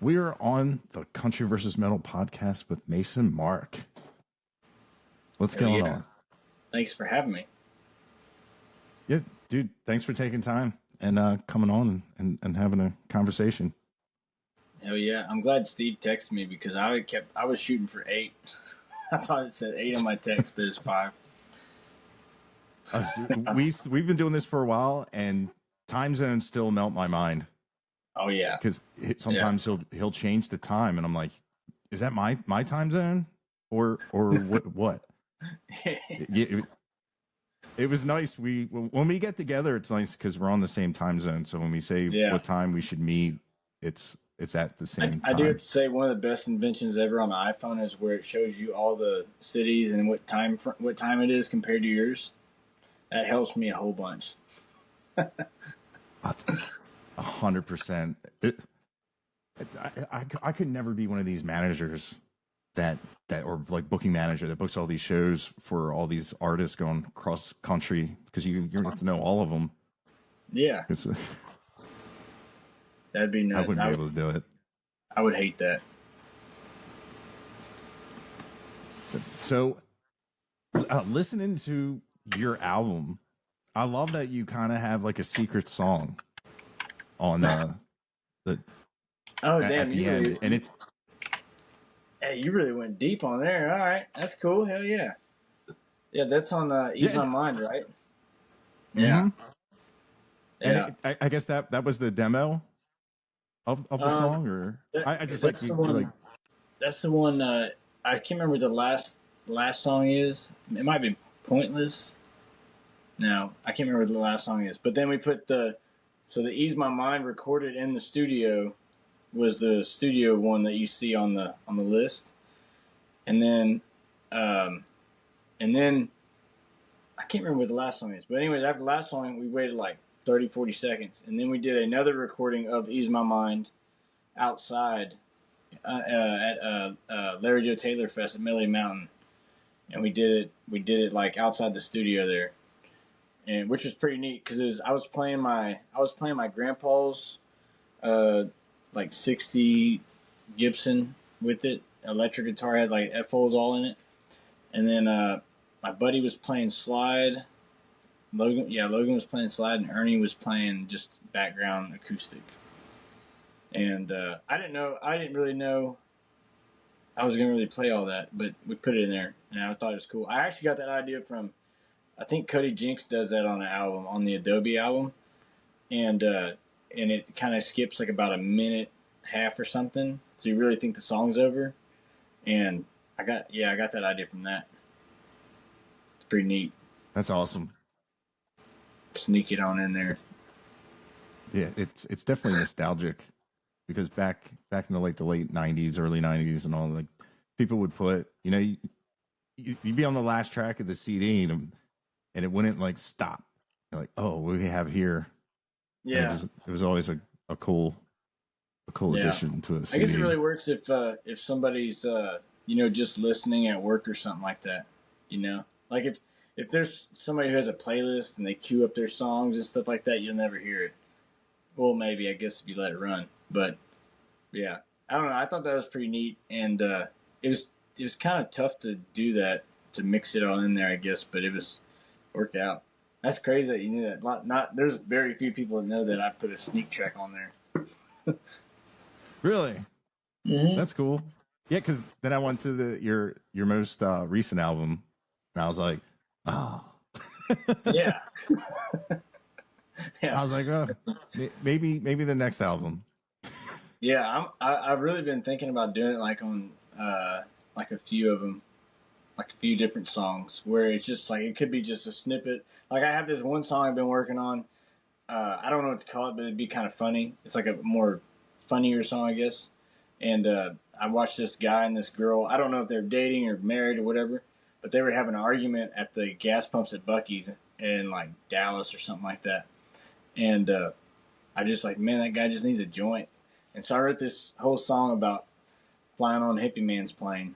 We are on the Country versus Metal podcast with Mason Mark. What's Hell going yeah. on? Thanks for having me. Yeah, dude, thanks for taking time and coming on and having a conversation. Hell yeah. I'm glad Steve texted me because I was shooting for 8. I thought it said 8 on my text, but it's 5. We've been doing this for a while, and time zones still melt my mind Oh yeah. because sometimes he'll change the time, and I'm like, is that my time zone or what? It was nice. When we get together, it's nice because we're on the same time zone. So when we say what time we should meet, it's at the same time. I do have to say one of the best inventions ever on the iPhone is where it shows you all the cities and what time it is compared to yours. That helps me a whole bunch. 100%. I could never be one of these managers that or like booking manager that books all these shows for all these artists going cross country because you have to know all of them. Yeah, that'd be nuts. I wouldn't be able to do it. I would hate that. So, listening to your album, I love that you kind of have like a secret song on at the end, and it's. Hey, you really went deep on there. All right, that's cool. Hell yeah. Yeah, that's on Ease My Mind, right? Yeah. Mm-hmm. And I guess that was the demo of the song, or I just like you like. That's the one. I can't remember the last song is. It might be Pointless. No, I can't remember what the last song is. But then we put the Ease My Mind recorded in the studio was the studio one that you see on the list, and then I can't remember what the last song is. But anyways, after the last song, we waited like 30, 40 seconds, and then we did another recording of Ease My Mind outside at Larry Joe Taylor Fest at Melody Mountain, and we did it like outside the studio there, and which was pretty neat because I was playing my grandpa's like 60 Gibson with it, electric guitar, had like F-holes all in it, and then my buddy was playing slide. Logan was playing slide, and Ernie was playing just background acoustic. And I didn't really know I was gonna really play all that, but we put it in there, and I thought it was cool. I actually got that idea from, I think Cody Jinks does that on the album, on the Adobe album, and it kind of skips like about a minute half or something, so you really think the song's over. And I got that idea from that. It's pretty neat. That's awesome. Sneak it on in there. It's definitely nostalgic because back in the late 90s, early 90s, and all, like people would put, you'd be on the last track of the CD and it wouldn't like stop. You're like, oh, what do we have here? Yeah, it was always a cool addition to a CD. I guess it really works if somebody's just listening at work or something like that. Like if there's somebody who has a playlist and they queue up their songs and stuff like that, you'll never hear it. Well, maybe, I guess, if you let it run. But yeah, I don't know. I thought that was pretty neat, and it was kind of tough to do that, to mix it all in there, I guess. But it worked out. That's crazy that you knew that. There's very few people that know that I put a sneak track on there. Really? Mm-hmm. That's cool. Yeah, because then I went to your most recent album, and I was like, oh. Yeah. I was like, oh, maybe the next album. Yeah, I've really been thinking about doing it like on like a few of them, like a few different songs where it's just like it could be just a snippet. Like I have this one song I've been working on. I don't know what to call it, but it'd be kind of funny. It's like a more funnier song, I guess. And I watched this guy and this girl. I don't know if they're dating or married or whatever, but they were having an argument at the gas pumps at Buc-ee's in like Dallas or something like that. And I just like, man, that guy just needs a joint. And so I wrote this whole song about flying on Hippie Man's plane.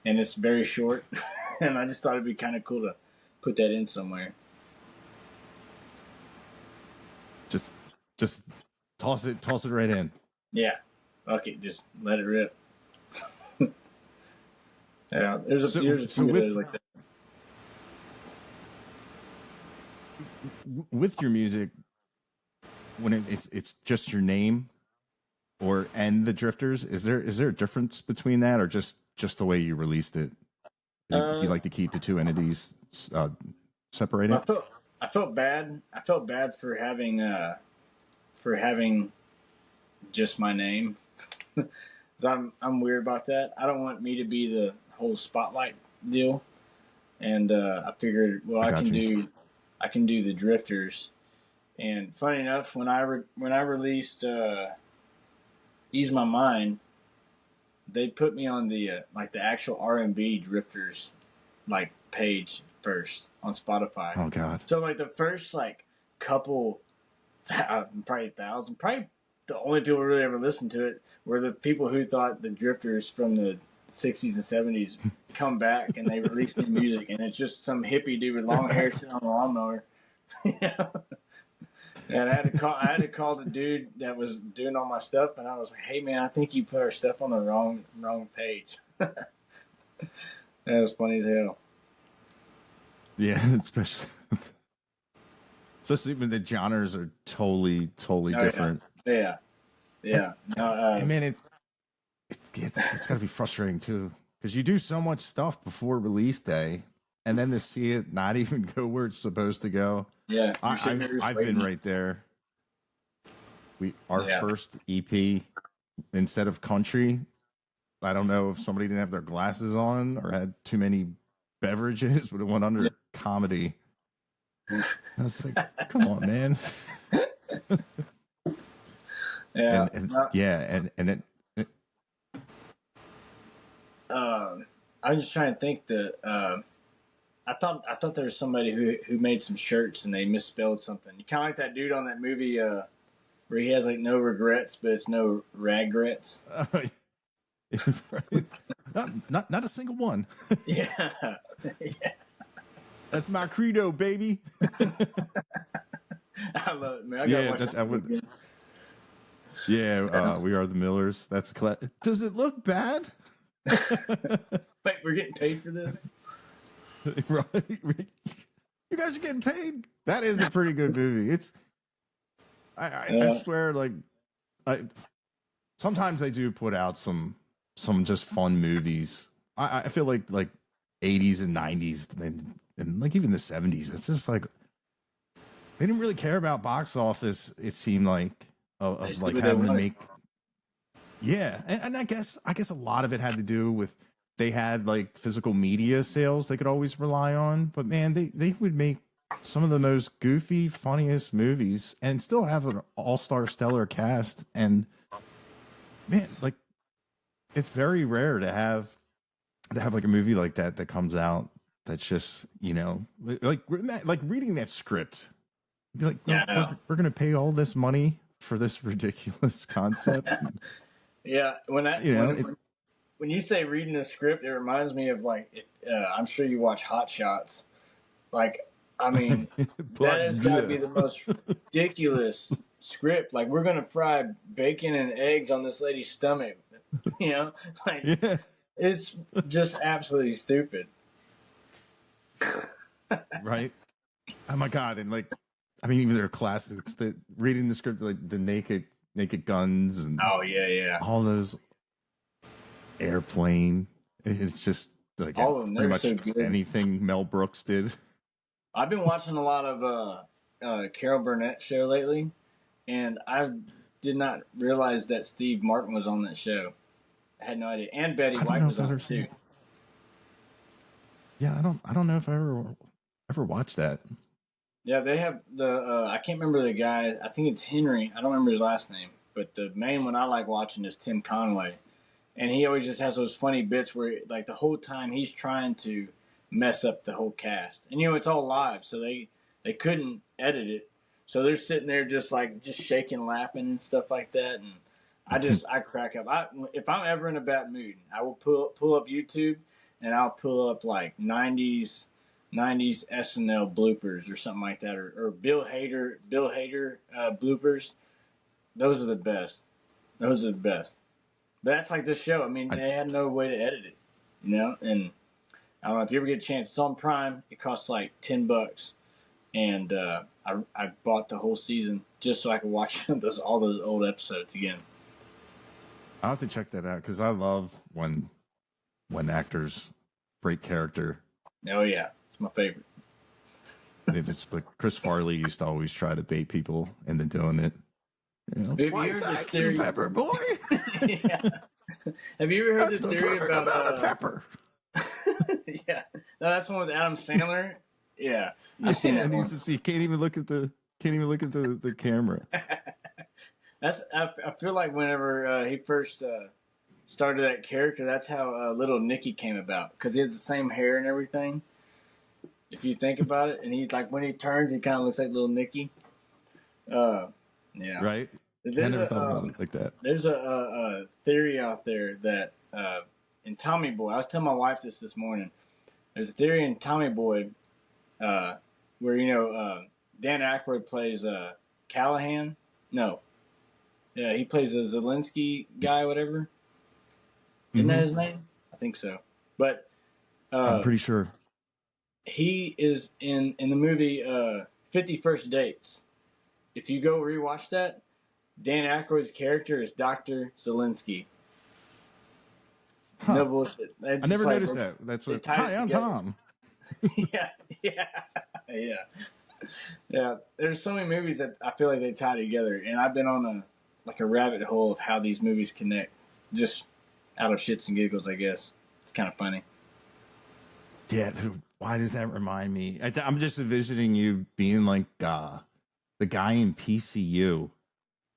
And it's very short. And I just thought it'd be kind of cool to put that in somewhere. Just toss it right in. Yeah. fuck it, just let it rip. Yeah, there's a So few of those like that. with your music, when it's just your name and the Drifters, is there a difference between that, or just the way you released it? Do you like to keep the two entities separated? I felt bad. I felt bad for having just my name. Cause I'm weird about that. I don't want me to be the whole spotlight deal. And I figured, well, I got you. I can do the Drifters. And funny enough, when I released Ease My Mind, they put me on the like the actual R&B Drifters like page first on Spotify. Oh God. So like the first like couple probably 1,000, probably the only people who really ever listened to it were the people who thought the Drifters from the 60s and 70s come back and they release new music, and it's just some hippie dude with long hair sitting on a lawnmower. And I had to call the dude that was doing all my stuff, and I was like, "Hey man, I think you put our stuff on the wrong page." That was funny as hell. Yeah, especially when the genres are totally Oh, different. Yeah. No, I mean, it's got to be frustrating too, because you do so much stuff before release day, and then to see it not even go where it's supposed to go. yeah. I've been right there. Our first EP, instead of country, I don't know if somebody didn't have their glasses on or had too many beverages, but it went under comedy. I was like, come on, man. Yeah. And I'm just trying to think that I thought there was somebody who made some shirts and they misspelled something. You kind of like that dude on that movie where he has like no regrets, but it's no regrets. right. Not a single one. Yeah. That's my credo, baby. I love it, man. I gotta watch that again. Yeah, We Are the Millers. That's Does it look bad? Wait, we're getting paid for this? Right. You guys are getting paid. That is a pretty good movie. I swear, like, sometimes they do put out some just fun movies. I feel like 80s and 90s and like even the 70s. It's just like they didn't really care about box office. It seemed like of like having to make. Yeah, and I guess a lot of it had to do with they had like physical media sales they could always rely on. But man, they would make some of the most goofy, funniest movies and still have an all-star stellar cast. And man, like it's very rare to have like a movie like that comes out that's just, like reading that script. Be like, we're going to pay all this money for this ridiculous concept. Yeah, when you say reading a script, it reminds me of like I'm sure you watch Hot Shots. Like, I mean, that has got to be the most ridiculous script. Like, we're gonna fry bacon and eggs on this lady's stomach. Like it's just absolutely stupid. Right? Oh my god! And like, I mean, even their classics. Reading the script, like the Naked Guns, and all those Airplane. It's just like all of them. Pretty much so good. Anything Mel Brooks did. I've been watching a lot of Carol Burnett show lately, and I did not realize that Steve Martin was on that show. I had no idea, and Betty White was on it too. Yeah, I don't know if I ever watched that. Yeah, they have I can't remember the guy. I think it's Henry. I don't remember his last name, but the main one I like watching is Tim Conway, and he always just has those funny bits where like the whole time he's trying to mess up the whole cast, and it's all live, so they couldn't edit it, so they're sitting there just shaking, laughing and stuff like that, and I crack up. If I'm ever in a bad mood, I will pull up YouTube, and I'll pull up like 90s SNL bloopers or something like that, or Bill Hader bloopers. Those are the best. But that's like this show. I mean, they had no way to edit it, you know. And I don't know if you ever get a chance. It's on Prime. It costs like $10, and I bought the whole season just so I could watch all those old episodes again. I'll have to check that out because I love when actors break character. Oh yeah, it's my favorite. But Chris Farley used to always try to bait people into doing it. You know, Have you heard this theory, pepper boy? Yeah. Have you ever heard this theory about of pepper? Yeah, no, that's one with Adam Sandler. Yeah, you've seen that one. You can't even look at the camera. I feel like whenever he first started that character, that's how little Nicky came about, because he has the same hair and everything. If you think about it, and he's like, when he turns, he kind of looks like little Nicky. Yeah. Right. I never thought about it like that. There's a theory out there that in Tommy Boy, I was telling my wife this morning. There's a theory in Tommy Boy where Dan Aykroyd plays Callahan. No, yeah, he plays a Zelensky guy, whatever. Isn't that his name? I think so. But I'm pretty sure he is in the movie 50 First Dates. If you go rewatch that, Dan Aykroyd's character is Dr. Zelensky. Huh. No bullshit. I never noticed that. That's what. Hi, I'm Tom. Yeah. There's so many movies that I feel like they tie together, and I've been on a rabbit hole of how these movies connect, just out of shits and giggles. I guess it's kind of funny. Yeah. Why does that remind me? I'm just envisioning you being like the guy in PCU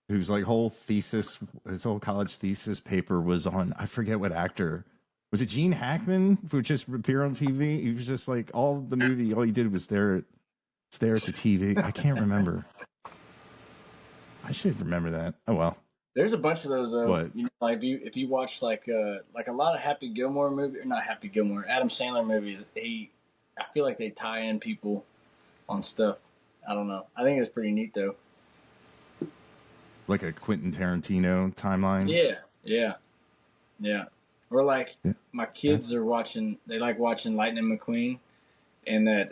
whose like his whole college thesis paper was on, I forget what actor. Was it Gene Hackman who just appeared on TV? He was just like all he did was stare at the TV. I can't remember. I should remember that. Oh well. There's a bunch of those. Like if you watch like a lot of Happy Gilmore movies, or not Happy Gilmore, Adam Sandler movies, I feel like they tie in people on stuff. I don't know. I think it's pretty neat though. Like a Quentin Tarantino timeline. Yeah. Or like my kids are watching. They like watching Lightning McQueen, and that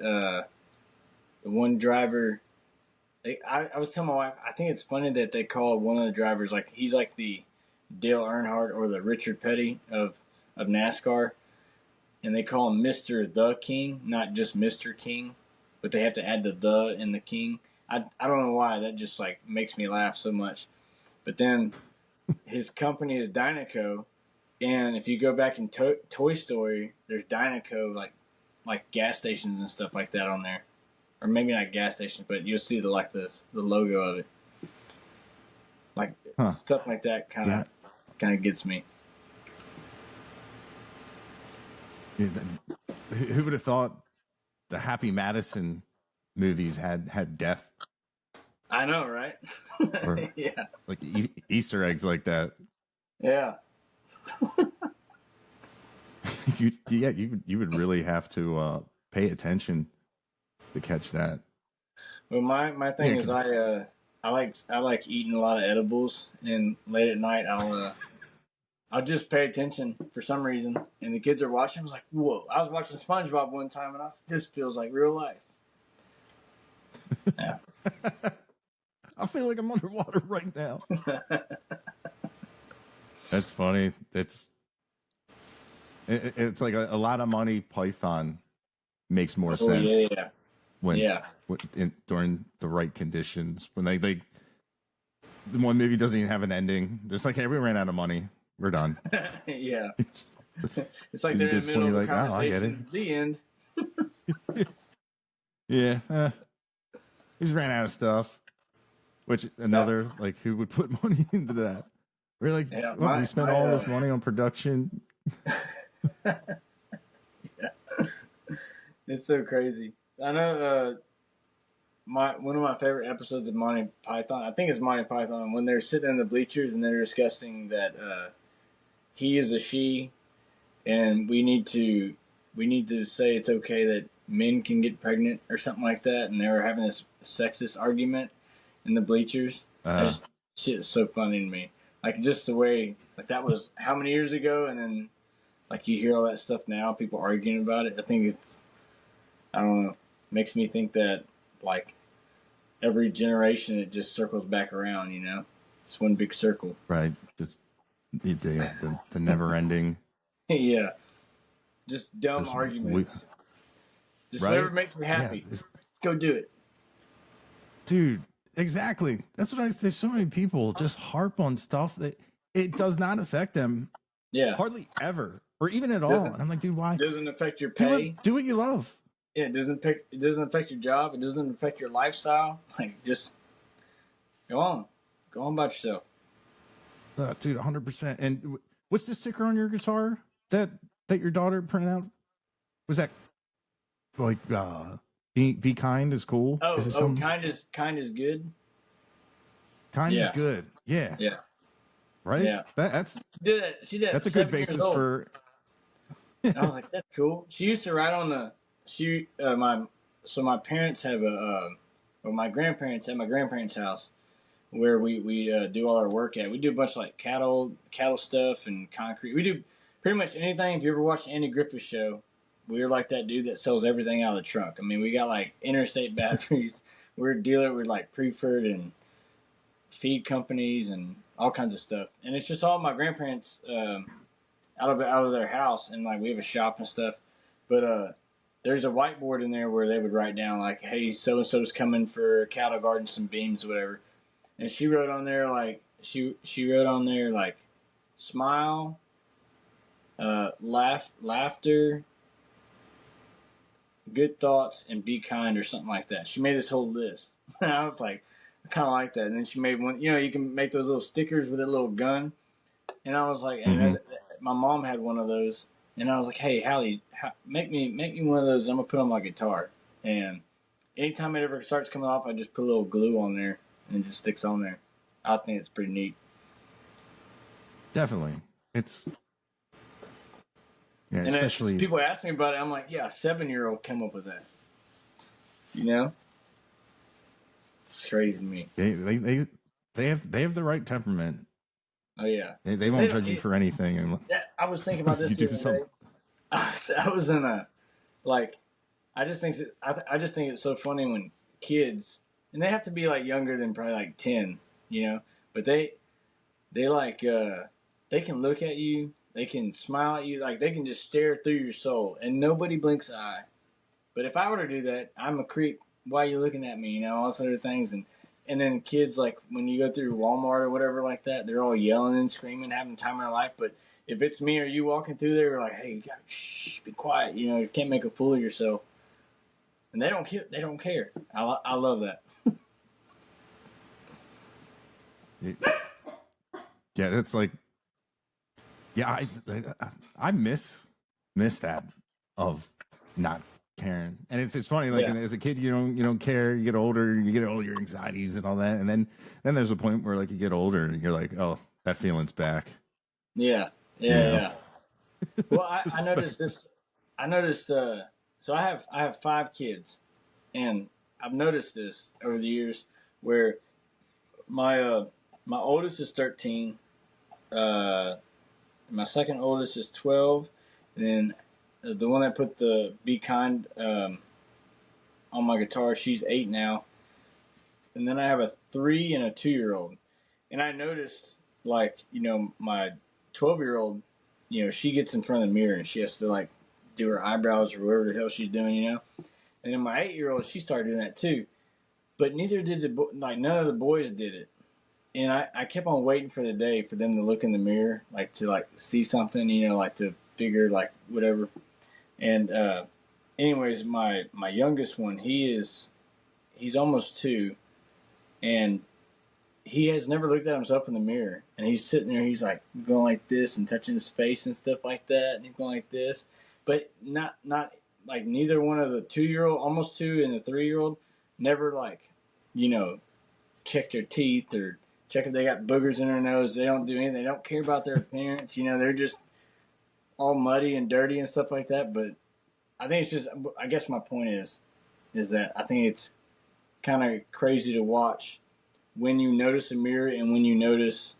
the one driver. I was telling my wife, I think it's funny that they call one of the drivers, like, he's like the Dale Earnhardt or the Richard Petty of NASCAR, and they call him Mr. The King, not just Mr. King, but they have to add the in the King. I don't know why, that just like makes me laugh so much. But then his company is Dynaco, and if you go back in Toy Story, there's Dynaco like gas stations and stuff like that on there. Or maybe not gas stations, but you'll see the logo of it. Like stuff like that kind of gets me. Who would have thought the Happy Madison movies had death? I know, right? Or, yeah. Like Easter eggs like that. Yeah. You would really have to pay attention to catch that. Well, my thing is I like eating a lot of edibles, and late at night I'll just pay attention for some reason, and the kids are watching. I was like, whoa! I was watching SpongeBob one time, and I was like, this feels like real life. Yeah. I feel like I'm underwater right now. That's funny. It's like a lot of Monty Python makes more sense. Yeah. During the right conditions, when they the one movie doesn't even have an ending. It's like, hey, we ran out of money. We're done. Yeah. It's like they're in the middle of a conversation. I get it. The end. Yeah. We just ran out of stuff. Which another like who would put money into that? We're like, we spent all this money on production. Yeah. It's so crazy. I know one of my favorite episodes of Monty Python, I think it's Monty Python, when they're sitting in the bleachers and they're discussing that he is a she, and we need to say it's okay that men can get pregnant or something like that, and they were having this sexist argument in the bleachers. That shit is so funny to me. Like just the way, like that was how many years ago, and then like you hear all that stuff now, people arguing about it. I think it's, I don't know, makes me think that like every generation it just circles back around. It's one big circle. Right. Just the never ending. Yeah, just dumb Just arguments. Just whatever right. makes me Yeah. happy. Go do it. Dude, exactly. That's what there's so many people just harp on stuff that it does not affect them Yeah, hardly ever or even at all. And I'm like, dude, why? doesn't affect your Do pay. what you love. Yeah, it doesn't affect your job. It doesn't affect your lifestyle. Like just go on about yourself. Dude, 100%. And what's the sticker on your guitar that your daughter printed out? Was that like be kind is cool? Oh, is it kind is good. Kind is good. Yeah. Yeah. Right. Yeah. That's She did. that's a good basis for. I was like, that's cool. She used to write on my parents have my grandparents at my grandparents' house where we do all our work at. We do a bunch of like cattle stuff and concrete. We do pretty much anything. If you ever watched Andy Griffith's show, we're like that dude that sells everything out of the trunk. I mean, we got like interstate batteries. We're a dealer with like Preford and feed companies and all kinds of stuff. And it's just all my grandparents out of their house, and like we have a shop and stuff. But there's a whiteboard in there where they would write down like, "Hey, so and so's coming for cattle garden, some beams, whatever." And she wrote on there like smile, laughter, good thoughts, and be kind or something like that. She made this whole list. And I was like, I kind of like that. And then she made one. You can make those little stickers with a little gun. And I was like, my mom had one of those. And I was like, hey, Hallie, make me one of those. I'm gonna put on my guitar. And anytime it ever starts coming off, I just put a little glue on there, and it just sticks on there. I think it's pretty neat. Definitely, it's and especially people ask me about it. I'm like, yeah, a 7-year-old came up with that. It's crazy to me. They have the right temperament. Oh yeah, they won't judge you for anything. And I was thinking about this the other day. I was in a I just think it's so funny when kids, and they have to be like younger than probably like 10, but they like they can look at you, they can smile at you, like they can just stare through your soul, and nobody blinks an eye. But if I were to do that, I'm a creep. Why are you looking at me? All those other things, and then kids, like when you go through Walmart or whatever like that, they're all yelling and screaming, having the time of their life. But if it's me or you walking through there, we're like, hey, you gotta be quiet. You can't make a fool of yourself. And they don't care. They don't care. I love that. Yeah, it's like, yeah, I miss that of not caring. And it's funny, like as a kid, you don't care. You get older, you get all your anxieties and all that, and then there's a point where like you get older and you're like, oh, that feeling's back. Yeah. Well, I noticed this. So I have 5 kids, and I've noticed this over the years where my oldest is 13, my second oldest is 12, and then the one that put the Be Kind on my guitar, she's 8 now, and then I have a 3 and a 2-year-old, and I noticed like my 12-year-old, she gets in front of the mirror and she has to like do her eyebrows or whatever the hell she's doing, and then my 8-year-old, she started doing that too, but neither did none of the boys did it. And I kept on waiting for the day for them to look in the mirror, like to like see something, like to figure like whatever. And anyways, my youngest one, he's almost 2, and he has never looked at himself in the mirror. And he's sitting there, he's like going like this and touching his face and stuff like that, and he's going like this, but not like neither one of the 2-year-old, almost 2, and the 3-year-old never like check their teeth or check if they got boogers in their nose. They don't do anything. They don't care about their appearance. They're just all muddy and dirty and stuff like that. But I think it's just, I guess my point is that I think it's kind of crazy to watch when you notice a mirror and when you notice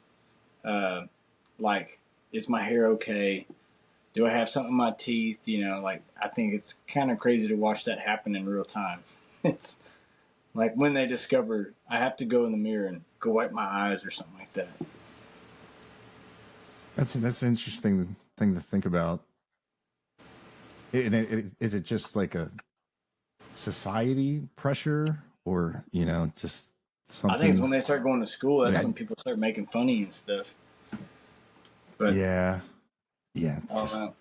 like, is my hair okay? Do I have something in my teeth? Like, I think it's kind of crazy to watch that happen in real time. It's like when they discover I have to go in the mirror and go wipe my eyes or something like that. That's an interesting thing to think about. Is it just like a society pressure, or just I think it's something? when they start going to school, that's Yeah, when people start making funny and stuff. But yeah, I don't just know.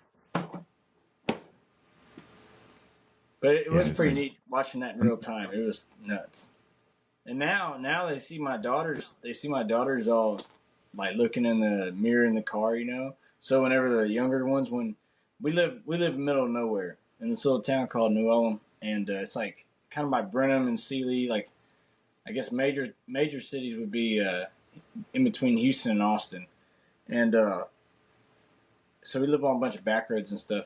But it yeah. was It's pretty like, neat watching that in real time. It was nuts. And now they see my daughters. They see my daughters all like looking in the mirror in the car. So whenever the younger ones, when we live in the middle of nowhere in this little town called New Ulm, and it's like kind of by Brenham and Sealy. Like, I guess major cities would be in between Houston and Austin, and so we live on a bunch of back roads and stuff.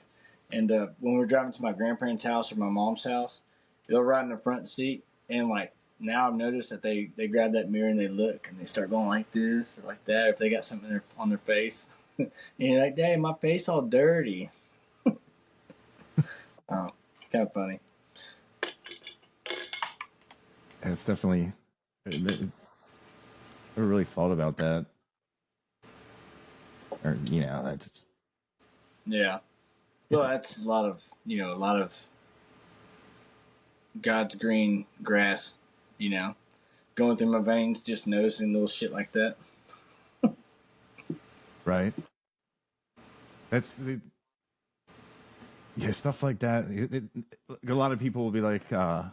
And when we're driving to my grandparents' house or my mom's house, they'll ride in the front seat, and like now I've noticed that they grab that mirror and they look and they start going like this or like that if they got something on their face. And you're like, "Dang, my face all dirty." Oh, it's kind of funny. it's definitely. I never really thought about that, or that's Yeah. it's Well, that's a lot of God's green grass, you know, going through my veins, just noticing little shit like that. right. That's the Yeah, stuff like that. A lot of people will be like, well,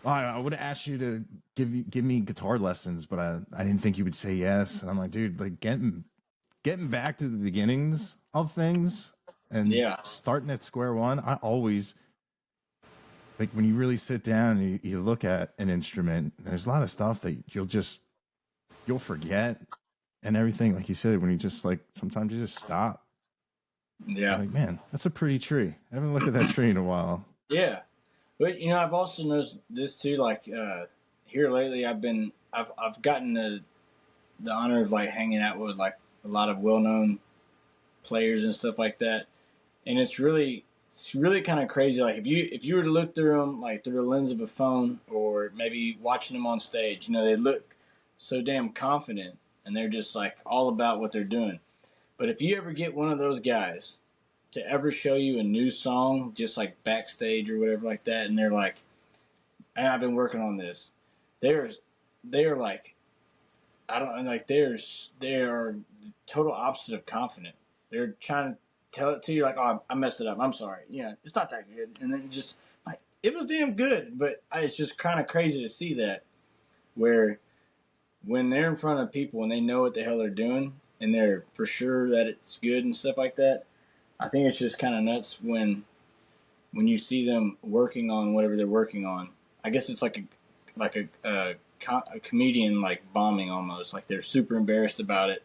I would have asked you to give me guitar lessons, but I didn't think you would say yes." And I'm like, dude, like getting back to the beginnings of things and Yeah. starting at square one. I always like when you really sit down and you look at an instrument. There's a lot of stuff that you'll forget and everything. Like you said, when you just like sometimes you just stop. You're Yeah. like, man, that's a pretty tree. I haven't looked at that tree in a while. Yeah. But I've also noticed this too. Like here lately, I've gotten the honor of like hanging out with like a lot of well known players and stuff like that, and it's really kind of crazy. Like if you were to look through them like through the lens of a phone or maybe watching them on stage, they look so damn confident and they're just like all about what they're doing. But if you ever get one of those guys to ever show you a new song, just like backstage or whatever like that, and they're like, "Hey, I've been working on this," they're they're like, I don't like they are the total opposite of confident. They're trying to tell it to you like, "Oh, I messed it up. I'm sorry. Yeah, it's not that good," and then just like it was damn good, but it's just kind of crazy to see that where when they're in front of people and they know what the hell they're doing and they're for sure that it's good and stuff like that. I think it's just kind of nuts when you see them working on whatever they're working on. I guess it's like a comedian like bombing almost. Like they're super embarrassed about it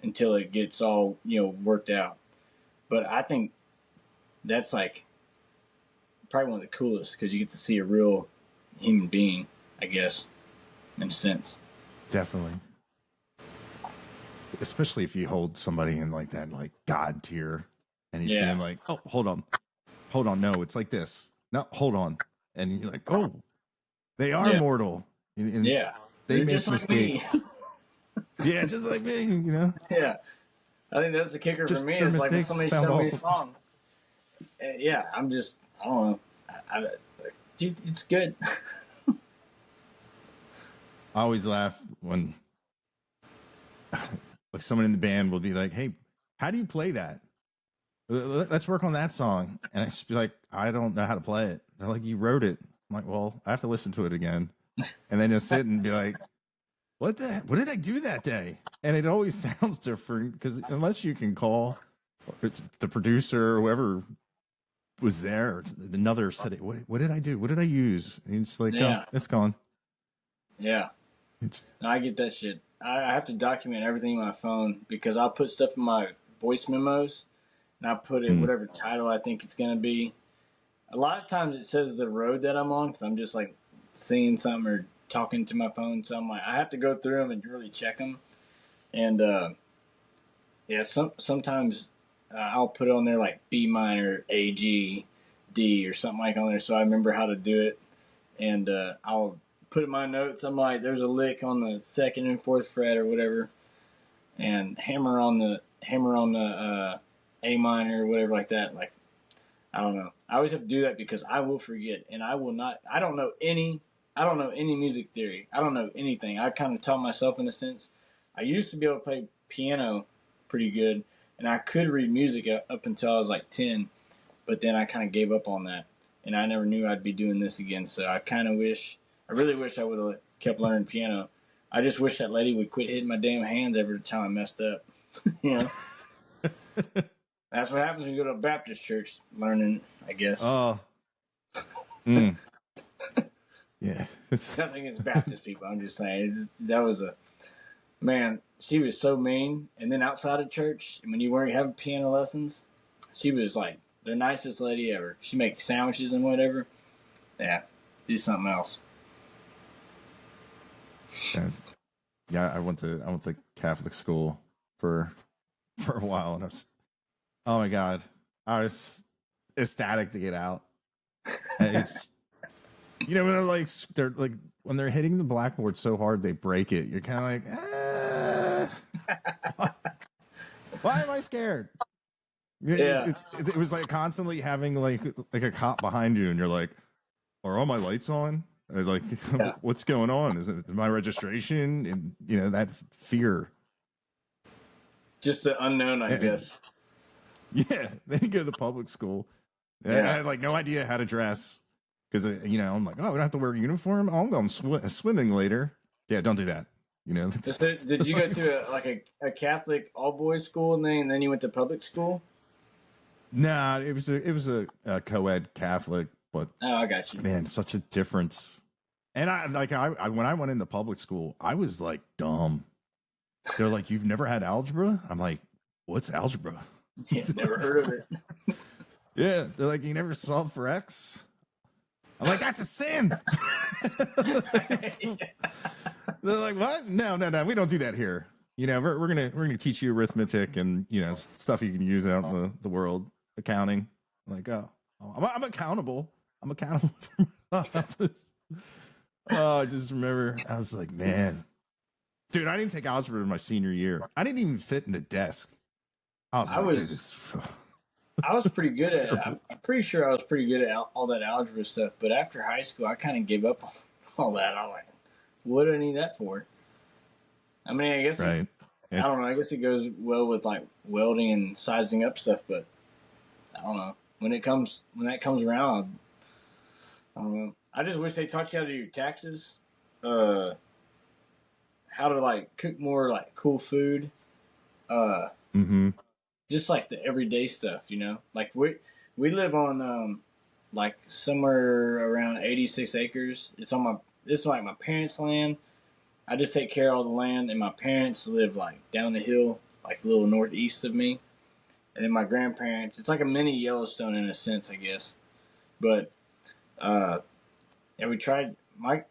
until it gets all worked out. But I think that's like probably one of the coolest because you get to see a real human being, I guess, in a sense. Definitely. Especially if you hold somebody in like that, like God tier, and you see Yeah, them like, oh, hold on, no, it's like this. No, hold on, and you're like, oh, they are yeah, mortal, and yeah. they They're make just like me. mistakes. Yeah, just like me, Yeah, I think that's the kicker for just me. their Is like when mistakes somebody sound show me a awesome. song. Yeah, I don't know. Dude, it's good. I always laugh when like someone in the band will be like, hey, how do you play that? Let's work on that song. And I just be like, I don't know how to play it. They're like, you wrote it. I'm like, well, I have to listen to it again. And then just sit and be like, what did I do that day? And it always sounds different because unless you can call the producer or whoever was there, or another said, what did I do? What did I use? And it's like, oh, Yeah, it's gone. yeah. It's No, I get that shit. I have to document everything on my phone because I'll put stuff in my voice memos and I put it mm, whatever title I think it's gonna be. A lot of times it says the road that I'm on because I'm just like singing something or talking to my phone. So I'm like, I have to go through them and really check them. And yeah, sometimes I'll put on there like B minor, A, G, D, or something like on there, so I remember how to do it. And I'll put in my notes. I'm like, there's a lick on the second and fourth fret or whatever, and hammer on the A minor or whatever like that. Like, I don't know. I always have to do that because I will forget, and I will not. I don't know any music theory. I don't know anything. I kind of taught myself in a sense. I used to be able to play piano pretty good, and I could read music up until I was like 10, but then I kind of gave up on that, and I never knew I'd be doing this again. So I really wish I would have kept learning piano. I just wish that lady would quit hitting my damn hands every time I messed up. You know, that's what happens when you go to a Baptist church learning, I guess. Oh. Yeah. Nothing against Baptist people. I'm just saying that was man. She was so mean. And then outside of church, when you weren't having piano lessons, she was like the nicest lady ever. She makes sandwiches and whatever. Yeah, do something else. Yeah, I went to Catholic school for a while, and oh my god, I was ecstatic to get out. It's when when they're hitting the blackboard so hard they break it. You're kind of like, why am I scared? Yeah. It was like constantly having like a cop behind you, and you're like, are all my lights on? Like, yeah. What's going on? Is it my registration? And that fear. Just the unknown, I guess. Yeah, then you go to the public school. Yeah. I had like no idea how to dress because I'm like, oh, I don't have to wear a uniform. Oh, I'm going swimming later. Yeah, don't do that. Did you go to a Catholic all boys school and then you went to public school? Nah, it was a co-ed Catholic, but oh, I got you. Man, such a difference. And I when I went into public school, I was like dumb. They're like, you've never had algebra? I'm like, what's algebra? Yeah, never heard of it. Yeah, they're like, you never solved for X? I'm like, that's a sin. They're like, what? No, we don't do that here. We're gonna teach you arithmetic and stuff you can use out in the world, accounting. I'm like, I'm accountable. I'm accountable for my office. Oh, I just remember I was like, man, dude, I didn't take algebra in my senior year. I didn't even fit in the desk. I was pretty good at it. I'm pretty sure I was pretty good at all that algebra stuff. But after high school, I kind of gave up on all that. I'm like, what do I need that for? I mean, I guess right. I don't know. I guess it goes well with like welding and sizing up stuff. But I don't know when that comes around. I don't know. I just wish they taught you how to do your taxes, how to like cook more like cool food, just like the everyday stuff, Like we live on like somewhere around 86 acres. This is like my parents' land. I just take care of all the land, and my parents live like down the hill, like a little northeast of me, and then my grandparents. It's like a mini Yellowstone in a sense, I guess, but. Yeah, we tried. My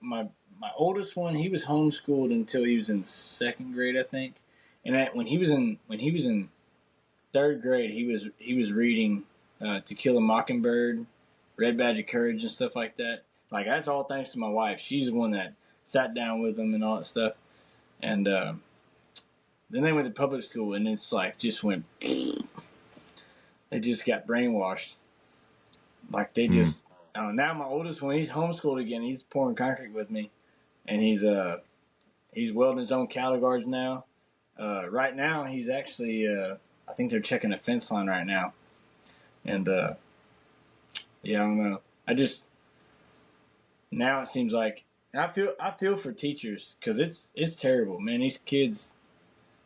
oldest one, he was homeschooled until he was in second grade, I think. And when he was in third grade, he was reading To Kill a Mockingbird, Red Badge of Courage, and stuff like that. Like that's all thanks to my wife. She's the one that sat down with him and all that stuff. And then they went to public school, and it's like just went. They just got brainwashed. Like they just. Now my oldest one, he's homeschooled again. He's pouring concrete with me, and he's welding his own cattle guards now. Right now, he's actually I think they're checking a fence line right now, and yeah, I don't know. Now it seems like I feel for teachers because it's terrible, man. These kids,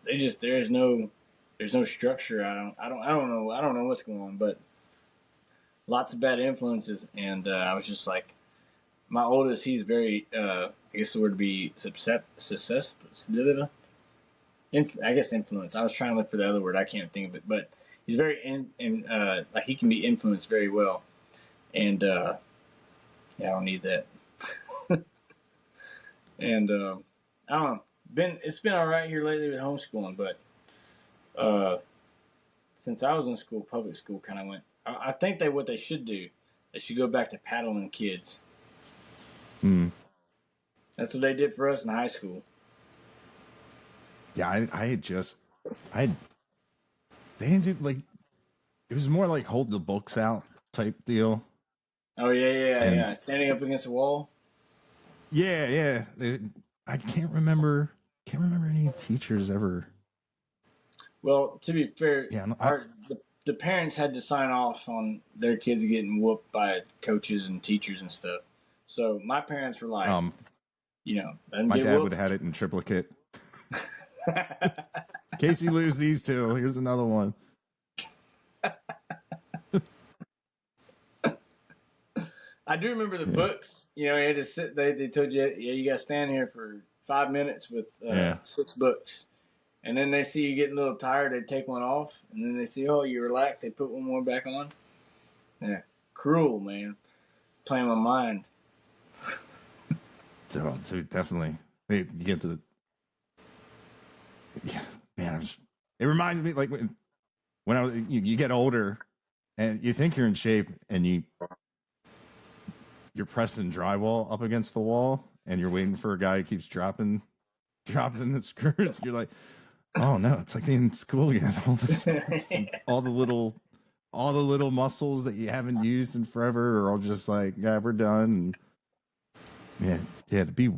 there's no structure. I don't know what's going on, but. Lots of bad influences, and I was just like, my oldest, he's very, I guess the word would be I guess influence. I was trying to look for the other word, I can't think of it, but he's very like he can be influenced very well, and yeah, I don't need that. And I don't know. It's been all right here lately with homeschooling, but since I was in school, public school kind of went. I think what they should do, they should go back to paddling kids. Mm. That's what they did for us in high school. Yeah, they didn't do like, it was more like hold the books out type deal. Oh yeah, And yeah. Standing up against the wall. yeah. I can't remember any teachers ever. Well, to be fair, Yeah, the parents had to sign off on their kids getting whooped by coaches and teachers and stuff. So my parents were like, let them my get dad whooped. would have had it in triplicate. In case you lose these two, here's another one. I do remember the books. You know, you had to sit. They told you, yeah, you got to stand here for 5 minutes with 6 books, and then they see you getting a little tired. They take one off, and then they see, oh, you relax. They put one more back on. Yeah, cruel, man. Playing my mind. So definitely, you get to. Yeah, man, it reminds me like when I was, you get older, and you think you're in shape, and you're pressing drywall up against the wall, and you're waiting for a guy who keeps dropping the screws. You're like, oh no, it's like in school again. All the little muscles that you haven't used in forever are all just like, yeah, we're done. And yeah, to be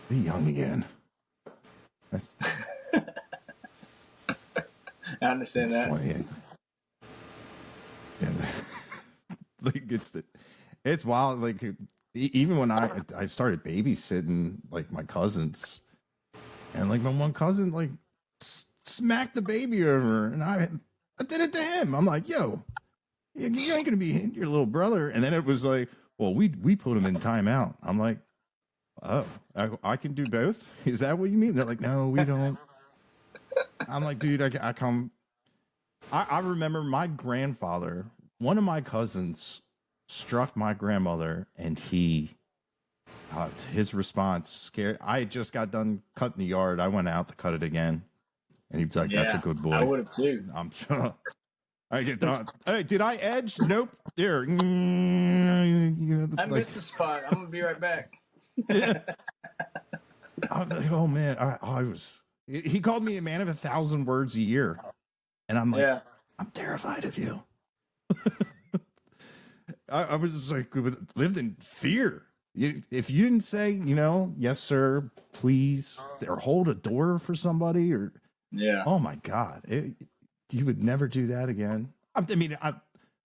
young again. That's I understand that. Funny. Yeah. Like it's wild. Like even when I started babysitting like my cousins, and like my one cousin like smacked the baby over, and I did it to him. I'm like, yo, you ain't gonna be hitting your little brother. And then it was like, well, we put him in timeout. I'm like, oh, I can do both. Is that what you mean? They're like, no, we don't. I'm like, dude, I remember my grandfather, one of my cousins struck my grandmother, and his response scared. I had just got done cutting the yard. I went out to cut it again, and he was like, that's a good boy. I would have too. I get hey, did I edge? Nope. There. I missed the spot. I'm gonna be right back. Yeah. I'm like, oh man, I was. He called me a man of 1,000 words a year, and I'm like, I'm terrified of you. I was just like lived in fear. If you didn't say, yes sir, please, or hold a door for somebody, or oh my god, you would never do that again. I mean,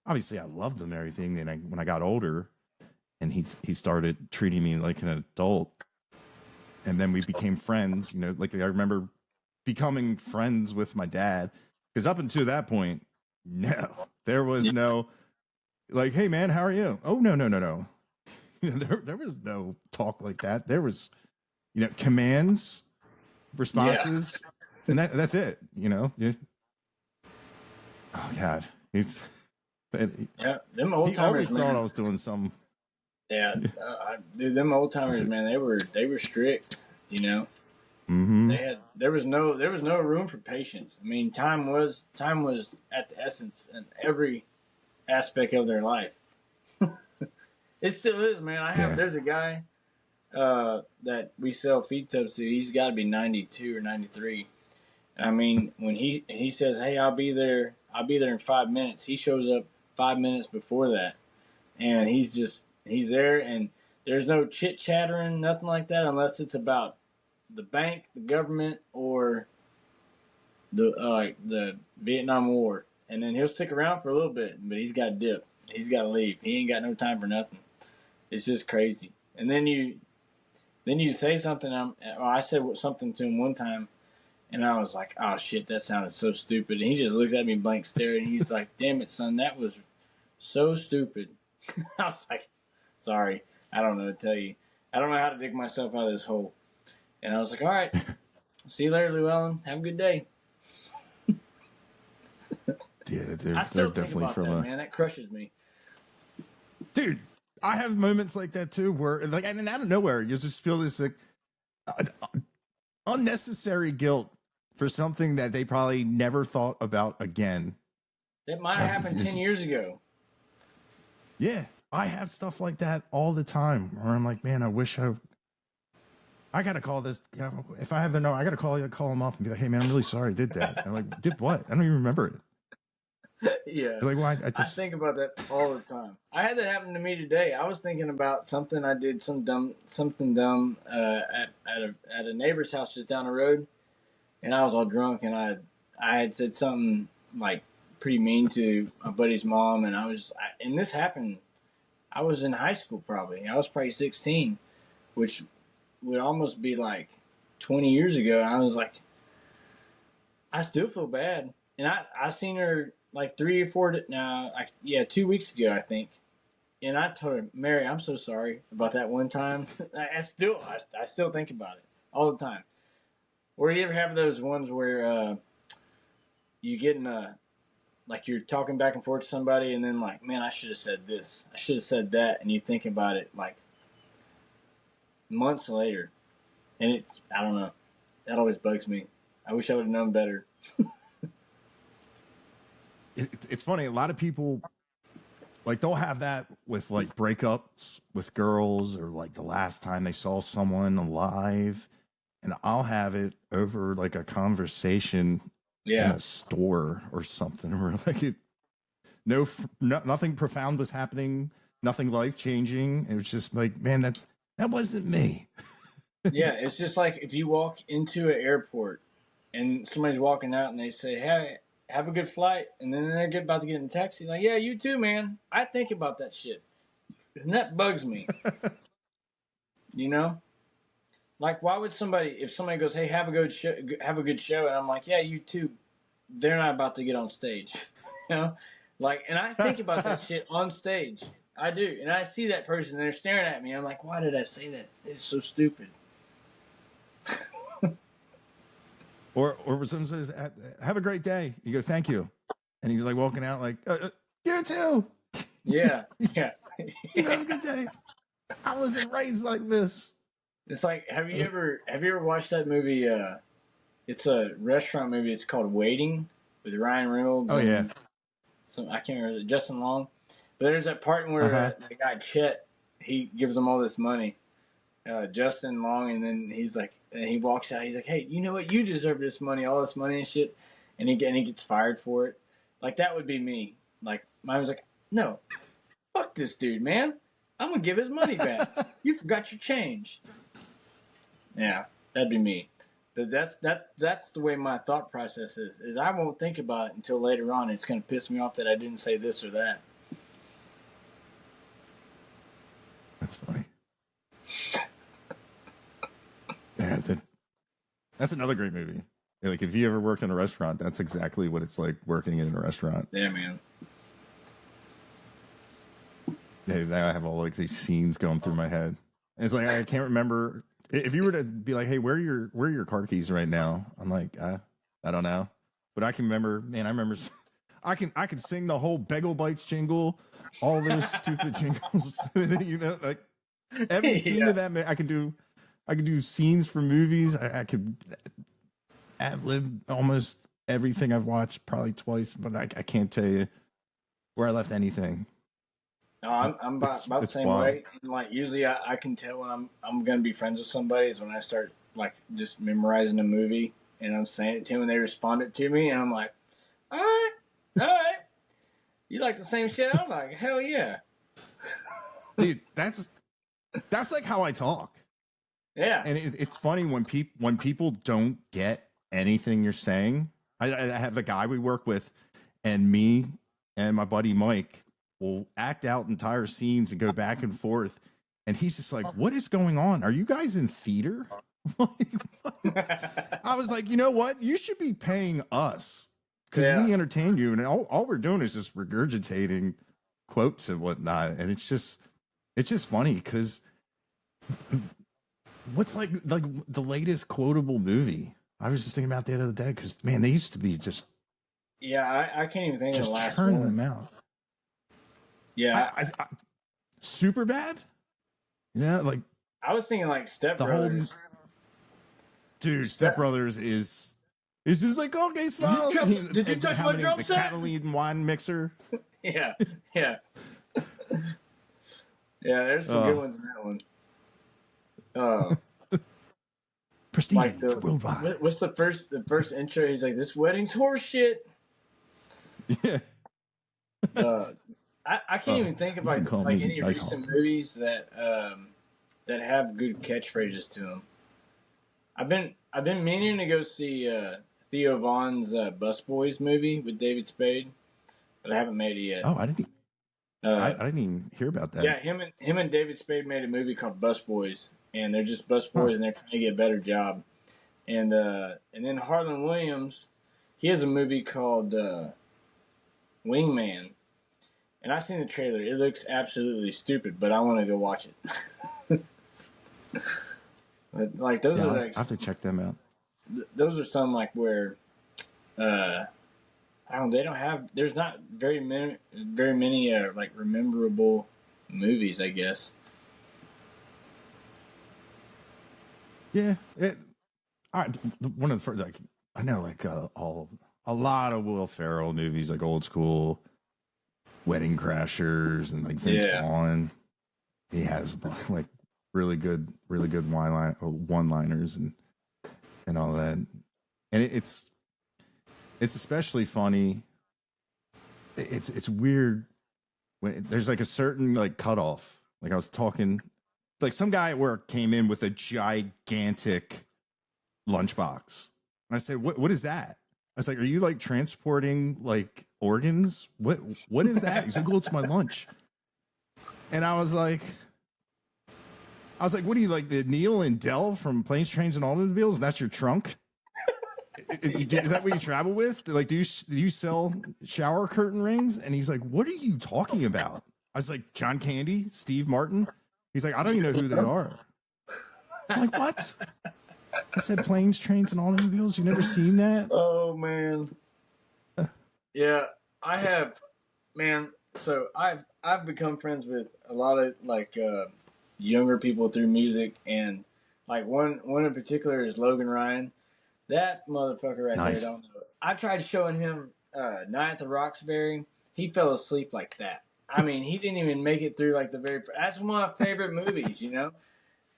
obviously I loved him and everything. And when I got older, and he started treating me like an adult, and then we became friends. Like I remember becoming friends with my dad, because up until that point, no, there was no like, hey man, how are you? Oh no. There was no talk like that. There was, commands, responses, and that's it. Oh God, them old timers. He always thought I was doing some. Yeah, dude, them old timers, man, they were strict. Mm-hmm. There was no room for patience. I mean, time was at the essence in every aspect of their life. It still is, man. There's a guy that we sell feed tubs to. He's got to be 92 or 93. I mean, when he says, "Hey, I'll be there in 5 minutes," he shows up 5 minutes before that, and he's there, and there's no chit chattering, nothing like that, unless it's about the bank, the government, or the Vietnam War. And then he'll stick around for a little bit, but he's got to dip. He's got to leave. He ain't got no time for nothing. It's just crazy. And then you say something. I said something to him one time, and I was like, "Oh shit, that sounded so stupid." And he just looked at me blank stare, and he's like, "Damn it, son, that was so stupid." I was like, "Sorry, I don't know what to tell you. I don't know how to dig myself out of this hole." And I was like, "All right, see you later, Llewellyn. Have a good day." Yeah, I still think about that, man. That crushes me. Dude, I have moments like that too, where like, and out of nowhere, you just feel this like, unnecessary guilt for something that they probably never thought about again. That might have happened 10 years ago. Yeah, I have stuff like that all the time where I'm like, man, I wish I gotta call this. You know, if I have the note, I gotta call them up and be like, hey man, I'm really sorry I did that. I'm like, did what? I don't even remember it. Yeah. They're like, why? I think about that all the time. I had that happen to me today. I was thinking about something I did, something dumb at a neighbor's house just down the road, and I was all drunk, and I had said something like pretty mean to my buddy's mom, and and this happened. I was in high school probably. I was probably 16, which would almost be like 20 years ago. And I was like, I still feel bad, and I seen her like 2 weeks ago, I think. And I told her, Mary, I'm so sorry about that one time. I still think about it all the time. Or you ever have those ones where you get in like you're talking back and forth to somebody, and then like, man, I should have said this, I should have said that, and you think about it like months later, and I don't know, that always bugs me. I wish I would have known better. It's funny. A lot of people like they'll have that with like breakups with girls or like the last time they saw someone alive, and I'll have it over like a conversation in a store or something where like nothing profound was happening, nothing life changing. It was just like, man, that wasn't me. Yeah, it's just like if you walk into an airport and somebody's walking out and they say, hey, have a good flight, and then they're about to get in a taxi, like, yeah, you too, man. I think about that shit, and that bugs me. You know, like, why would if somebody goes, hey, have a good show, and I'm like, yeah, you too, they're not about to get on stage. You know, like, and I think about that shit on stage. I do, and I see that person, they're staring at me. I'm like, why did I say that? It's so stupid. Or someone says, have a great day. You go, thank you. And you're like walking out like, you too. Yeah. Yeah. You have a good day. I wasn't raised like this. It's like, have you ever watched that movie? It's a restaurant movie. It's called Waiting with Ryan Reynolds. Oh, yeah. I can't remember, Justin Long. But there's that part where the guy Chet, he gives them all this money, Justin Long, and then he's like, and he walks out. He's like, hey, you know what? You deserve this money, all this money and shit. And he gets fired for it. Like, that would be me. Like, mine was like, no, fuck this dude, man. I'm gonna give his money back. You forgot your change. Yeah, that'd be me. But that's the way my thought process is I won't think about it until later on. It's gonna piss me off that I didn't say this or that. That's funny. Yeah, that's another great movie. Like, if you ever worked in a restaurant, that's exactly what it's like working in a restaurant. Yeah, man. Yeah, I have all like these scenes going through my head. And it's like I can't remember. If you were to be like, hey, where are your car keys right now? I'm like, I don't know. But I can remember, man, I can sing the whole Bagel Bites jingle, all those stupid jingles. You know, like every scene of that, I can do scenes for movies. I could ad-lib almost everything I've watched probably twice, but I can't tell you where I left anything. No, I'm about the same way. And like, usually I can tell when I'm gonna be friends with somebody is when I start like just memorizing a movie and I'm saying it to them and they respond it to me and I'm like, all right, you like the same shit? I'm like, hell yeah, dude. That's like how I talk. Yeah, and it's funny when people don't get anything you're saying. I have a guy we work with, and me and my buddy Mike will act out entire scenes and go back and forth. And he's just like, what is going on? Are you guys in theater? I was like, you know what? You should be paying us because we entertain you. And all we're doing is just regurgitating quotes and whatnot. And it's just funny because what's like the latest quotable movie? I was just thinking about the other day because, man, they used to be just. Yeah, I can't even think of the last churn one. them out. Yeah, I super bad. Yeah, like I was thinking like Step Brothers. Dude, Step Brothers is just like, okay, Smiles. Did you touch my drum the set? Catalina wine mixer. Yeah. Yeah, there's some good ones in that one. Prestige Like worldwide. what's the first intro? He's like, "This wedding's horse shit." Yeah. I can't even think of like any recent movies that have good catchphrases to them. I've been meaning to go see Theo Vaughn's Busboys movie with David Spade, but I haven't made it yet. Oh, I didn't even hear about that. Yeah, him and David Spade made a movie called Busboys, and they're just busboys and they're trying to get a better job. And then Harlan Williams, he has a movie called Wingman, and I've seen the trailer. It looks absolutely stupid, but I want to go watch it. Like those are like, I have to check them out. Those are some like where they don't have. There's not very many like rememberable movies, I guess. Yeah, one of the first, like, I know, like a lot of Will Ferrell movies, like Old School, Wedding Crashers, and like Vince Vaughn. He has like really good one-liners and all that, and it's especially funny. It's weird when there's like a certain like cutoff. Like I was talking, like some guy at work came in with a gigantic lunchbox. And I said, what is that? I was like, are you like transporting like organs? What is that? He's like, well, it's my lunch. And I was like, what are you, like the Neil and Del from Planes, Trains, and Automobiles? That's your trunk? Is that what you travel with? Like, do you sell shower curtain rings? And he's like, what are you talking about? I was like, John Candy, Steve Martin. He's like, I don't even know who they are. I'm like, what? I said, Planes, Trains, and Automobiles. You never seen that? Oh man. Yeah, I have, man. So I've become friends with a lot of like younger people through music, and like one in particular is Logan Ryan. That motherfucker right there, don't know. I tried showing him Night at the Roxbury. He fell asleep like that. I mean, he didn't even make it through like the very. That's one of my favorite movies, you know.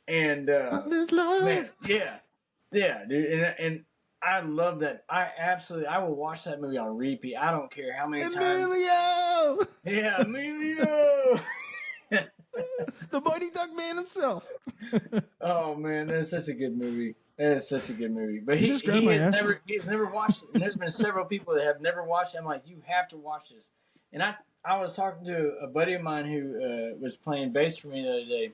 And man, yeah, dude, and I love that. I will watch that movie on repeat. I don't care how many times. Yeah, Emilio. The Mighty Duck Man himself. Oh man, that's such a good movie. That is such a good movie. But he's never watched it. And there's been several people that have never watched it. I'm like, you have to watch this. And I was talking to a buddy of mine who was playing bass for me the other day,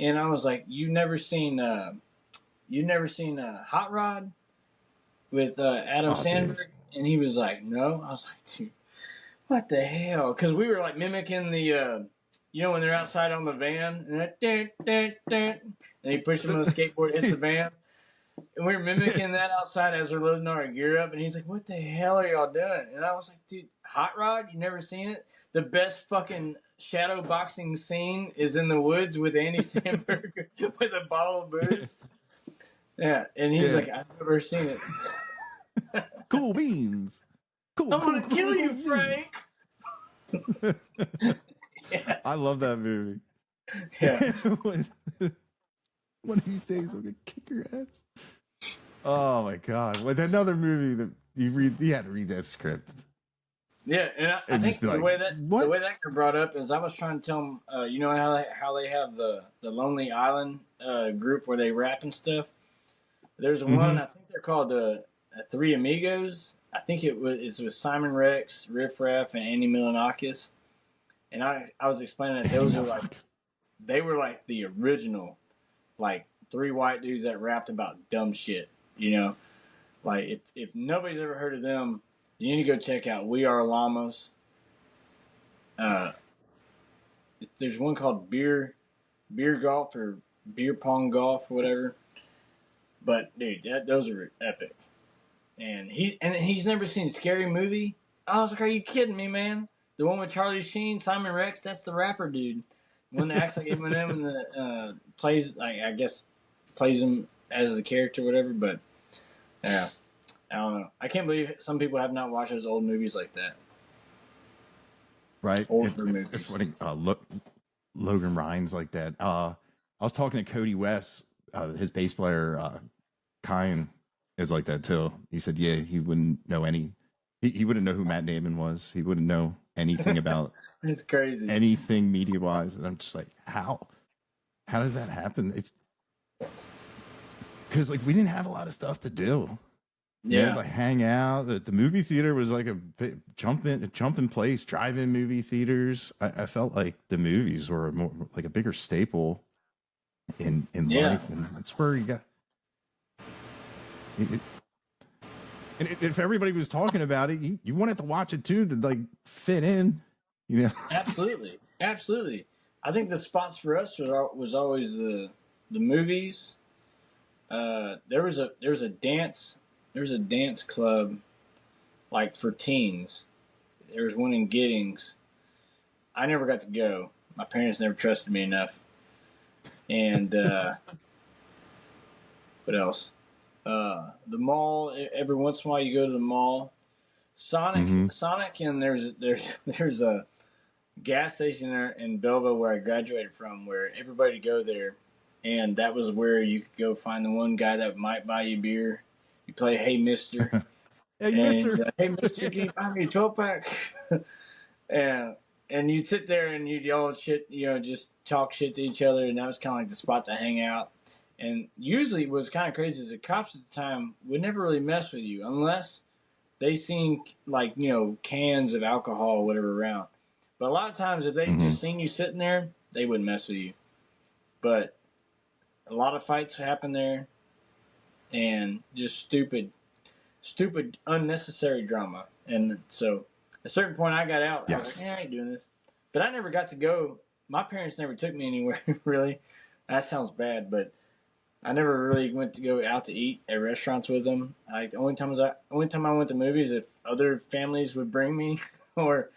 and I was like, you've never seen Hot Rod with Adam Sandberg? Dude. And he was like, no. I was like, dude, what the hell? Because we were like mimicking the when they're outside on the van, and he pushes him on the skateboard, hits the van. And we were mimicking that outside as we're loading our gear up. And he's like, what the hell are y'all doing? And I was like, dude, Hot Rod? You never seen it? The best fucking shadow boxing scene is in the woods with Andy Samberg with a bottle of booze. Yeah. And he's like, I've never seen it. Cool beans. I'm going to kill you, Frank. Yeah. I love that movie. Yeah. One of these days, I'm gonna kick your ass. Oh my god! With another movie that you had to read that script. Yeah, and I think the way that got brought up is I was trying to tell them, you know how they have the Lonely Island group where they rap and stuff. There's one, I think they're called the Three Amigos. I think it was with Simon Rex, Riff Raff, and Andy Milonakis. And I was explaining that they were like the original, like three white dudes that rapped about dumb shit. You know, like if nobody's ever heard of them, you need to go check out We Are Llamas. There's one called Beer Golf or Beer Pong Golf or whatever. But dude, those are epic. And he's never seen Scary Movie. I was like, are you kidding me, man? The one with Charlie Sheen, Simon Rex, that's the rapper dude. The one that acts like Eminem and plays him as the character, or whatever. But yeah, I don't know. I can't believe some people have not watched those old movies like that. Right. Older It's movies. funny. Logan Ryan's like that. I was talking to Cody West, his bass player, Kyan is like that too. He said, yeah, he wouldn't know he wouldn't know who Matt Damon was. He wouldn't know anything about It's crazy. anything media wise. And I'm just like, how does that happen? It's because like we didn't have a lot of stuff to do. Yeah. Like hang out. The movie theater was like a jump in place. Drive-in movie theaters. I felt like the movies were more like a bigger staple in life, and that's where you got. And if everybody was talking about it, you wanted to watch it too to like fit in, you know. Absolutely, absolutely. I think the spots for us was always the movies. There was a dance club like for teens. There was one in Giddings. I never got to go. My parents never trusted me enough. And what else? The mall. Every once in a while, you go to the mall. Sonic, and there's a gas station there in Belleville where I graduated from, where everybody go there, and that was where you could go find the one guy that might buy you beer. You play Hey Mister, Hey and Mister, Hey Mister, can you buy me a 12-pack? and you sit there and you yell shit, just talk shit to each other, and that was kind of like the spot to hang out. And usually, what was kind of crazy is the cops at the time would never really mess with you unless they seen like cans of alcohol or whatever around. But a lot of times, if they just seen you sitting there, they wouldn't mess with you. But a lot of fights happen there, and just stupid, unnecessary drama. And so, at a certain point, I got out. Yes. I was like, I ain't doing this. But I never got to go. My parents never took me anywhere, really. That sounds bad, but I never really went to go out to eat at restaurants with them. The only time I went to movies if other families would bring me, or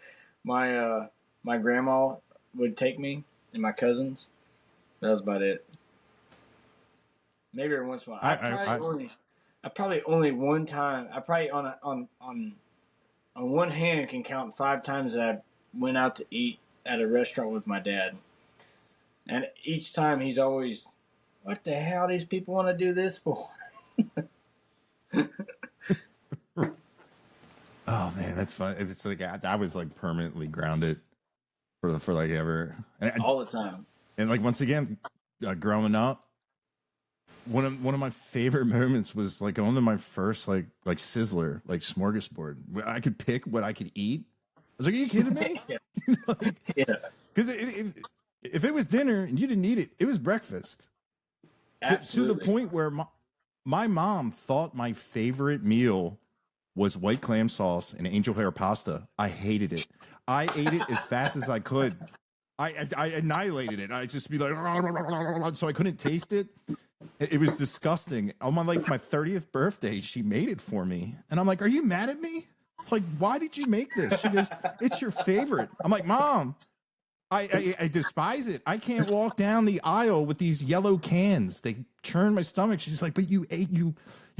my grandma would take me, and my cousins. That was about it. Maybe every once in a while. I probably only one time. I probably on one hand can count 5 times that I went out to eat at a restaurant with my dad, and each time he's always, "What the hell? These people want to do this for?" Oh man, that's fun. It's like I was like permanently grounded for like ever, all the time. And like once again, growing up, one of my favorite moments was like going to my first like Sizzler, like smorgasbord. I could pick what I could eat. I was like, "Are you kidding me?" Yeah. Because if it was dinner and you didn't eat it, it was breakfast. To the point where my mom thought my favorite meal was white clam sauce and angel hair pasta. I hated it. I ate it as fast as I could. I annihilated it. I'd just be like, so I couldn't taste it. It was disgusting. On my 30th birthday, she made it for me. And I'm like, "Are you mad at me? Like, why did you make this?" She goes, "It's your favorite." I'm like, "Mom, I despise it. I can't walk down the aisle with these yellow cans. They churn my stomach." She's like, "But you ate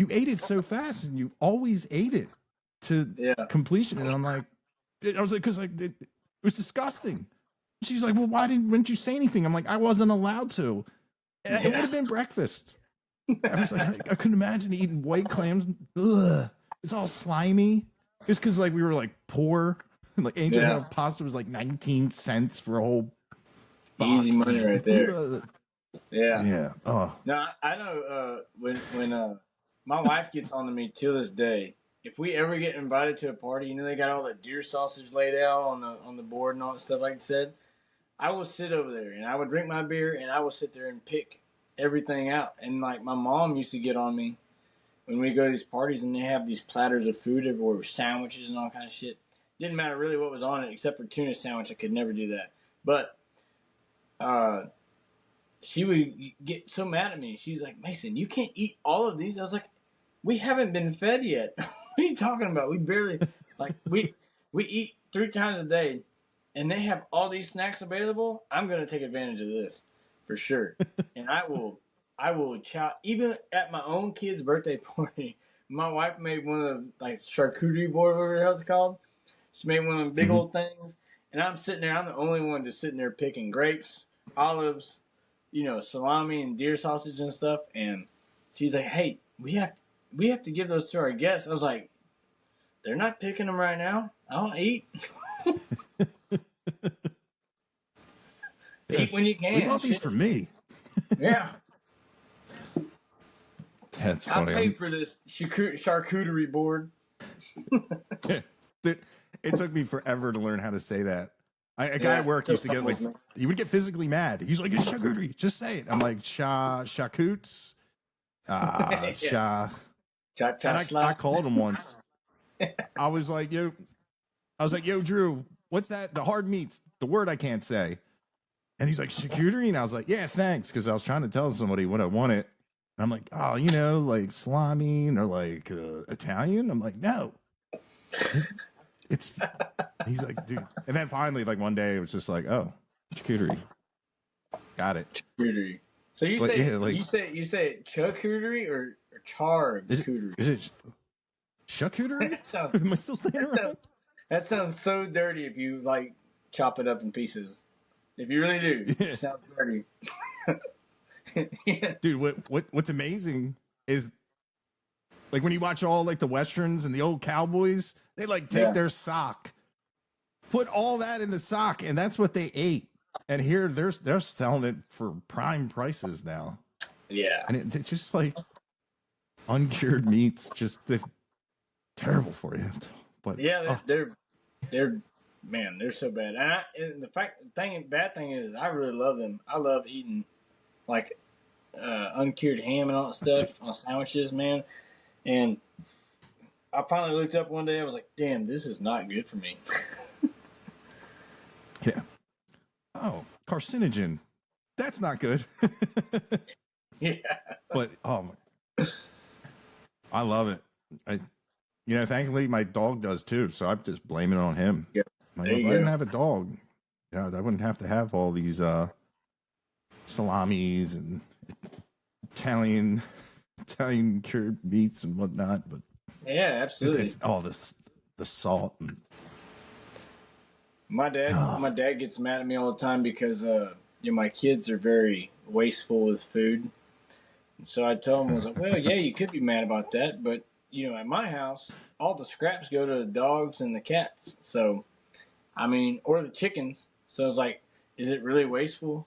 it so fast, and you always ate it to completion." And I'm like, I was like, because like it was disgusting. She's like, "Well, wouldn't you say anything?" I'm like, "I wasn't allowed to." It would have been breakfast. I was like, I couldn't imagine eating white clams. Ugh. It's all slimy. Just because like we were like poor. Like angel hair pasta was like 19 cents for a whole box. Easy money right there. Yeah. Yeah. Oh. No, I know when my wife gets on to me till this day, if we ever get invited to a party, they got all that deer sausage laid out on the board and all that stuff, like I said, I will sit over there and I would drink my beer and I will sit there and pick everything out. And like my mom used to get on me when we go to these parties and they have these platters of food everywhere with sandwiches and all kind of shit. Didn't matter really what was on it except for tuna sandwich. I could never do that. But she would get so mad at me. She's like, "Mason, you can't eat all of these." I was like, "We haven't been fed yet. What are you talking about? We barely we eat 3 times a day, and they have all these snacks available. I'm gonna take advantage of this for sure, and I will I will chop even at my own kid's birthday party. My wife made one of the like charcuterie board, whatever the hell it's called. She made one of them big Mhm. old things, and I'm sitting there. I'm the only one just sitting there picking grapes, olives, salami and deer sausage and stuff. And she's like, "Hey, we have to give those to our guests." I was like, "They're not picking them right now. I'll eat. Yeah. Eat when you We can." bought these Shit. for me. Yeah, That's I funny. paid for this charcuterie board. Dude, it took me forever to learn how to say that. A guy Yeah, at work still used to get like, fumbles, man. he would get physically mad. He's like, it's charcuterie. Just say it. I'm like, shakoots. Yeah. Sha. Cha And cha I slap. called him once. I was like, yo, Drew, what's that? The hard meats, the word I can't say. And he's like, charcuterie? And I was like, yeah, thanks. Because I was trying to tell somebody what I wanted. And I'm like, oh, like salami or like Italian. I'm like, no. It's he's like, dude. And then finally, like one day, it was just like, oh, charcuterie. Got it. Charcuterie. So you But say yeah, like, you say charcuterie or charcuterie? is it charcuterie? That sounds, Am I still saying it right? that sounds so dirty if you like chop it up in pieces. If you really do, Yeah. it sounds dirty. Yeah. Dude, what's amazing is like when you watch all like the westerns and the old cowboys, they like take Yeah. their sock, put all that in the sock, and that's what they ate. And here they're selling it for prime prices now. Yeah. And it's just like uncured meats, just they're terrible for you. But Yeah, they're man, they're so bad. And bad thing is, I really love them. I love eating like uncured ham and all that stuff on sandwiches, man. And I finally looked up one day. I was like, "Damn, this is not good for me." yeah. Oh, carcinogen. That's not good. Yeah. But I love it. Thankfully my dog does too, so I'm just blaming it on him. Yeah. Like, There if you I didn't go. have a dog, I wouldn't have to have all these salamis and Italian cured meats and whatnot. But Yeah, absolutely. it's all this the salt and My dad gets mad at me all the time because my kids are very wasteful with food. And so I tell him, I was like, well, yeah, you could be mad about that, but at my house, all the scraps go to the dogs and the cats. So, I mean, or the chickens. So it's like, is it really wasteful?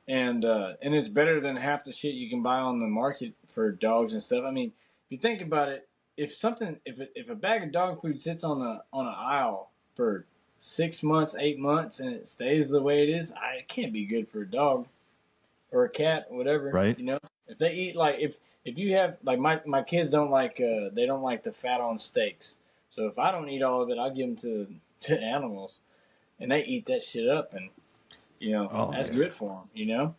And it's better than half the shit you can buy on the market for dogs and stuff. I mean, if you think about it, if a bag of dog food sits on an aisle for 6 months, 8 months, and it stays the way it is, it can't be good for a dog or a cat, or whatever. right. If they eat like if you have like my kids don't like they don't like the fat on steaks. So if I don't eat all of it, I'll give them to animals, and they eat that shit up, and that's yeah. good for them.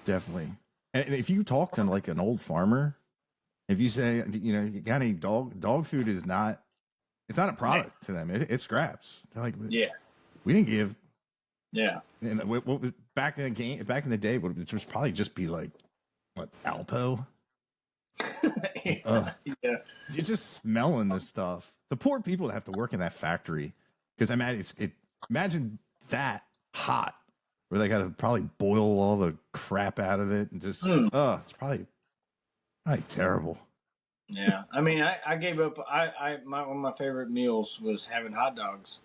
Definitely. And if you talk to like an old farmer, if you say, you got any dog food is not, it's not a product to them. It's scraps. They're like, Yeah. we didn't give. Yeah. And what was back in the day, it would probably just be like, what, Alpo? Yeah. You're just smelling this stuff. The poor people that have to work in that factory, because imagine that hot, where they got to probably boil all the crap out of it and just, it's probably terrible. Yeah. I mean, I gave up. One of my favorite meals was having hot dogs,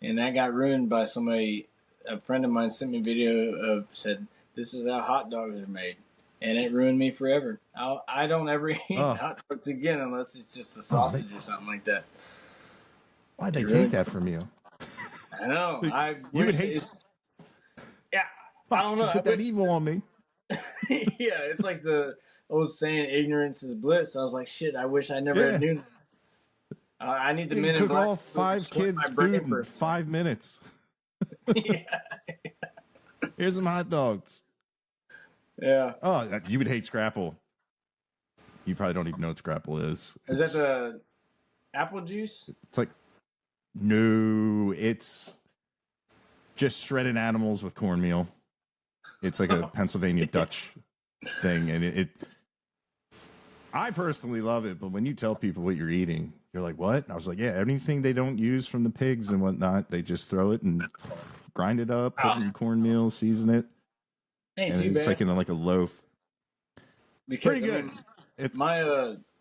and that got ruined by somebody. A friend of mine sent me a video of said, "This is how hot dogs are made," and it ruined me forever. I don't ever eat hot dogs again unless it's just a sausage or something like that. Why'd they take that from you? I know. You would hate. Yeah. I don't know. Put that evil on me. Yeah, it's like the old saying, "Ignorance is bliss." I was like, "Shit, I wish I never knew that." I need the men in cook black all 5 kids' food in 5 minutes. Yeah. Here's some hot dogs. Yeah. Oh, you would hate Scrapple. You probably don't even know what Scrapple is. Is that the apple juice? It's like, no, it's just shredded animals with cornmeal. It's like a Pennsylvania Dutch thing, and I personally love it. But when you tell people what you're eating, you're like, "What?" And I was like, "Yeah, anything they don't use from the pigs and whatnot, they just throw it and grind it up, put it in cornmeal, season it, Ain't and too it's bad. like in like a loaf. It's Because pretty good. I mean, It's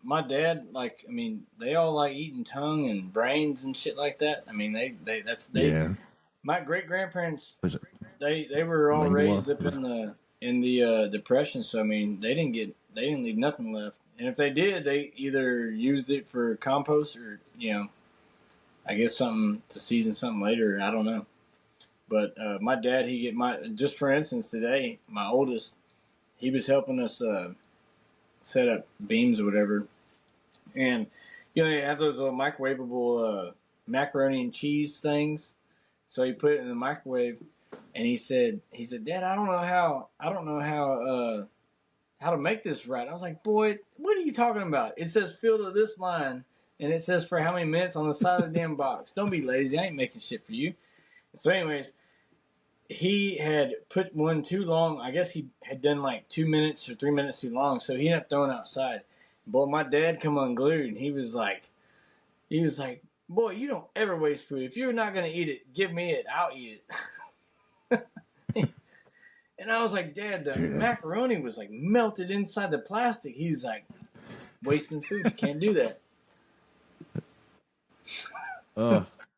my dad, like, I mean, they all like eating tongue and brains and shit like that. I mean, yeah. my great grandparents, There's a they were all lingua. raised up in the depression, so I mean, they didn't leave nothing left. And if they did, they either used it for compost or, you know, I guess something to season something later. I don't know. But my dad, just for instance, today, my oldest, he was helping us set up beams or whatever. And, you know, they have those little microwavable macaroni and cheese things. So he put it in the microwave, and he said, Dad, I don't know how to make this right. I was like, boy, what are you talking about? It says fill to this line, and it says for how many minutes on the side of the damn box. Don't be lazy. I ain't making shit for you. So anyways, he had put one too long. I guess he had done like 2 minutes or 3 minutes too long, so he ended up throwing it outside. Boy, my dad come unglued, and he was like, boy, you don't ever waste food. If you're not gonna eat it, give me it. I'll eat it. And I was like, Dad, the macaroni was like melted inside the plastic. He's like, wasting food. You can't do that.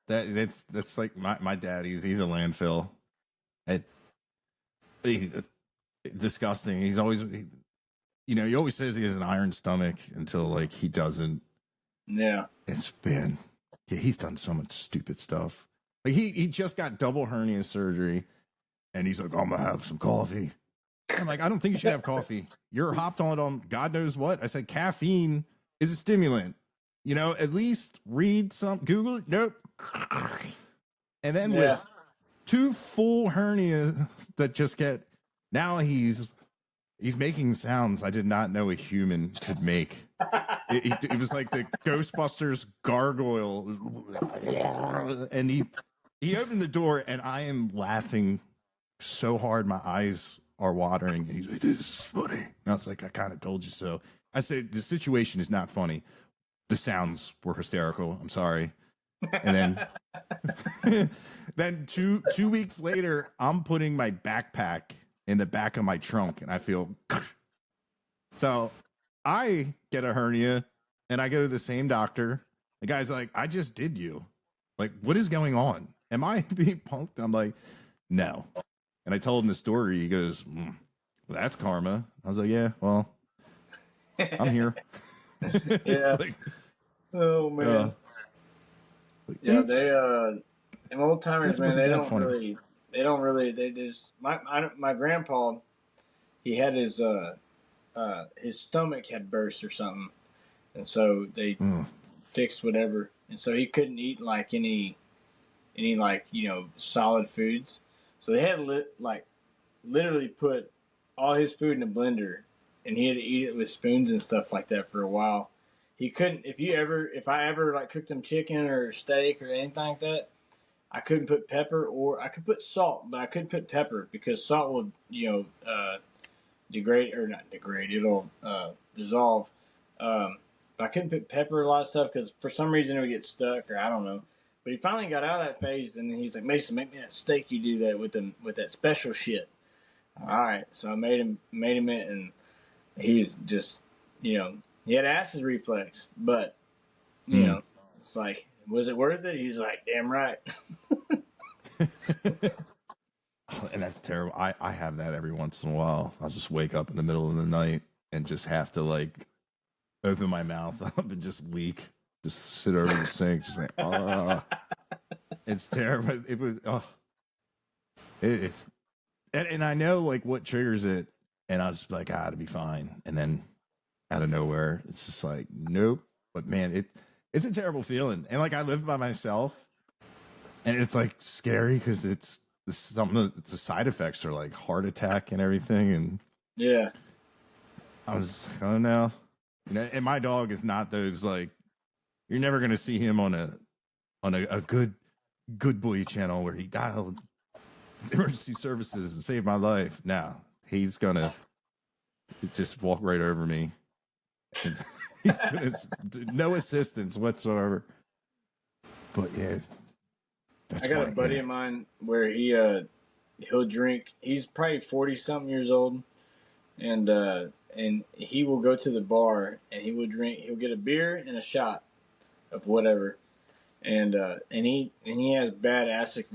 That's like my dad. He's a landfill. It, disgusting. He's always, he always says he has an iron stomach until like he doesn't. Yeah. He's done so much stupid stuff. Like he just got double hernia surgery, and he's like, I'm gonna have some coffee. I'm like, I don't think you should have coffee. You're hopped on God knows what. I said caffeine is a stimulant. At least read some, Google it. Nope. And then with 2 full hernias that just now he's making sounds I did not know a human could make. It was like the Ghostbusters gargoyle, and he opened the door, and I am laughing so hard my eyes are watering. And he's like, "This is funny." And I was like, "I kind of told you so." I said, "The situation is not funny. The sounds were hysterical. I'm sorry." And then two weeks later, I'm putting my backpack in the back of my trunk, and I feel so. I get a hernia, and I go to the same doctor. The guy's like, "I just did you. Like, what is going on? Am I being punked?" I'm like, "No." And I told him the story. He goes, well, "That's karma." I was like, "Yeah, well, I'm here." Yeah. Like, oh man. Yeah, them old timers, man. They just my grandpa. He had his stomach had burst or something, and so they fixed whatever, and so he couldn't eat like any like solid foods. So they had literally put all his food in a blender, and he had to eat it with spoons and stuff like that for a while. He couldn't. If I ever like cooked him chicken or steak or anything like that, I couldn't put pepper, or I could put salt, but I couldn't put pepper because salt would degrade, or not degrade. It'll dissolve. But I couldn't put pepper a lot of stuff because for some reason it would get stuck, or I don't know. But he finally got out of that phase, and he's like, "Mason, make me that steak you do that with that special shit." All right, so I made him it, and he was just, he had acid reflux, but it's like, was it worth it? He's like, damn right. And that's terrible. I have that every once in a while. I'll just wake up in the middle of the night and just have to like open my mouth up and just leak. Just sit over the sink, just like, it's terrible. It was, it's, and I know like what triggers it, and I was like, it'll be fine. And then out of nowhere, it's just like, nope. But man, it's a terrible feeling. And like I live by myself, and it's like scary because it's the side effects are like heart attack and everything. And yeah, I was like, oh no, and my dog is not those like, you're never gonna see him on a good boy channel where he dialed emergency services and saved my life. Now he's gonna just walk right over me. He's gonna no assistance whatsoever. But yeah, that's I got funny. a buddy of mine where he'll drink. He's probably 40-something years old, and he will go to the bar and he will drink. He'll get a beer and a shot of whatever, and he has bad acid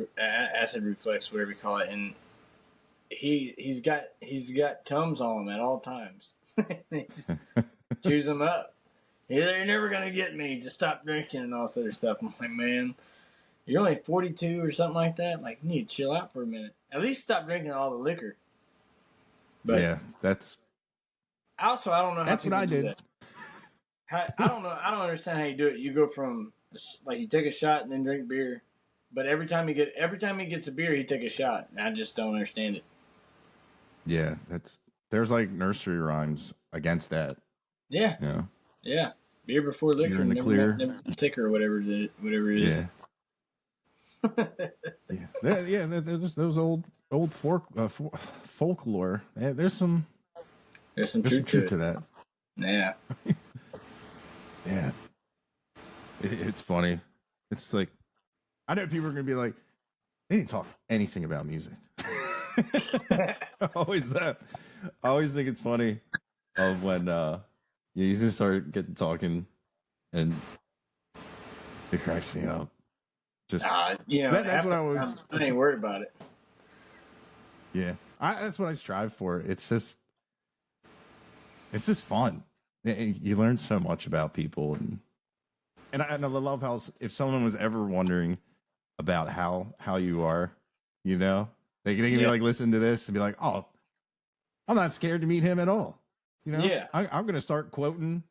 reflux, whatever you call it, and he's got Tums on him at all times. He just chews them up. They're never gonna get me to stop drinking and all this other stuff. I'm like, man, you're only 42 or something like that. Like, you need to chill out for a minute. At least stop drinking all the liquor. But yeah, that's also, I don't know. That's what I did. I don't know. I don't understand how you do it. You go from like you take a shot and then drink beer, but every time he gets a beer, he take a shot. I just don't understand it. Yeah, there's like nursery rhymes against that. Yeah. Yeah. Yeah. Beer before liquor. You're in the clear. Never thicker or whatever it is. Yeah. There's those old folklore. Yeah, there's some truth to that. Yeah. Yeah. It's funny. It's like, I know people are going to be like, they didn't talk anything about music. Always that. I always think it's funny of when you just start getting talking and it cracks me up. Just that's what I was. I ain't worried about it. Yeah, that's what I strive for. It's just fun. You learn so much about people, and I love how if someone was ever wondering about how you are, they can be like, listen to this and be like, oh, I'm not scared to meet him at all. I'm gonna start quoting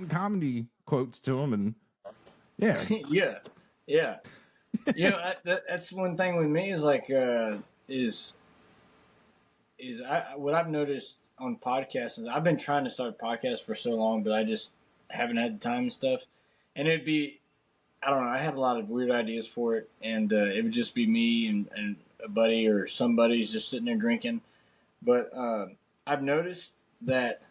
comedy quotes to him, and yeah. That's one thing with me is like what I've noticed on podcasts is I've been trying to start podcasts for so long, but I just haven't had the time and stuff. And it'd be, I don't know, I had a lot of weird ideas for it, and it would just be me and a buddy or somebody's just sitting there drinking. But I've noticed that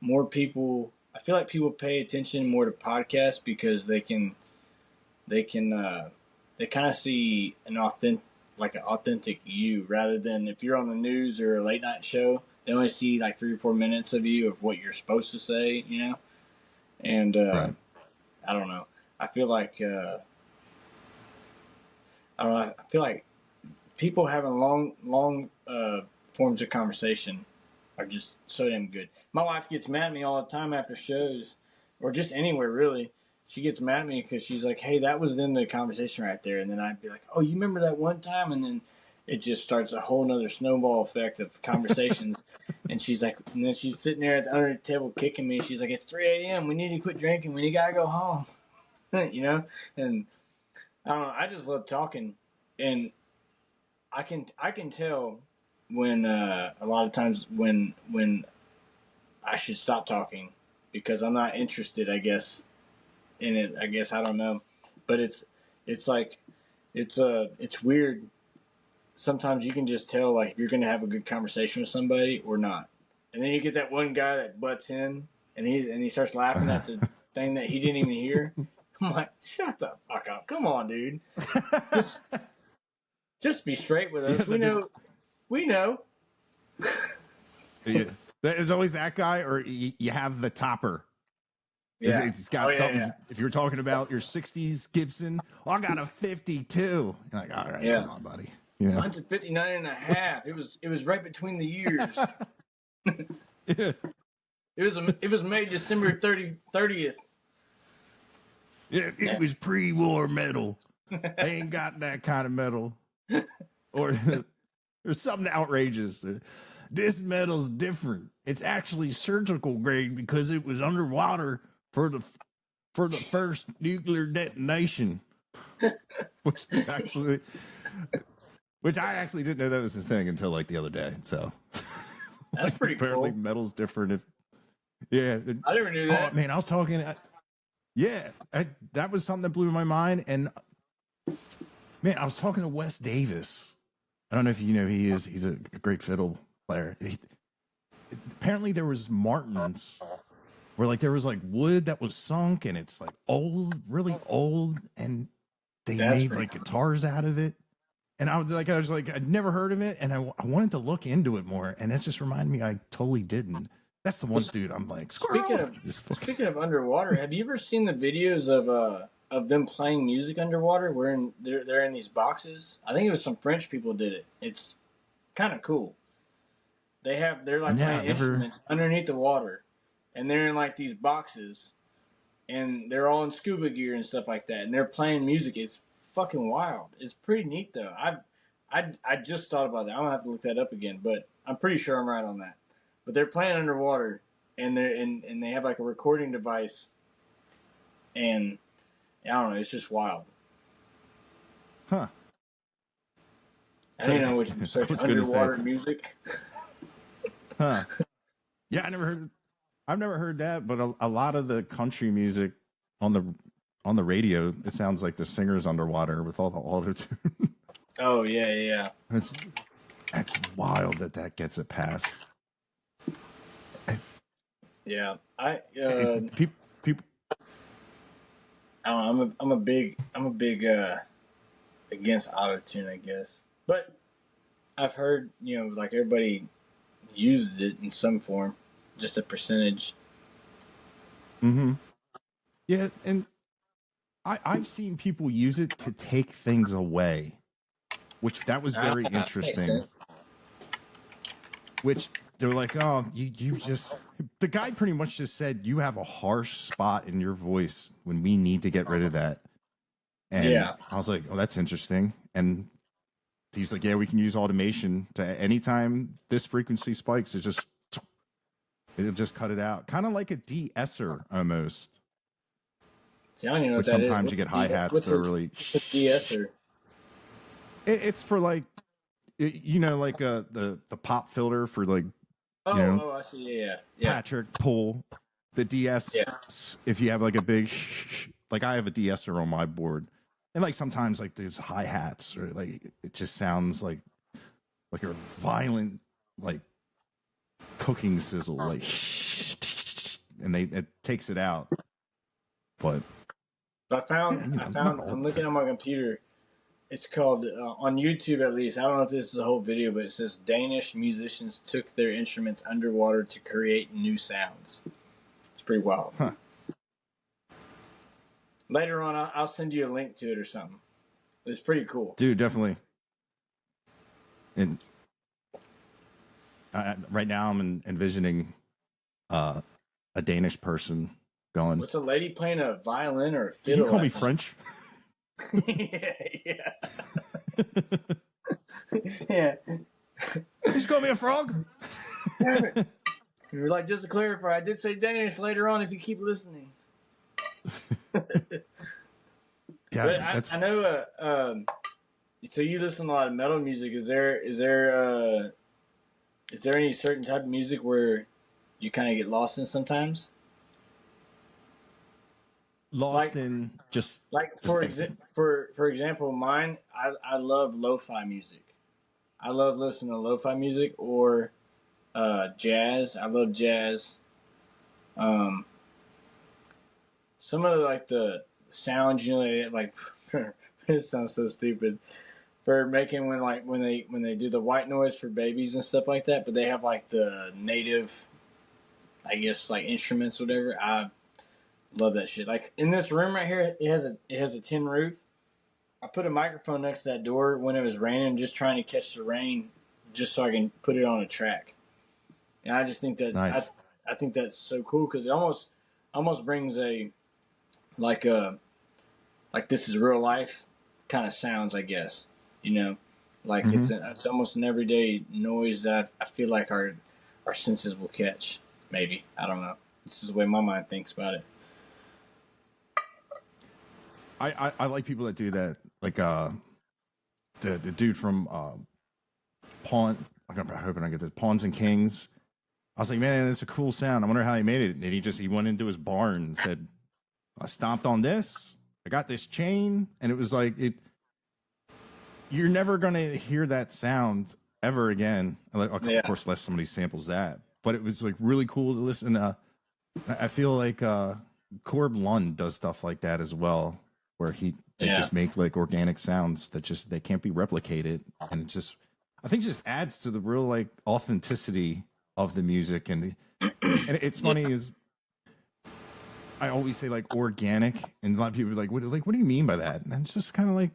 more people, I feel like people pay attention more to podcasts because they kind of see an authentic you, rather than if you're on the news or a late night show, they only see like 3 or 4 minutes of you of what you're supposed to say, and right. I don't know. I feel like I feel like people having long forms of conversation are just so damn good. My wife gets mad at me all the time after shows, or just anywhere really. She gets mad at me because she's like, hey, that was in the conversation right there. And then I'd be like, oh, you remember that one time? And then it just starts a whole nother snowball effect of conversations. And she's like, and then she's sitting there under the table kicking me. She's like, it's 3 a.m. We need to quit drinking. We got to go home. And I don't know. I just love talking. And I can tell when a lot of times when I should stop talking because I'm not interested, I guess, in it. I guess, I don't know, but it's like it's weird. Sometimes you can just tell like if you're gonna have a good conversation with somebody or not, and then you get that one guy that butts in and he starts laughing at the thing that he didn't even hear. I'm like, shut the fuck up! Come on, dude. Just be straight with us. We know. Yeah. There's always that guy, or you have the topper. Yeah. It's got something. Yeah. If you're talking about your 60s Gibson, I got a 52. You're like, all right, come on, buddy. Mine's a 59 and a half. It was right between the years. Yeah. It was made December 30th. Yeah, it was pre-war metal. They ain't got that kind of metal. Or there's something outrageous. This metal's different. It's actually surgical grade because it was underwater for the first nuclear detonation, which I actually didn't know that was his thing until like the other day. So that's pretty apparently cool. metal's different. I never knew that. Oh man, I was talking. That was something that blew my mind. And man, I was talking to Wes Davis I don't know if you know he's a great fiddle player. Apparently there was Martins where like there was like wood that was sunk and it's like old, really old, and they That's made pretty like guitars out of it. And I was like, I'd never heard of it, and I wanted to look into it more, and that just reminded me I totally didn't. That's the one dude I'm like, squirrel. Speaking of underwater, have you ever seen the videos of them playing music underwater? Where they're in these boxes. I think it was some French people did it. It's kind of cool. They're like playing instruments underneath the water, and they're in like these boxes, and they're all in scuba gear and stuff like that, and they're playing music. It's fucking wild. It's pretty neat though. I just thought about that. I'm gonna have to look that up again, but I'm pretty sure I'm right on that. But they're playing underwater, and they have like a recording device, and I don't know. It's just wild. Huh. I don't know what you search underwater music. Huh. Yeah, I've never heard that, but a lot of the country music on the radio, it sounds like the singer's underwater with all the auto-tune. Oh yeah. That's wild that gets a pass. Yeah, people. I don't know, I'm a big against auto-tune, I guess, but I've heard like everybody uses it in some form, just a percentage. Mm-hmm. Yeah, and I've seen people use it to take things away, which that was very interesting. Which they're like, oh, you just the guy pretty much just said you have a harsh spot in your voice when we need to get rid of that. And yeah. I was like, oh, that's interesting. And he's like, yeah, we can use automation to anytime this frequency spikes, it'll just cut it out. Kind of like a de-esser almost. See, I don't even know which what that sometimes is. You get hi-hats that are really... de-esser? It's for like, like the pop filter for like, I see. Yeah. Patrick pull the DS. Yeah. If you have like a big, like I have a de-esser on my board. And like sometimes like there's hi-hats or like it just sounds like a violent like cooking sizzle, like and it takes it out. But I'm looking on my computer. It's called on YouTube at least. I don't know if this is a whole video, but it says Danish musicians took their instruments underwater to create new sounds. It's pretty wild. Huh. Later on, I'll send you a link to it or something. It's pretty cool. Dude, definitely. And right now I'm envisioning a Danish person going... What's a lady playing a violin or a fiddle? Did you call me French? Yeah. Yeah. You just call me a frog? You're like, just to clarify, I did say Danish later on if you keep listening. Yeah, I know. So you listen to a lot of metal music. Is there any certain type of music where you kind of get lost in sometimes? In just like for example, mine. I love lo-fi music. I love listening to lo-fi music or jazz. I love jazz. Some of the sounds, like it sounds so stupid. For making when they do the white noise for babies and stuff like that, but they have like the native, I guess, like instruments, whatever. I love that shit. Like in this room right here, it has a tin roof. I put a microphone next to that door when it was raining, just trying to catch the rain, just so I can put it on a track. And I just think that nice. I think that's so cool because it almost brings a like this is real life kind of sounds, I guess. Like mm-hmm. It's almost an everyday noise that I feel like our senses will catch. Maybe, I don't know. This is the way my mind thinks about it. I like people that do that. Like the dude from Pawn. I'm hoping I get this. Pawns and Kings. I was like, man, it's a cool sound. I wonder how he made it. And he went into his barn and said, I stomped on this. I got this chain, and it was like it. you're never going to hear that sound ever again. Like, of Yeah. course, unless somebody samples that. But it was like really cool to listen. I feel like Corb Lund does stuff like that as well, where they just make like organic sounds that just they can't be replicated, and it just I think just adds to the real like authenticity of the music. And it's funny is I always say like organic, and a lot of people are like, what do you mean by that? And it's just kind of like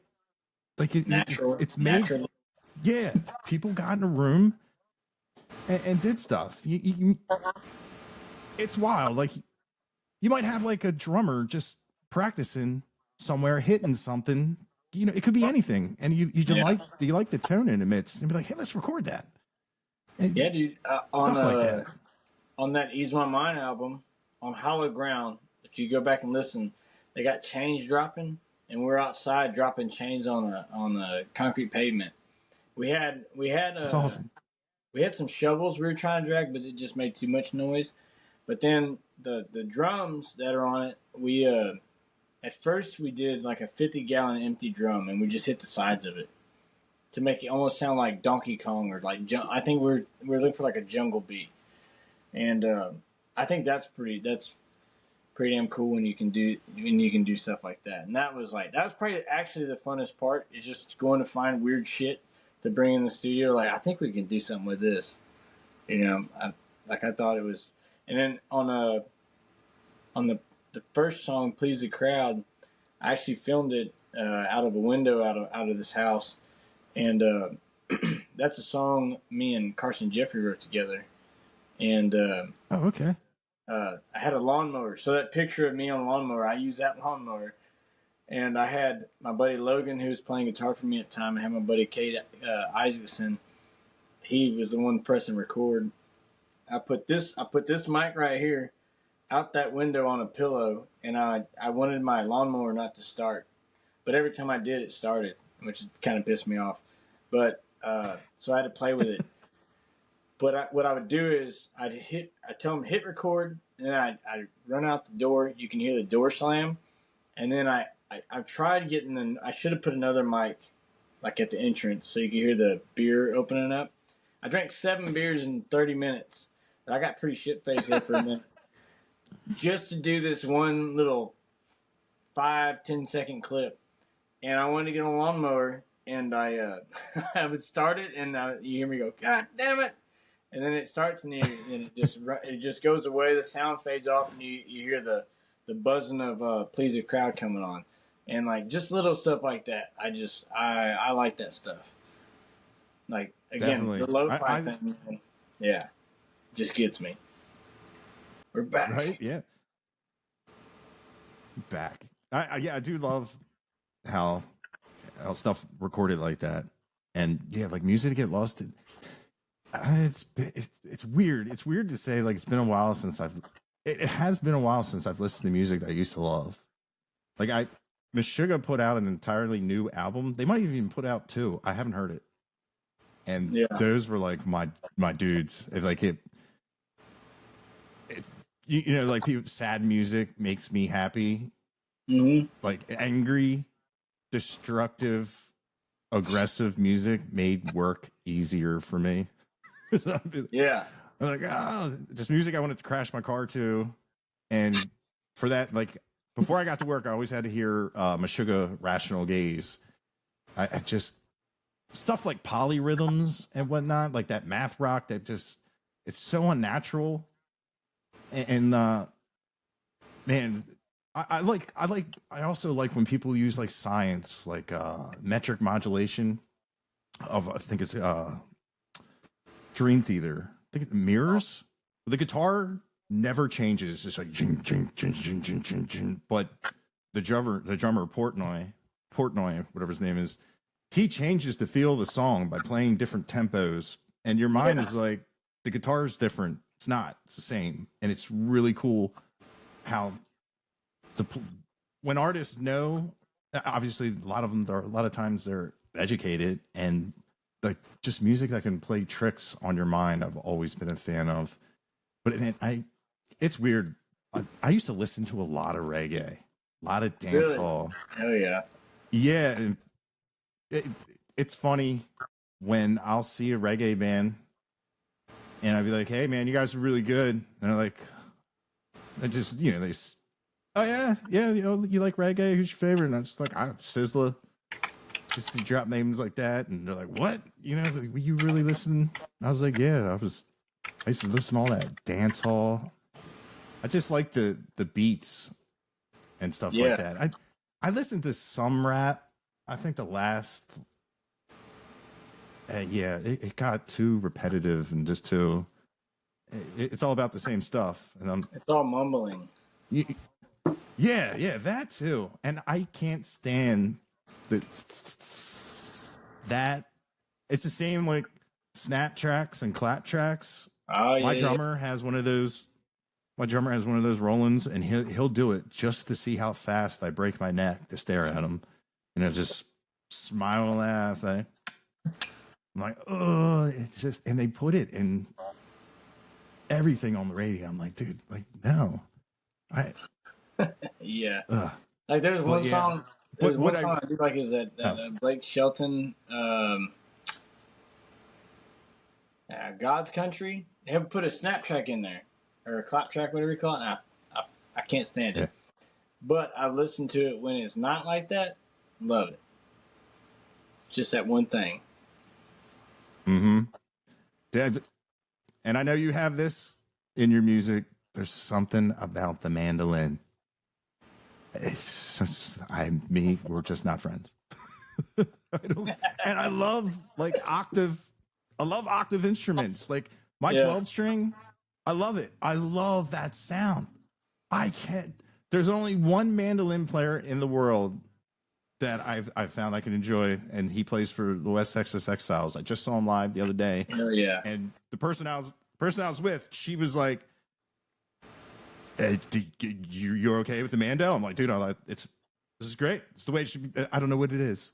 natural. It's made. Natural. Yeah, people got in a room and did stuff. It's wild. Like you might have like a drummer just practicing somewhere, hitting something. You know, it could be anything, and you like the tone it emits, and be like, hey, let's record that. And yeah, dude. Stuff like that. On that Ease My Mind album, on Hollow Ground, if you go back and listen, they got chains dropping, and we're outside dropping chains on the concrete pavement. We had It's awesome. We had some shovels we were trying to drag, but it just made too much noise. But then the drums that are on it, we at first we did like a 50-gallon empty drum, and we just hit the sides of it to make it almost sound like Donkey Kong or like I think we're looking for like a jungle beat, and I think that's pretty damn cool when you can do stuff like that. And that was probably actually the funnest part, is just going to find weird shit to bring in the studio. Like, I think we can do something with this. You know, I thought it was. And then on the first song, Please the Crowd, I actually filmed it out of a window out of this house. And that's a song me and Carson Jeffrey wrote together. And okay. I had a lawnmower. So that picture of me on a lawnmower, I used that lawnmower. And I had my buddy Logan, who was playing guitar for me at the time. I had my buddy Kate Isaacson. He was the one pressing record. I put this mic right here out that window on a pillow, and I wanted my lawnmower not to start. But every time I did, it started, which kind of pissed me off. But so I had to play with it. But what I would do is I tell him hit record, and then I'd run out the door. You can hear the door slam, and then I tried getting I should have put another mic like at the entrance so you could hear the beer opening up. I drank 7 beers in 30 minutes. But I got pretty shit-faced there for a minute. Just to do this one little 5-10 second clip. And I wanted to get a lawnmower, and I would start it, and you hear me go, God damn it! And then it starts, and it just goes away. The sound fades off, and you hear the buzzing of Please the Crowd coming on. And like just little stuff like that. I like that stuff. Like, again, Definitely. the lo-fi thing, yeah, just gets me. We're back. Right? Yeah. Back. I do love how stuff recorded like that. And yeah, like music get lost. It's weird. It's weird to say like it's been a while since it has been a while since I've listened to music that I used to love. Like Meshuggah put out an entirely new album. They might have even put out 2. I haven't heard it. And those were like my dudes. Like you know, like sad music makes me happy. Mm-hmm. Like angry, destructive, aggressive music made work easier for me. Yeah. I'm like, just music I wanted to crash my car to. And for that, like before I got to work, I always had to hear Meshuggah Rational Gaze. I just stuff like polyrhythms and whatnot, like that math rock that just it's so unnatural. And man, I also like when people use like science, like metric modulation of I think it's Dream Theater. I think it's mirrors. The guitar never changes. It's like jing, jing, jing, jing, jing, jing, jing. But the drummer Portnoy, whatever his name is, he changes the feel of the song by playing different tempos, and your mind is like, the guitar is different. It's not. It's the same, and it's really cool how when artists know. Obviously, a lot of times they're educated, and like just music that can play tricks on your mind. I've always been a fan of, but it's weird. I used to listen to a lot of reggae, a lot of dancehall. Really? Oh yeah, yeah. And it's funny when I'll see a reggae band and I'd be like, "Hey, man, you guys are really good," and they're like, "I just, oh yeah, you like reggae? Who's your favorite?" And I'm just like, "I Sizzla." Just to drop names like that, and they're like, "What? You really listen?" I was like, "Yeah, I used to listen to all that dance hall. I just like the beats and stuff like Yeah. that. I listened to some rap. I think the last, it got too repetitive and just too. It's all about the same stuff, and It's all mumbling. yeah, that too. And I can't stand the that. It's the same like snap tracks and clap tracks. Oh yeah. My drummer has one of those. My drummer has one of those Rolands, and he'll do it just to see how fast I break my neck to stare at him, and I just smile and laugh. I'm like, oh, it's just, and they put it in everything on the radio. I'm like, dude, like, no, Yeah. ugh. Like there's one song. There's But one song I do like is that Blake Shelton, God's Country. They have put a snap track in there or a clap track, whatever you call it. And I can't stand it. Yeah. But I've listened to it when it's not like that. Love it. Just that one thing. Mm-hmm. Dad, and I know you have this in your music. There's something about the mandolin. It's just, we're just not friends. And I love octave. I love octave instruments. Like my 12 string, I love it. I love that sound. I can't. There's only one mandolin player in the world that I've found I can enjoy, and he plays for the West Texas Exiles. I just saw him live the other day. Oh yeah. And the person I was with, she was like, "You're okay with the mando?" I'm like, "Dude, this is great. It's the way it should be." I don't know what it is.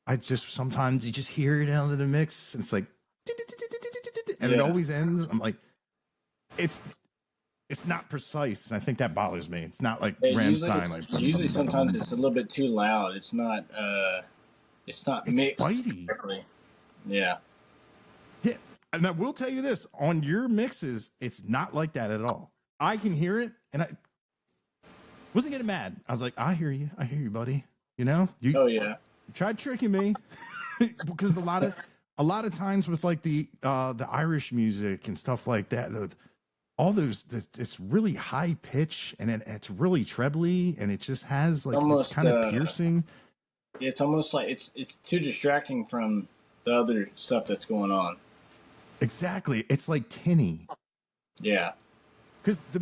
I just sometimes you just hear it out of the mix, and it's like, and it always ends. I'm like, it's not precise, and I think that bothers me. It's not like Rams time. Usually, sometimes it's a little bit too loud. It's not mixed. Bitey. Correctly. Yeah. Yeah, and I will tell you this: on your mixes, it's not like that at all. I can hear it, and I wasn't getting mad. I was like, I hear you, buddy. You tried tricking me because a lot of times with like the Irish music and stuff like that, all those, it's really high pitch and it's really trebly, and it just has like almost, it's kind of piercing. It's almost like it's too distracting from the other stuff that's going on. Exactly, it's like tinny. Yeah. Because the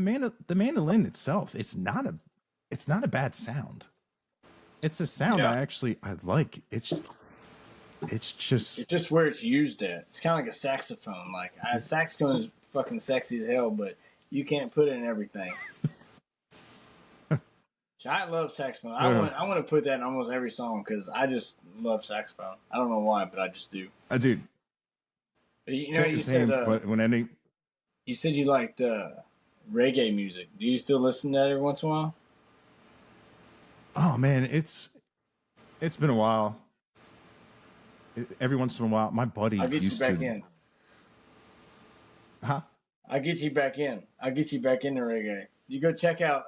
mandolin itself, it's not a bad sound. It's a sound I like. It's just where it's used at. It's kind of like a saxophone. Like a saxophone is fucking sexy as hell, but you can't put it in everything. I love saxophone. I want to put that in almost every song because I just love saxophone. I don't know why, but I just do. I do. You said but when ending, you said you liked reggae music. Do you still listen to that every once in a while? Oh man, it's been a while. Every once in a while, my buddy I'll get used you back to. In. Huh? I'll get you back in. I'll get you back into reggae. You go check out.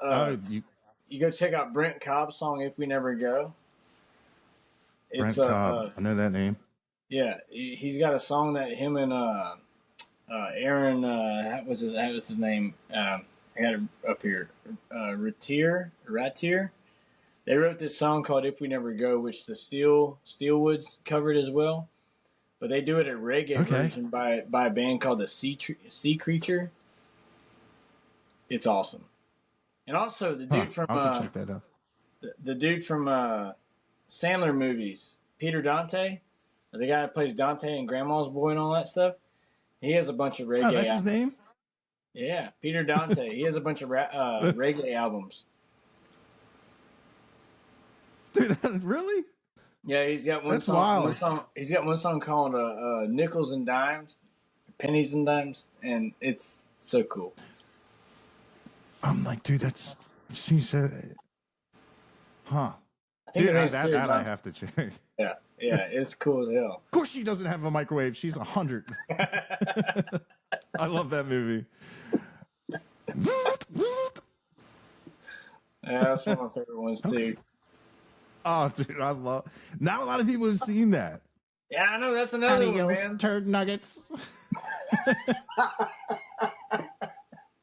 You go check out Brent Cobb's song "If We Never Go." Brent Cobb, I know that name. Yeah, he's got a song that him and Aaron, what was his name? I got it up here. Ratier. They wrote this song called "If We Never Go," which the Steelwoods covered as well. But they do it a reggae version by a band called the Sea Creature. It's awesome. And also the dude from I'll have to check that out. The dude from Sandler movies, Peter Dante, the guy that plays Dante and Grandma's Boy and all that stuff. He has a bunch of reggae. Oh, that's his name? Yeah, Peter Dante. He has a bunch of reggae albums. Dude, really? Yeah, he's got one song. He's got one song called "Nickels and Dimes," "Pennies and Dimes," and it's so cool. I'm like, dude, she said, huh? I think Dude, his name's that Terry I Johnson. have to check. Yeah, it's cool as hell. Of course, she doesn't have a microwave. She's 100. I love that movie. Yeah, that's one of my favorite ones too. Oh, dude, I love. Not a lot of people have seen that. Yeah, I know that's another one, Adios, man. turd nuggets.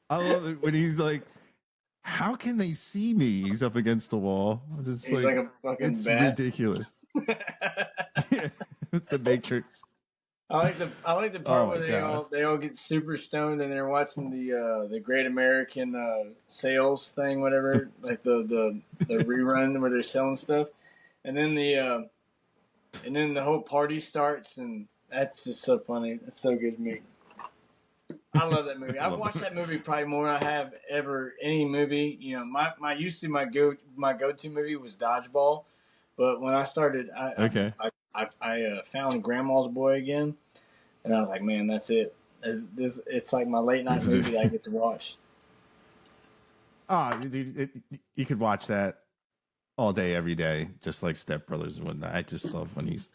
I love it when he's like, "How can they see me?" He's up against the wall. I'm just He's like a fucking it's bat. ridiculous. Yeah, the Matrix. I like the part Oh where my they all get super stoned and they're watching the Great American Sales thing, whatever, like the rerun where they're selling stuff, and then the whole party starts, and that's just so funny. It's so good to me. I love that movie. I've watched that movie probably more than I have ever any movie. You know, my go to movie was Dodgeball, but when I started, Okay. I found Grandma's Boy again, and I was like, man, that's it. It's like my late night movie that I get to watch. Oh, dude, you could watch that all day, every day, just like Step Brothers and whatnot. I just love when he's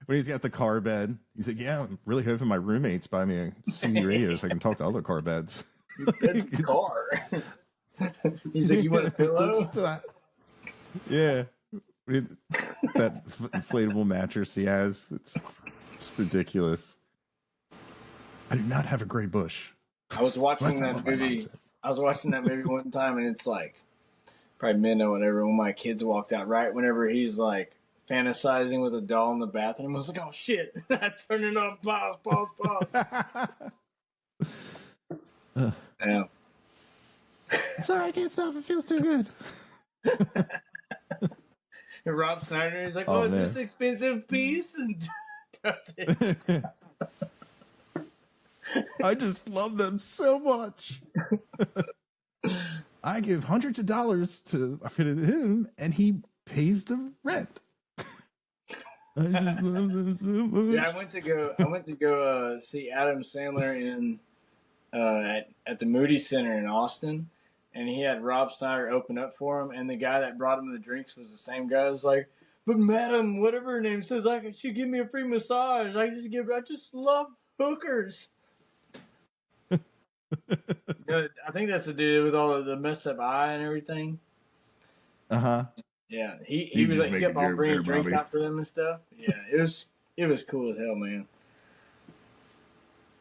when he's got the car bed. He's like, "Yeah, I'm really hoping my roommates buy me a CD radio so I can talk to other car beds." Good car. He's like, you want a pillow? Yeah, that inflatable mattress he has. It's ridiculous. I do not have a gray bush. I was watching that movie. I was watching that movie one time, and it's like probably midnight, whatever. When my kids walked out, right whenever he's like fantasizing with a doll in the bathroom, I was like, "Oh shit!" I turned it off. Pause. Yeah. Sorry, I can't stop. It feels too good. And Rob Snyder is like, Oh, "Oh, is man. this expensive piece?" And does it. I just love them so much. I give hundreds of dollars to him, and he pays the rent. I just love them so much. Yeah, I went to go see Adam Sandler in at the Moody Center in Austin, and he had Rob Snyder open up for him, and the guy that brought him the drinks was the same guy. I was like, "But madam, whatever her name says, she give me a free massage. I just love hookers." I think that's to do with all of the messed up eye and everything. Uh-huh. Yeah, he was like, he kept on bringing drinks Bobby. out for them and stuff. Yeah, it was cool as hell, man.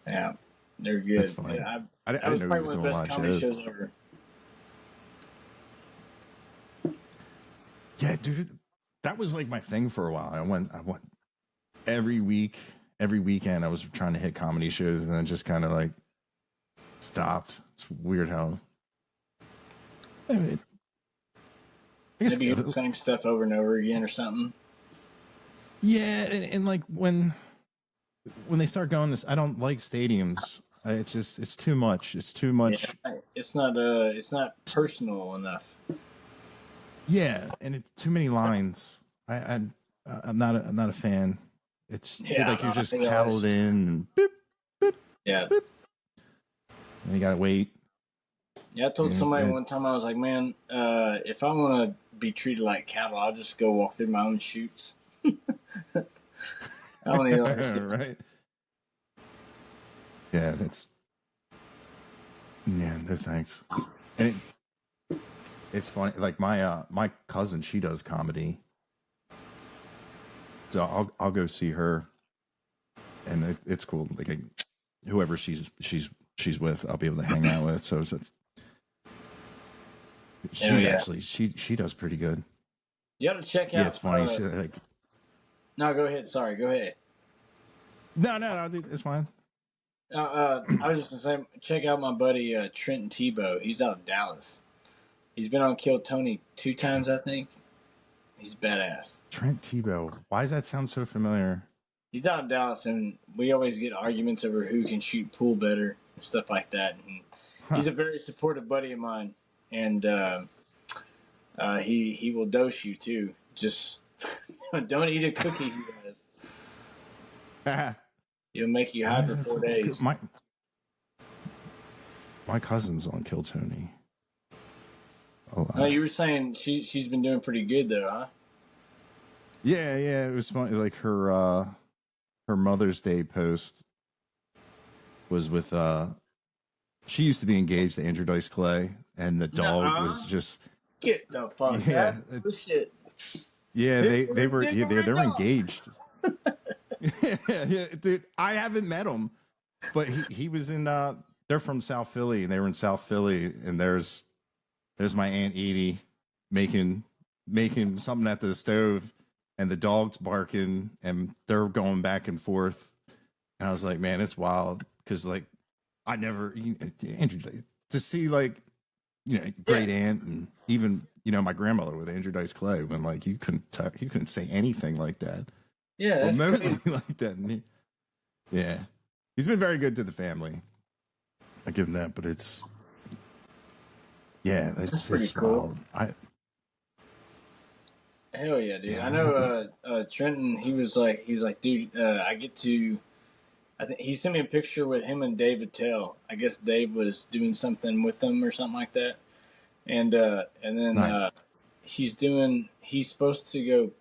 Yeah, they're good. That's funny. Yeah, I that was didn't know probably he was one of doing the a lot best of comedy shows. shows ever. Yeah, dude, that was like my thing for a while. I went every week, every weekend. I was trying to hit comedy shows, and then just kind of like stopped. It's weird how. I mean, I guess Maybe you do the same stuff over and over again or something. Yeah, and like when they start going this, I don't like stadiums. It's too much. It's too much. Yeah, it's not personal enough. Yeah, and it's too many lines. I'm not a fan. It's like you're just cattled in and beep, beep, yeah, beep, and you gotta wait. Yeah, I told somebody one time, I was like, man, if I want to be treated like cattle, I'll just go walk through my own chutes. I don't need all this shit. Right. Yeah, that's. Yeah, no thanks. And it's funny. Like my cousin, she does comedy, so I'll go see her, and it's cool. Like whoever she's with, I'll be able to hang out with. So she's actually she does pretty good. You got to check out. Yeah, it's funny. No, go ahead. Sorry, go ahead. No, dude, it's fine. I was just gonna say, check out my buddy Trenton Tebow. He's out of Dallas. He's been on Kill Tony 2 times, I think. He's badass. Trent Tebow. Why does that sound so familiar? He's out of Dallas, and we always get arguments over who can shoot pool better and stuff like that. And he's a very supportive buddy of mine, and he will dose you too. Just don't eat a cookie, he does. He'll make you high for 4 days. My cousin's on Kill Tony. No, you were saying she's been doing pretty good though, huh? Yeah, it was funny. Like her Mother's Day post was with she used to be engaged to Andrew Dice Clay, and the dog was Nuh-uh. just Get the fuck yeah, out of shit. yeah. His They were dick over your they're dog. engaged. Yeah, dude. I haven't met him, but he was in. They're from South Philly, and they were in South Philly, and there's my Aunt Edie making something at the stove, and the dog's barking, and they're going back and forth, and I was like, man, it's wild because like I never Andrew to see like great aunt and even my grandmother with Andrew Dice Clay when like you couldn't say anything like that. Yeah, that's remotely crazy. like that. And yeah, he's been very good to the family. I give him that, but it's That's it's pretty just cool. wild. Hell yeah, dude. Yeah, I know Trenton, he was like, dude, I get to I think he sent me a picture with him and Dave Attell. I guess Dave was doing something with them or something like that. And then nice. he's supposed to go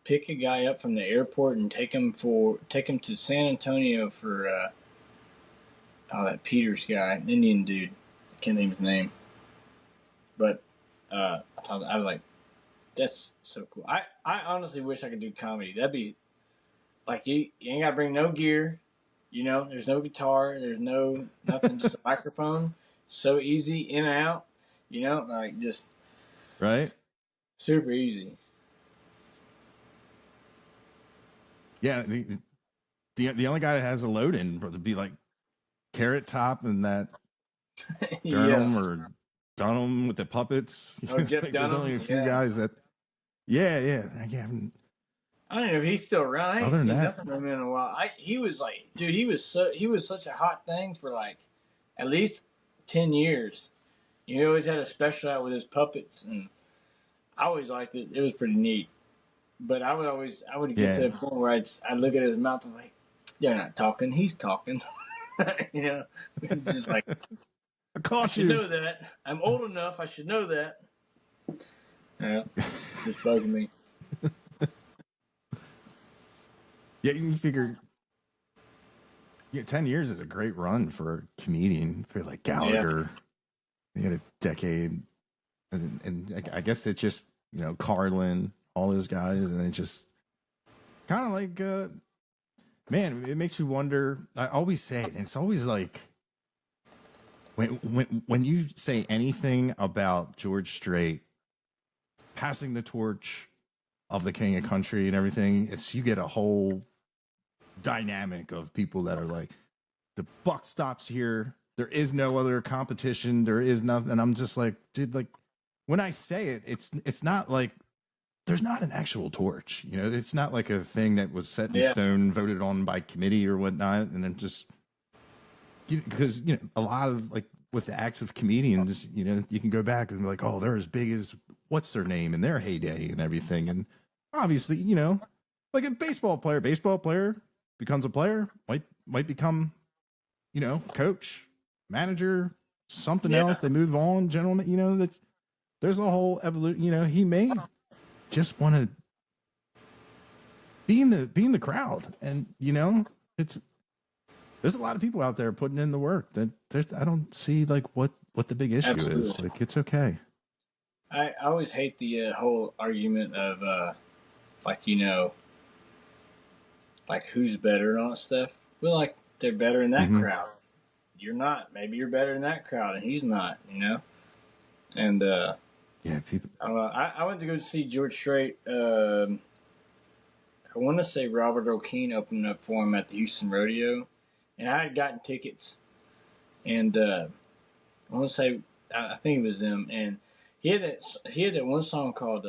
pick a guy up from the airport and take him to San Antonio for that Peters guy, Indian dude. I can't think of his name. But I was like, that's so cool. I honestly wish I could do comedy. That'd be like you ain't gotta bring no gear. There's no guitar, there's no nothing, just a microphone. So easy in and out. Like just Right? super easy. Yeah, the only guy that has a load in would be like Carrot Top and that Yeah. Durham or Dunham with the puppets. Oh, Jeff Like, there's only Dunham. a few Yeah. guys that. Yeah. I don't know if he's still around. I ain't Other than seen that, nothing from him in a while. He was like, dude, he was such a hot thing for like at least 10 years. He always had a special out with his puppets, and I always liked it. It was pretty neat. But I would get to yeah, the point where I'd look at his mouth and like, they're not talking, he's talking. you know, just like I I caught should you. know that. I'm old enough. I should know that. Yeah, just bugging me. Yeah, you figure. Yeah, 10 years is a great run for a comedian. For like Yeah, Gallagher, he had a decade, and I guess it just Carlin, all those guys, and it just kind of like man, it makes you wonder. I always say it, and it's always like when you say anything about George Strait passing the torch of the king of country and everything, it's you get a whole dynamic of people that are like the buck stops here. There is no other competition. There is nothing. And I'm just like, dude, like when I say it, it's not like there's not an actual torch. It's not like a thing that was set in yeah, stone, voted on by committee or whatnot. And then just because a lot of like with the acts of comedians, you can go back and be like, oh, they're as big as what's their name in their heyday and everything. And obviously, like a baseball player becomes a player, might become, coach, manager, something yeah, else. They move on, gentlemen. That there's a whole evolution. He may just want to be in the crowd, and it's there's a lot of people out there putting in the work. That I don't see like what the big issue is. absolutely. Like it's okay. I always hate the whole argument of like like who's better and all that stuff. Well, like they're better in that Mm-hmm. crowd. You're not. Maybe you're better in that crowd, and he's not. And Yeah, people. I don't know. I went to go see George Strait. I want to say Robert O'Keefe opened up for him at the Houston Rodeo, and I had gotten tickets, and I want to say I think it was them, and he had that one song called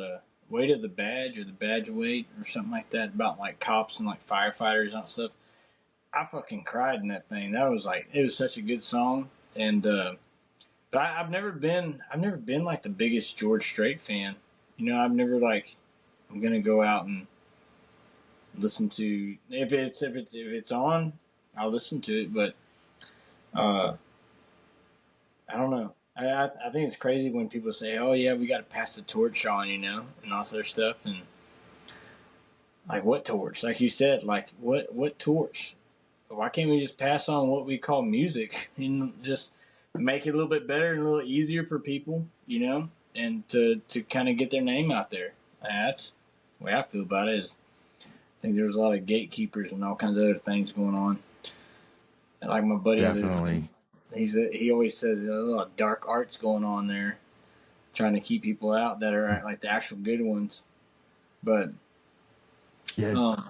"Weight of the Badge" or "The Badge Weight" or something like that about like cops and like firefighters and all that stuff. I fucking cried in that thing. That was like it was such a good song, and but I've never been like the biggest George Strait fan. I've never like I'm gonna go out and listen to if it's on, I'll listen to it. But I don't know. I think it's crazy when people say, "Oh yeah, we got to pass the torch on," and all this other stuff, and like what torch? Like you said, like what torch? Why can't we just pass on what we call music and just make it a little bit better and a little easier for people, and to kind of get their name out there? That's the way I feel about it. Is I think there's a lot of gatekeepers and all kinds of other things going on. And like my buddy, Definitely. he always says there's a lot of dark arts going on there, trying to keep people out that are like the actual good ones. But Yeah, um,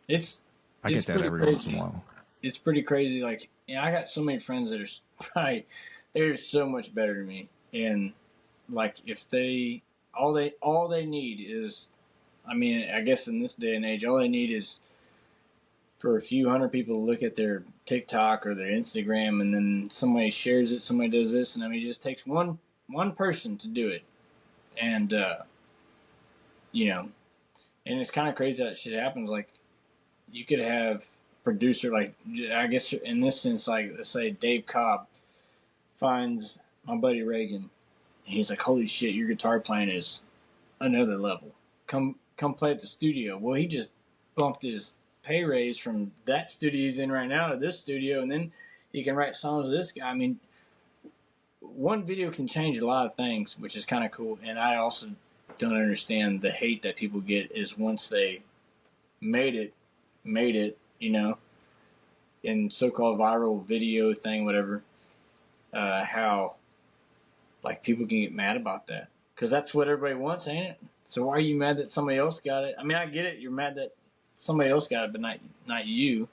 it's I it's get that pretty every once in a crazy. while. It's pretty crazy. Like, I got so many friends that are probably they're so much better than me, and like if all they need is, I mean, I guess in this day and age, all they need is for a few hundred people to look at their TikTok or their Instagram, and then somebody shares it, somebody does this, and I mean, it just takes one person to do it, and you know, and it's kind of crazy that shit happens. Like, you could have producer, like, I guess in this sense, like, let's say Dave Cobb finds my buddy Reagan, and he's like, "Holy shit, your guitar playing is another level. Come play at the studio." Well, he just bumped his pay raise from that studio he's in right now to this studio, and then he can write songs with this guy. I mean, one video can change a lot of things, which is kind of cool. And I also don't understand the hate that people get is once they made it, in so-called viral video thing, whatever. How like people can get mad about that because that's what everybody wants, ain't it? So why are you mad that somebody else got it? I mean, I get it. You're mad that somebody else got it, but not you.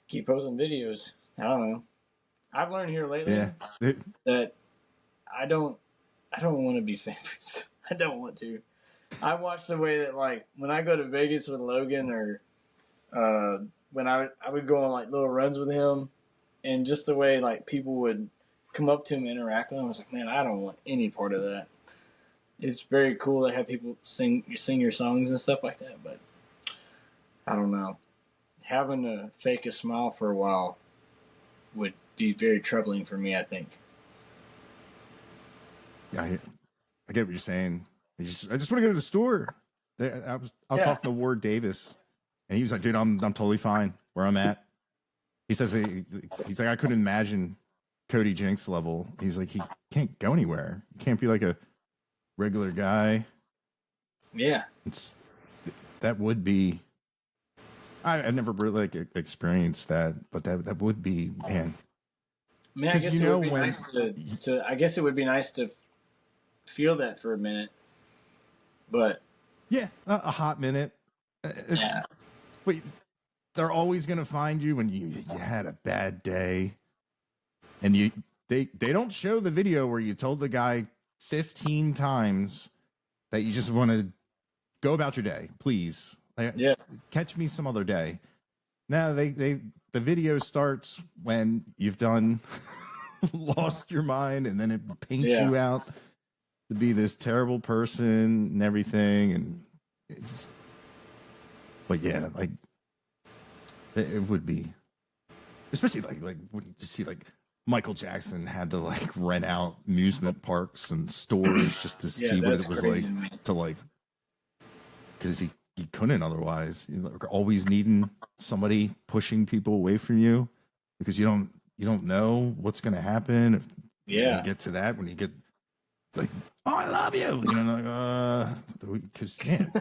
Keep posting videos. I don't know. I've learned here lately Yeah, it, that I don't I don't want to be famous. I don't want to. I watch the way that like when I go to Vegas with Logan or when I would go on like little runs with him, and just the way like people would come up to him and interact with him, I was like, man, I don't want any part of that. It's very cool to have people sing your songs and stuff like that, but I don't know. Having to fake a smile for a while would be very troubling for me, I think. yeah, I get what you're saying. I just want to go to the store. I was Yeah. talking to Ward Davis, and he was like, "Dude, I'm totally fine where I'm at." He says he's like, I couldn't imagine Cody Jinks level. He's like, he can't go anywhere. He can't be like a regular guy. Yeah. It's that would be. I've never really like experienced that, but that would be, man. I mean, I Because guess it would be nice to I guess it would be nice to feel that for a minute, but yeah, a hot minute. yeah. But they're always gonna find you when you had a bad day, and they don't show the video where you told the guy 15 times that you just want to go about your day, please. Like, Yeah. catch me some other day. Now the video starts when you've done lost your mind, and then it paints Yeah. you out to be this terrible person and everything, and it's. But yeah, like it would be, especially like when you see like Michael Jackson had to like rent out amusement parks and stores just to Yeah, see what that's it was crazy like to me. to like because he couldn't otherwise. You're always needing somebody pushing people away from you because you don't know what's going to happen if when you Yeah. get to that when you get like, oh, I love you, like because man,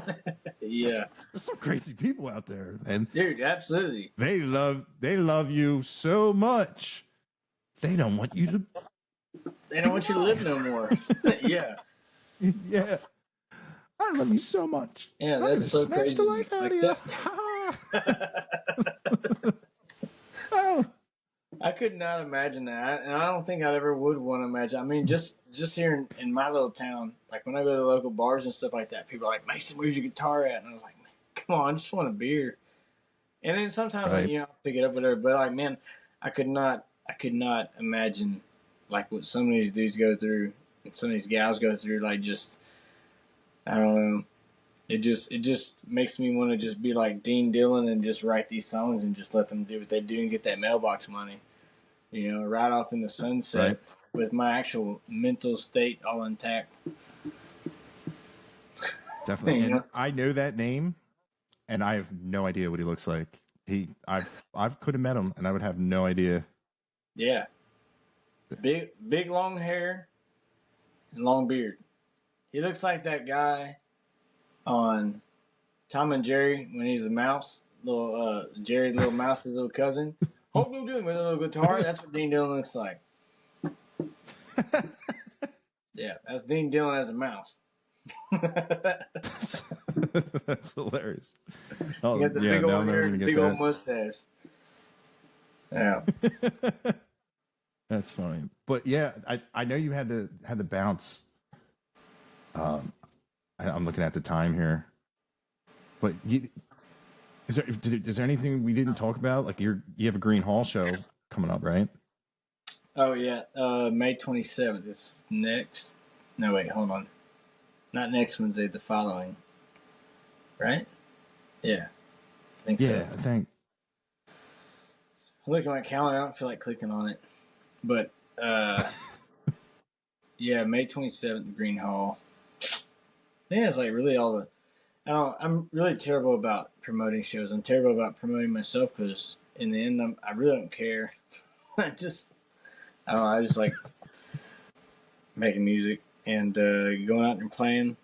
Yeah. there's some crazy people out there, and Dude, absolutely. they love you so much they don't want you to They don't be want you to live alive. no more. Yeah. Yeah, I love you so much. Yeah, I'm that's gonna so snatch crazy the to me. life out of Like you. that. Oh, I could not imagine that, and I don't think I ever would want to imagine. I mean, just here in my little town, like when I go to the local bars and stuff like that, people are like, "Mason, where's your guitar at?" And I was like, man, "Come on, I just want a beer." And then sometimes, like, right. I'll pick it up, whatever. But like, man, I could not imagine like what some of these dudes go through and some of these gals go through. Like, just I don't know. It just makes me want to just be like Dean Dillon and just write these songs and just let them do what they do and get that mailbox money. right off in the sunset Right. with my actual mental state all intact. Definitely. You And know? I know that name, and I have no idea what he looks like. I could have met him, and I would have no idea. Yeah. Big long hair and long beard. He looks like that guy on Tom and Jerry when he's a mouse, little Jerry, little mouse, his little cousin. Hope you doing with a little guitar. That's what Dean Dillon looks like. Yeah, that's Dean Dillon as a mouse. That's hilarious. You Oh got the yeah, big now old I'm never hair, gonna get big that. old mustache. Yeah. That's funny. But yeah, I know you had to bounce. I'm looking at the time here, but is there anything we didn't talk about? Like you have a Green Hall show coming up, right? Oh yeah, May 27th. It's next. No wait, hold on. Not next Wednesday, the following. Right? Yeah, I think so. Yeah, I think. I'm looking at my calendar. I don't feel like clicking on it, but yeah, May 27th, Green Hall. I think that's like really all the. I'm really terrible about promoting shows. I'm terrible about promoting myself because in the end, I really don't care. I don't know. I just like making music and going out and playing.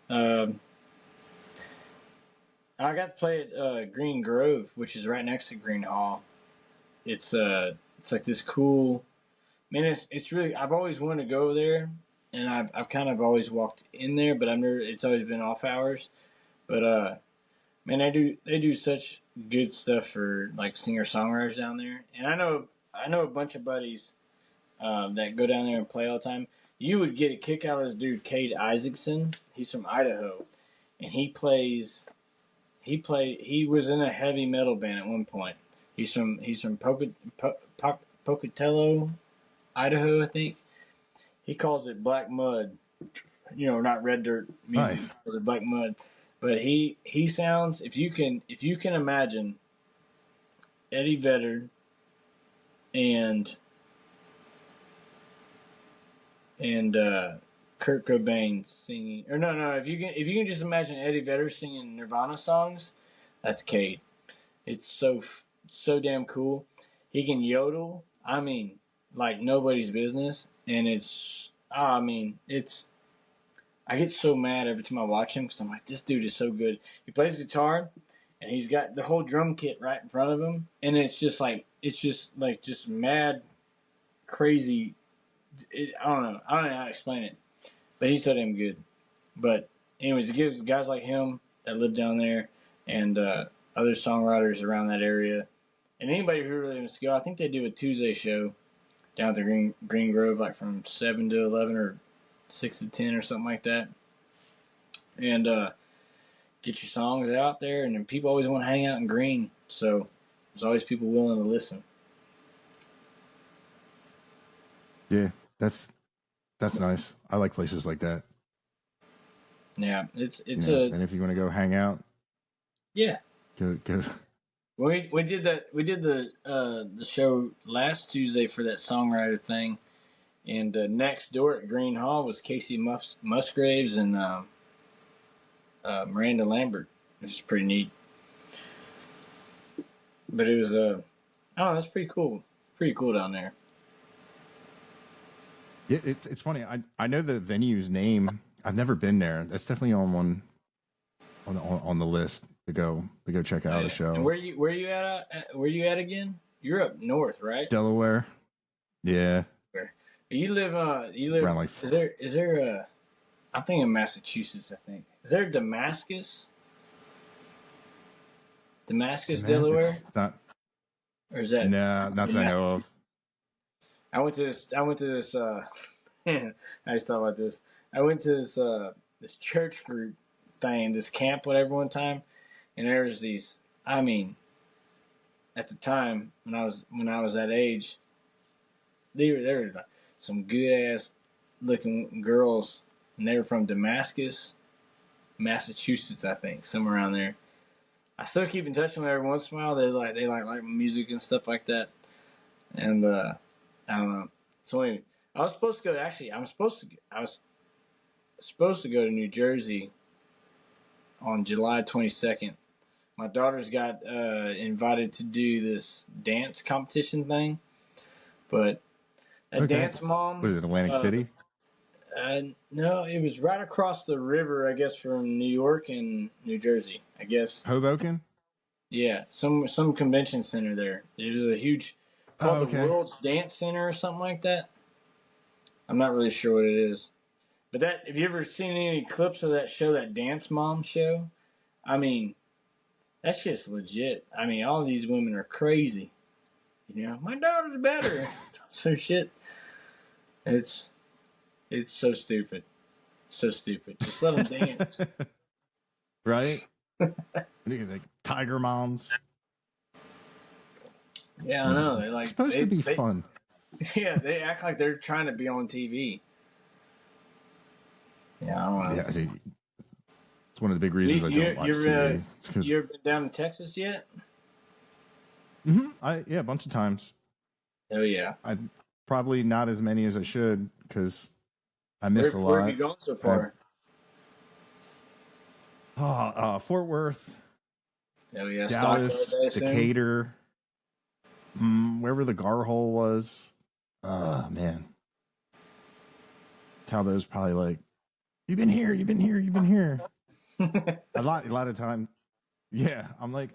I got to play at Green Grove, which is right next to Green Hall. It's like this cool. Man, it's really. I've always wanted to go there, and I've kind of always walked in there, but I've never. It's always been off hours. But man, they do such good stuff for like singer songwriters down there, and I know a bunch of buddies that go down there and play all the time. You would get a kick out of this dude, Cade Isaacson. He's from Idaho, and he was in a heavy metal band at one point. He's from Pocatello, Idaho, I think. He calls it black mud. Not red dirt music, Nice. but the black mud. But he sounds, if you can imagine Eddie Vedder and Kurt Cobain singing, or no, if you can just imagine Eddie Vedder singing Nirvana songs, that's Cade. It's so damn cool. He can yodel. I mean, like nobody's business, and it's. I get so mad every time I watch him because I'm like, this dude is so good. He plays guitar, and he's got the whole drum kit right in front of him, and it's just mad, crazy. I don't know how to explain it, but he's so damn good. But anyways, it gives guys like him that live down there and other songwriters around that area, and anybody who really wants to go. I think they do a Tuesday show down at the Green Grove, like from 7 to 11 or 6 to 10 or something like that, and get your songs out there. And then people always want to hang out in Green, so there's always people willing to listen. Yeah, that's nice. I like places like that. Yeah, it's and if you want to go hang out, yeah. Go. We did the show last Tuesday for that songwriter thing, and next door at Green Hall was Casey Musgraves and Miranda Lambert, which is pretty neat. But it was I don't know, it's pretty cool down there. Yeah, it's funny. I know the venue's name. I've never been there. That's definitely on one on the list to go check out a show. And where you at again? You're up north, right? Delaware. Yeah. You live around like is there I'm thinking Massachusetts, I think. Is there Damascus? Delaware? It's not, or is that nah, not that I know of. I went to this I just thought about this. I went to this church group thing, this camp, whatever, one time, and there was these. I mean, at the time when I was that age, there were some good ass looking girls, and they were from Damascus, Massachusetts, I think, somewhere around there. I still keep in touch with them every once in a while. They like music and stuff like that. And I don't know. So anyway, I was supposed to go. Actually, I was supposed to go to New Jersey on July 22nd. My daughter's got invited to do this dance competition thing, but that Okay. dance mom. What is it, Atlantic City? No, it was right across the river, I guess, from New York and New Jersey. I guess. Hoboken? Yeah, some convention center there. It was a huge, Oh, called the okay. World's Dance Center or something like that. I'm not really sure what it is. But that, have you ever seen any clips of that show, that Dance Mom show? I mean, that's just legit. I mean, all these women are crazy. You know, my daughter's better. So shit. It's so stupid. It's so stupid. Just let them dance. Right? Like Tiger Moms. Yeah, I know. It's supposed to be they fun. yeah, they act like they're trying to be on TV. Yeah, I don't know. Yeah, it's one of the big reasons I don't watch TV. You ever been down to Texas yet? Yeah, a bunch of times. Oh yeah. I probably not as many as I should because I miss a lot. Where have you gone so far? Fort Worth. Oh yeah, Dallas, Decatur, wherever the Gar hole was. Man. Talbot's probably like, you've been here. a lot of time. Yeah. I'm like,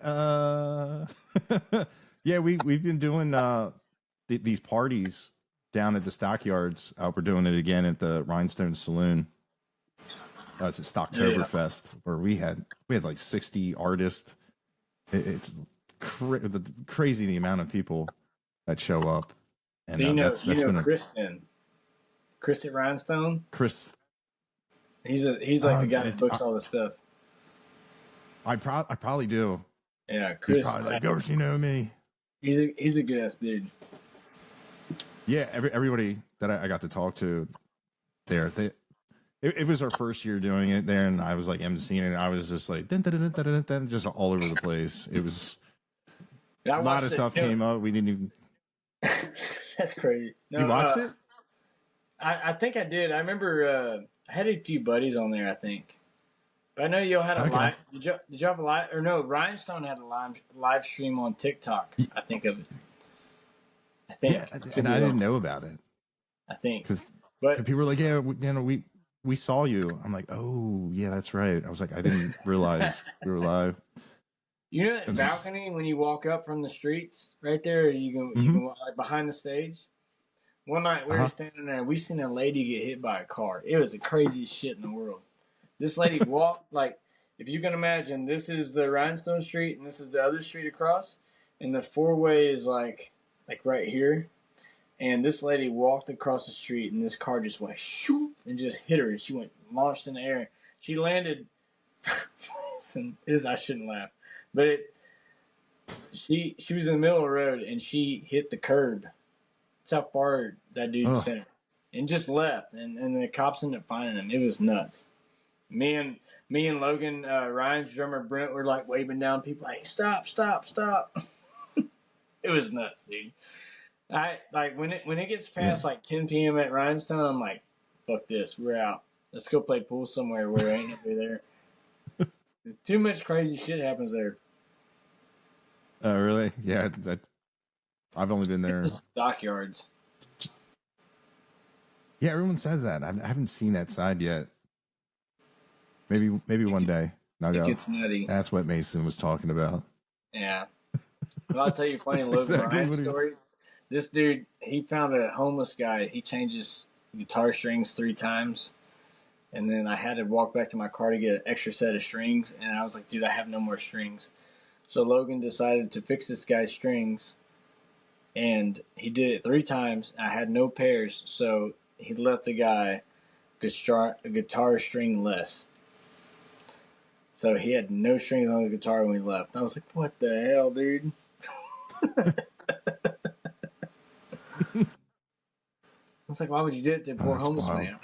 yeah, we've been doing, these parties down at the stockyards. We're doing it again at the Rhinestone Saloon. It's at Stocktoberfest where we had like 60 artists. It's crazy the amount of people that show up. And so that's been Chris then. Chris at Rhinestone? Chris. He's like the guy that books all this stuff. I probably do. Yeah, Chris. He's probably like, of course you know me. He's a good ass dude. Yeah, everybody that I got to talk to there, it was our first year doing it there, and I was like emceeing it. And I was just like, dun, dun, dun, dun, dun, dun, just all over the place. It was a lot of stuff came up. We didn't even. That's crazy. No, you watched it? I think I did. I remember I had a few buddies on there. I think, but I know y'all had a live. Did you have a live? Or no, Rhinestone had a live stream on TikTok. I think of it. I think. Yeah, and I didn't know about it. I think because but people were like, yeah, we saw you. I'm like, oh yeah, that's right. I was like, I didn't realize we were live. You know that balcony when you walk up from the streets, right there, you can walk like behind the stage. One night we were standing there, and we seen a lady get hit by a car. It was the craziest shit in the world. This lady walked like, if you can imagine, this is the Rhinestone Street, and this is the other street across, and the four-way is like right here. And this lady walked across the street, and this car just went shoop and just hit her, and she went launched in the air. She landed. I shouldn't laugh, but she was in the middle of the road, and she hit the curb. That's how far that dude sent her, and just left. And the cops ended up finding him. It was nuts. Me and Logan, Ryan's drummer Brent, were like waving down people, like stop. It was nuts, dude. I like when it gets past like 10 p.m. at Rhinestone, I'm like, fuck this, we're out. Let's go play pool somewhere where ain't nobody there. Too much crazy shit happens there. Oh, really? Yeah, I've only been there. Stockyards. Yeah, everyone says that. I haven't seen that side yet. Maybe one day. It gets nutty. That's what Mason was talking about. Yeah. Well, I'll tell you a funny Logan Ryan story. This dude, he found a homeless guy. He changed his guitar strings 3 times. And then I had to walk back to my car to get an extra set of strings. And I was like, dude, I have no more strings. So Logan decided to fix this guy's strings. And he did it 3 times. I had no pairs. So he left the guy a guitar string less. So he had no strings on the guitar when he left. I was like, what the hell, dude? I was like, why would you do it to poor homeless man?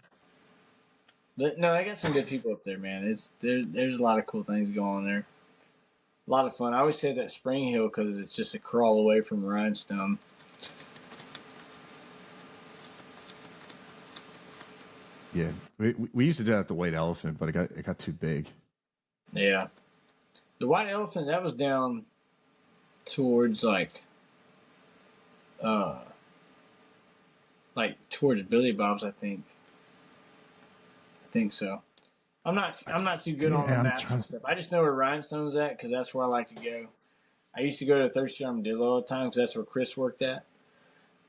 But no, I got some good people up there, man. There's a lot of cool things going on there. A lot of fun. I always say that Spring Hill because it's just a crawl away from Rhinestone. Yeah, we used to do that at the White Elephant, but it got too big. Yeah, the White Elephant that was down towards uh like towards Billy Bob's. I think so. I'm not too good on the Yeah, I'm maps and trying. stuff. I just know where Rhinestone's at because that's where I like to go. I used to go to Thirsty Armadillo all the time because that's where Chris worked at,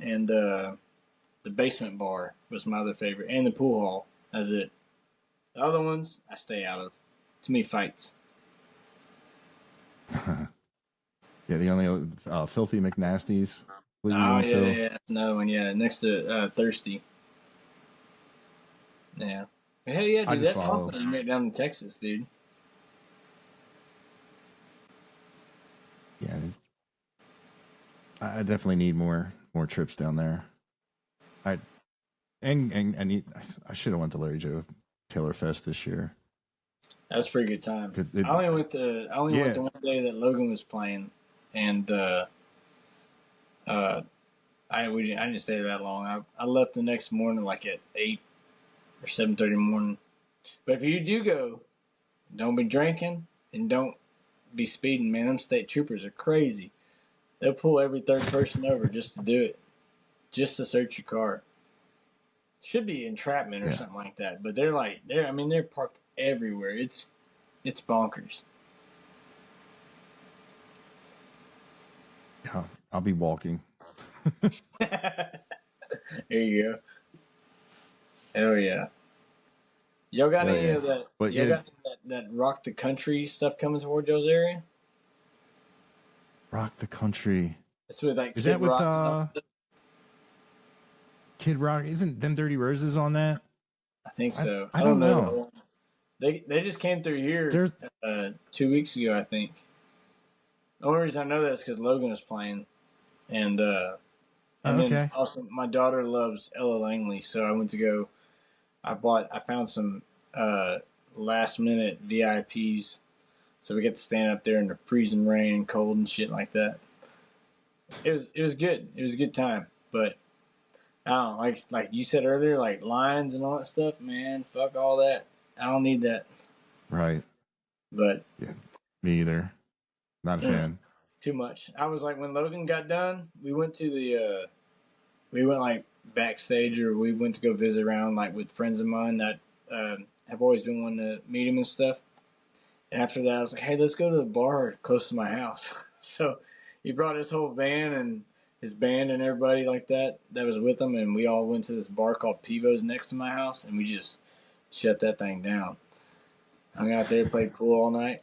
and the basement bar was my other favorite, and the pool hall. That's it. The other ones I stay out of. Too many fights. Yeah, the only Filthy McNasties. We Oh went yeah, to. yeah, no, and yeah, next to Thirsty. Yeah. Hell yeah, I dude. just That's follow. awesome. You made it down to Texas, dude. Yeah, I definitely need more trips down there. I I should have went to Larry Joe Taylor Fest this year. That was a pretty good time. 'Cause I only went yeah, the one day that Logan was playing, and uh, I didn't stay that long. I left the next morning like at 8 or 7:30 in the morning. But if you do go, don't be drinking and don't be speeding, man. Them state troopers are crazy. They'll pull every third person over just to do it, just to search your car. Should be entrapment or yeah, something like that. But they're parked everywhere. It's bonkers. yeah. I'll be walking. There you go. Hell yeah. Y'all got Hell any yeah. of that? But Y'all yeah, got any of that rock the country stuff coming toward y'all's area? Rock the Country. It's with like Is Kid that with Rock and all that. Kid Rock? Isn't them Dirty Roses on that? I think so. I I don't don't know the know. whole. They just came through here There's 2 weeks ago, I think. The only reason I know that is because Logan was playing, and then okay. also my daughter loves Ella Langley, so I went to go. I found some uh, last minute VIPs, so we get to stand up there in the freezing rain and cold and shit like that. It was good. It was a good time, but I don't know, like you said earlier, like lines and all that stuff. Man, fuck all that. I don't need that. Right. But Yeah. Me either. Not a fan. too much. I was like when Logan got done, we went like backstage, or we went to go visit around like with friends of mine that have always been wanting to meet him and stuff. And after that, I was like, hey, let's go to the bar close to my house. So he brought his whole van and his band and everybody like that was with him, and we all went to this bar called Pivo's next to my house, and we just shut that thing down. Hung out there, played pool all night.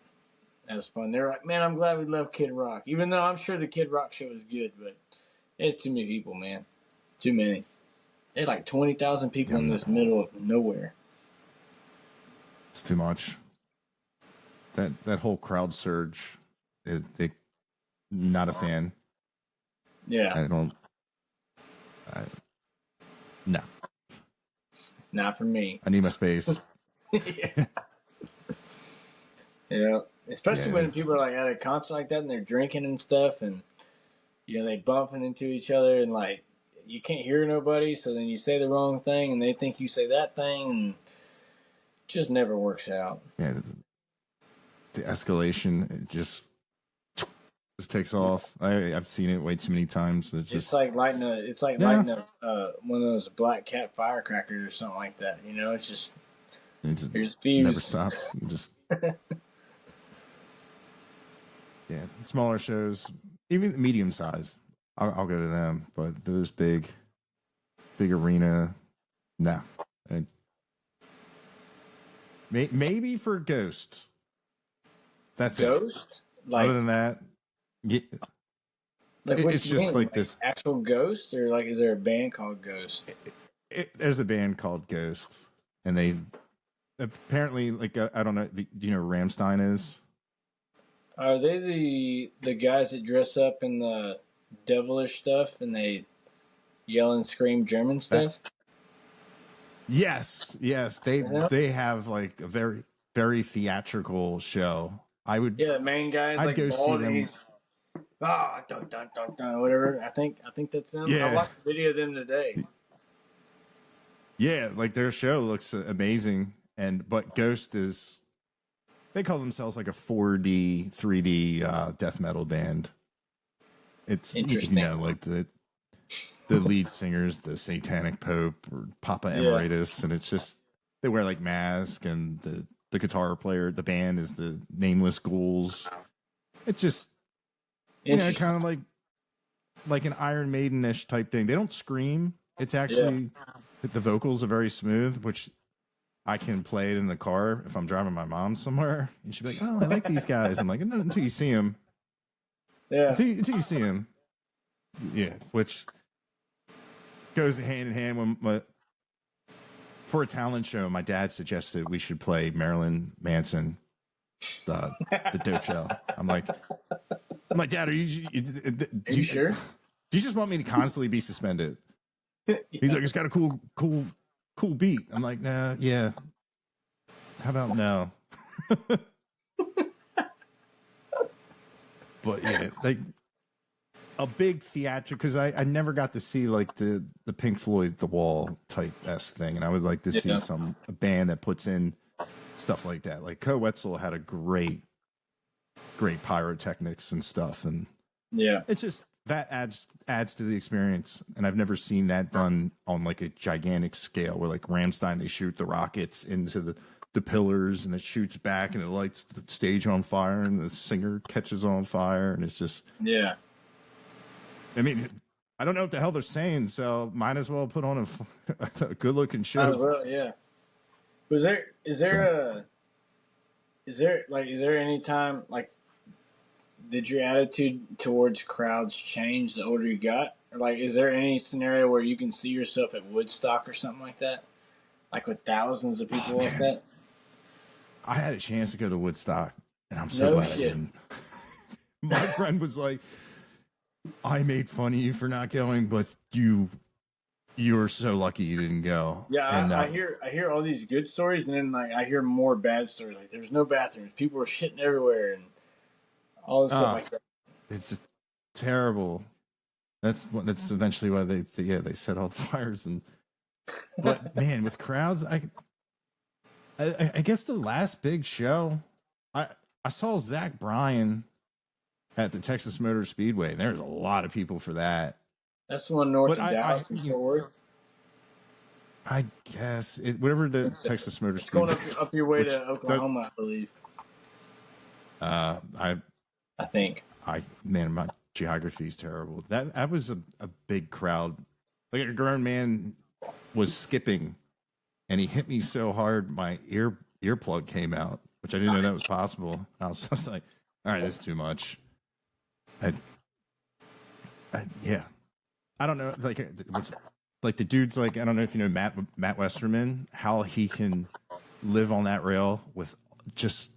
That was fun. They were like, man, I'm glad we left Kid Rock. Even though I'm sure the Kid Rock show was good, but it's too many people, man. Too many. They had like 20,000 people in this middle of nowhere. It's too much. That whole crowd surge. Not a fan. Yeah. I don't. No. It's not for me. I need my space. Yeah. Yeah. Especially Yeah, when people are like at a concert like that and they're drinking and stuff, and they bumping into each other, and like you can't hear nobody, so then you say the wrong thing and they think you say that thing, and it just never works out. Yeah, the escalation it just takes off. I've seen it way too many times. It's like lighting lighting one of those black cat firecrackers or something like that. It's just there's never fuse. stops. Yeah, smaller shows, even medium size, I'll go to them. But those big arena, no. And maybe for Ghost. That's Ghost? it. Other than that, yeah, Like what it's you just mean? like this. Actual Ghost, or like is there a band called Ghost? There's a band called Ghost, and they apparently like I don't know. Do you know who Rammstein is? Are they the guys that dress up in the devilish stuff and they yell and scream German stuff? Yes. They have like a very very theatrical show. Yeah, the main guy is I'd like go see bald and them. he's dun, dun, dun, dun, whatever. I think that's them. I Yeah. watched a video of them today. Yeah, like their show looks amazing, but Ghost is they call themselves like a 4D, 3D death metal band. It's Interesting. like the lead singer's the Satanic Pope or Papa Yeah. Emeritus, and it's just they wear like mask, and the guitar player, the band is the Nameless Ghouls. It just kind of like an Iron Maiden-ish type thing. They don't scream. It's actually the vocals are very smooth, which I can play it in the car if I'm driving my mom somewhere, and she'd be like, "Oh, I like these guys." I'm like, "No, until you see them." Yeah. Until you see them. Yeah, which goes hand in hand with for a talent show. My dad suggested we should play Marilyn Manson, the dope show. I'm like, Dad, are Are you sure? Do you just want me to constantly be suspended? He's like, it's got a cool beat. I'm like, nah, yeah. How about no? But yeah, like a big theatrical, because I never got to see like the Pink Floyd The Wall type S thing, and I would like to see a band that puts in stuff like that. Like Co Wetzel had a great pyrotechnics and stuff, and it's just that adds to the experience. And I've never seen that done on like a gigantic scale where like Rammstein, they shoot the rockets into the pillars and it shoots back and it lights the stage on fire and the singer catches on fire, and it's just I mean, I don't know what the hell they're saying, so might as well put on a good looking show. Well, yeah. Is there any time like did your attitude towards crowds change the older you got? Or like is there any scenario where you can see yourself at Woodstock or something like that? Like with thousands of people like that? I had a chance to go to Woodstock, and I'm so glad I didn't. My friend was like, I made fun of you for not going, but you were so lucky you didn't go. Yeah, and, I hear all these good stories, and then like I hear more bad stories. Like there's no bathrooms, people were shitting everywhere, and all this stuff like that. It's terrible. That's eventually why they set all the fires. But man, with crowds, I guess the last big show, I saw Zach Bryan at the Texas Motor Speedway. There's a lot of people for that. That's the one north of Dallas and Fort Worth. I guess whatever the Texas Motor Speedway. Going up your way to Oklahoma, I believe. I think. My geography is terrible. That was a big crowd. Like a grown man was skipping, and he hit me so hard my earplug came out, which I didn't know that was possible. I was like, all right, this is too much. Yeah, I don't know. Like the dude's like, I don't know if you know Matt Westerman, how he can live on that rail with just.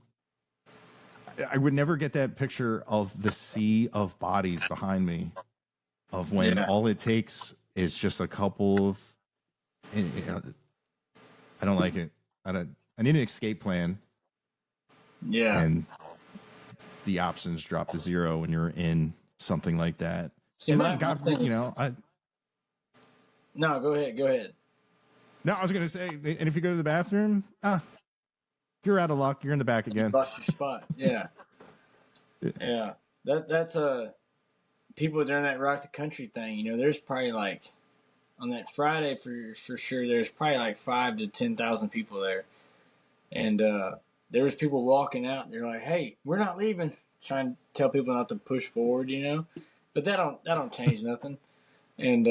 I would never get that picture of the sea of bodies behind me, of when all it takes is just a couple of. I don't like it. I need an escape plan. Yeah, and the options drop to zero when you're in something like that. See, and then No, go ahead. No, I was gonna say, and if you go to the bathroom, you're out of luck. You're in the back again. You lost your spot. Yeah. Yeah. That's people during that Rock the Country thing. There's probably like on that Friday for sure. There's probably like 5,000 to 10,000 people there, and there was people walking out. They're like, "Hey, we're not leaving." Trying to tell people not to push forward, but that don't change nothing. And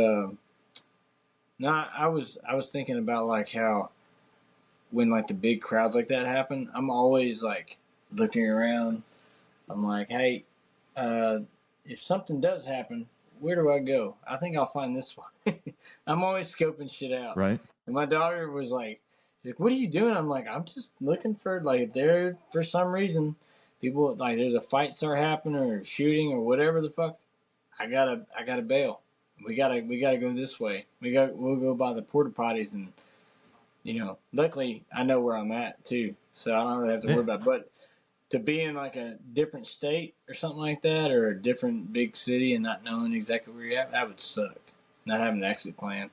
no, I was thinking about like how when like the big crowds like that happen, I'm always like looking around. I'm like, hey, if something does happen, where do I go? I think I'll find this one. I'm always scoping shit out. Right. And my daughter was like, she's like, what are you doing? I'm like, I'm just looking for like if there for some reason people like there's a fight start happening or shooting or whatever the fuck, I gotta bail. We gotta go this way. We'll go by the porta potties and luckily I know where I'm at too, so I don't really have to worry about it. But to be in like a different state or something like that, or a different big city and not knowing exactly where you're at, that would suck. Not having an exit plan.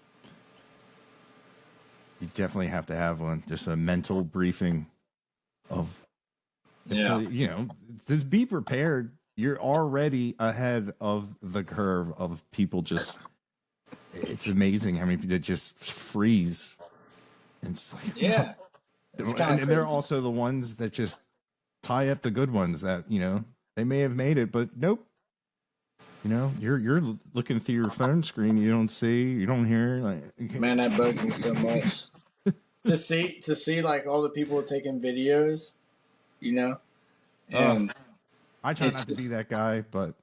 You definitely have to have one. Just a mental briefing of, so, to be prepared. You're already ahead of the curve of people. Just, it's amazing how many people just freeze. And it's like, yeah. and they're also the ones that just tie up the good ones that, they may have made it, but nope. You're looking through your phone screen. You don't see, you don't hear. Like, man, that bugs me so much. to see like all the people taking videos, and I try not to be that guy, but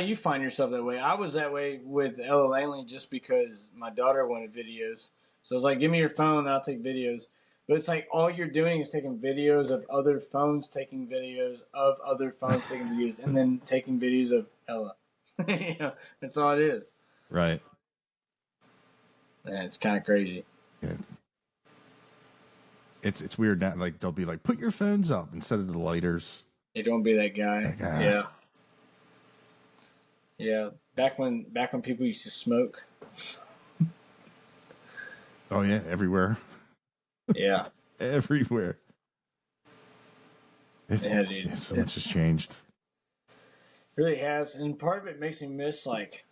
you find yourself that way. I was that way with Ella Langley just because my daughter wanted videos. So I was like, give me your phone and I'll take videos. But it's like all you're doing is taking videos of other phones taking videos of other phones taking videos and then taking videos of Ella. That's all it is. Right. And it's kind of crazy. Yeah. It's weird now. Like they'll be like, put your phones up instead of the lighters. Hey, don't be that guy. Yeah. Yeah. Back when people used to smoke. Oh yeah, everywhere. Yeah. Everywhere. So much has changed. Really has, and part of it makes me miss like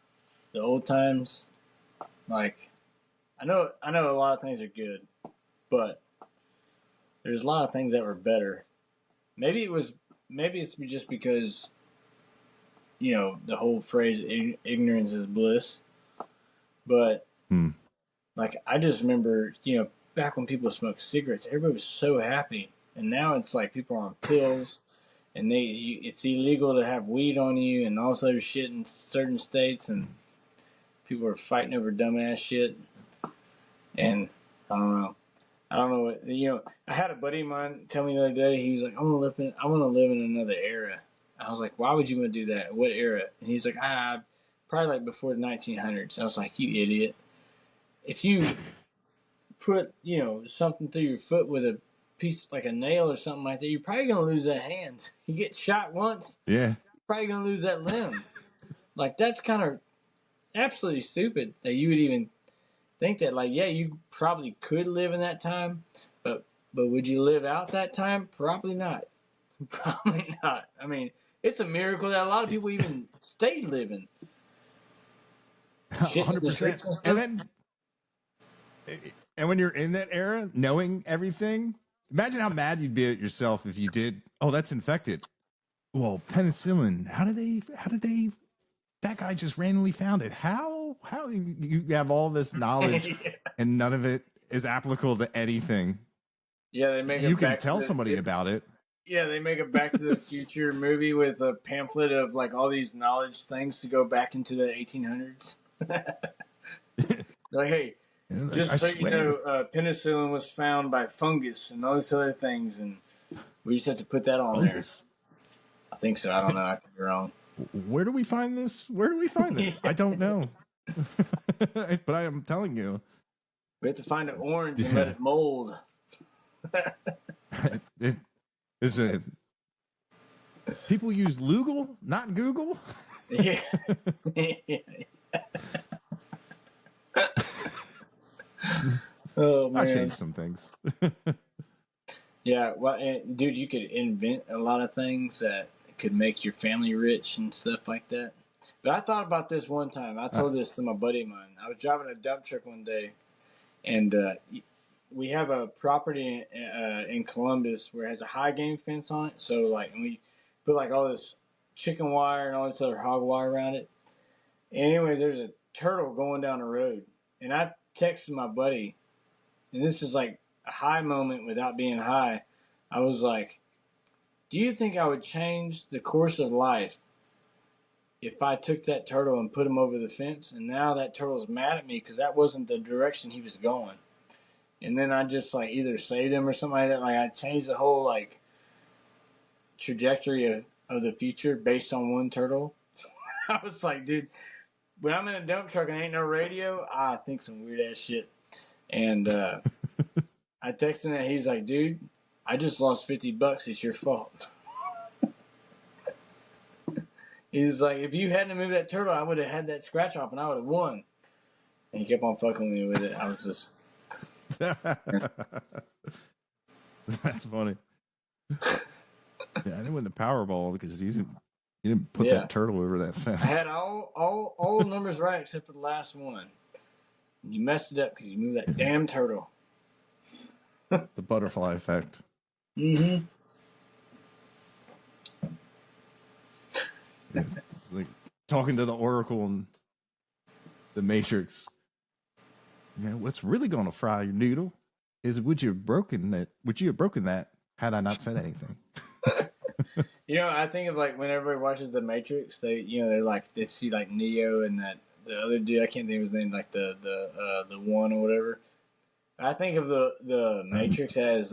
the old times. Like, I know a lot of things are good, but there's a lot of things that were better. Maybe it's just because, the whole phrase ignorance is bliss. But like I just remember, back when people smoked cigarettes, everybody was so happy, and now it's like people are on pills. And it's illegal to have weed on you and all this other shit in certain states, and people are fighting over dumbass shit. And I don't know what I had a buddy of mine tell me the other day. He was like, I want to live in another era. I was like, why would you want to do that? What era? And he's like, probably like before the 1900s. I was like, you idiot. If you put something through your foot with a piece like a nail or something like that, you're probably gonna lose that hand. You get shot once, you're probably gonna lose that limb. Like that's kind of absolutely stupid that you would even think that. Like, yeah, you probably could live in that time, but would you live out that time? Probably not. Probably not. I mean, it's a miracle that a lot of people even stayed living. 100%. And when you're in that era, knowing everything, imagine how mad you'd be at yourself if you did. Oh, that's infected. Well, penicillin. How did they? That guy just randomly found it. How you have all this knowledge and none of it is applicable to anything? Yeah, they make. You can tell somebody about it. Yeah, they make a Back to the Future movie with a pamphlet of like all these knowledge things to go back into the 1800s. Like, hey. Just so you know, penicillin was found by fungus and all these other things, and we just have to put that on there. I think so. I don't know. I could be wrong. Where do we find this? I don't know. But I am telling you. We have to find an orange and let it mold. People use Lugal, not Google. Yeah. Oh man, I changed some things. Yeah, well, dude, you could invent a lot of things that could make your family rich and stuff like that. But I thought about this one time. I told this to my buddy of mine. I was driving a dump truck one day, and we have a property in Columbus where it has a high game fence on it. So like, and we put like all this chicken wire and all this other hog wire around it. And anyways, there's a turtle going down the road, and I texted my buddy, and this is like a high moment without being high. I was like, do you think I would change the course of life if I took that turtle and put him over the fence? And now that turtle's mad at me because that wasn't the direction he was going. And then I just like either saved him or something like that. Like I changed the whole like trajectory of the future based on one turtle. I was like, dude, when I'm in a dump truck and ain't no radio, I think some weird ass shit. And I texted him and he's like, dude, I just lost $50. It's your fault. He's like, if you hadn't moved that turtle, I would have had that scratch off and I would have won. And he kept on fucking with me with it. I was just, That's funny. Yeah, I didn't win the Powerball because you didn't put that turtle over that fence. I had all numbers right except for the last one. You messed it up because you moved that damn turtle. The butterfly effect. Mm-hmm. It's like talking to the Oracle and the Matrix. You know, what's really going to fry your noodle is would you have broken that had I not said anything? You know, I think of like when everybody watches The Matrix, they they're like they see like Neo and that the other dude, I can't think of his name, like the one or whatever. I think of the Matrix as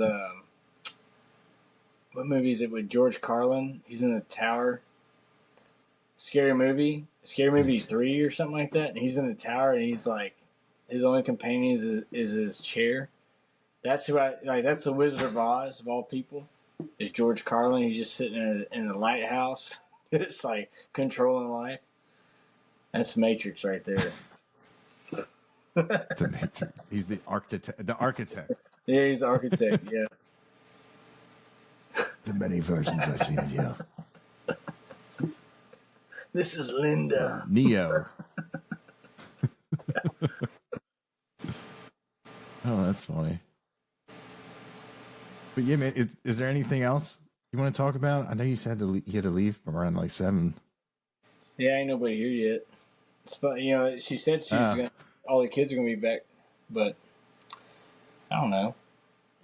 what movie is it with George Carlin? He's in the tower. Scary movie 3 or something like that. And he's in the tower and he's like his only companion is his chair. That's who I like. That's the Wizard of Oz of all people. Is George Carlin? He's just sitting in a lighthouse. It's like controlling life. That's Matrix right there. The Matrix. He's the architect. Yeah, he's the architect. Yeah. The many versions I've seen of you. This is Linda. Neo. Oh, that's funny. But yeah, man, is there anything else you want to talk about? I know you said you had to leave around like 7. Yeah, ain't nobody here yet. But she said all the kids are gonna be back, but I don't know.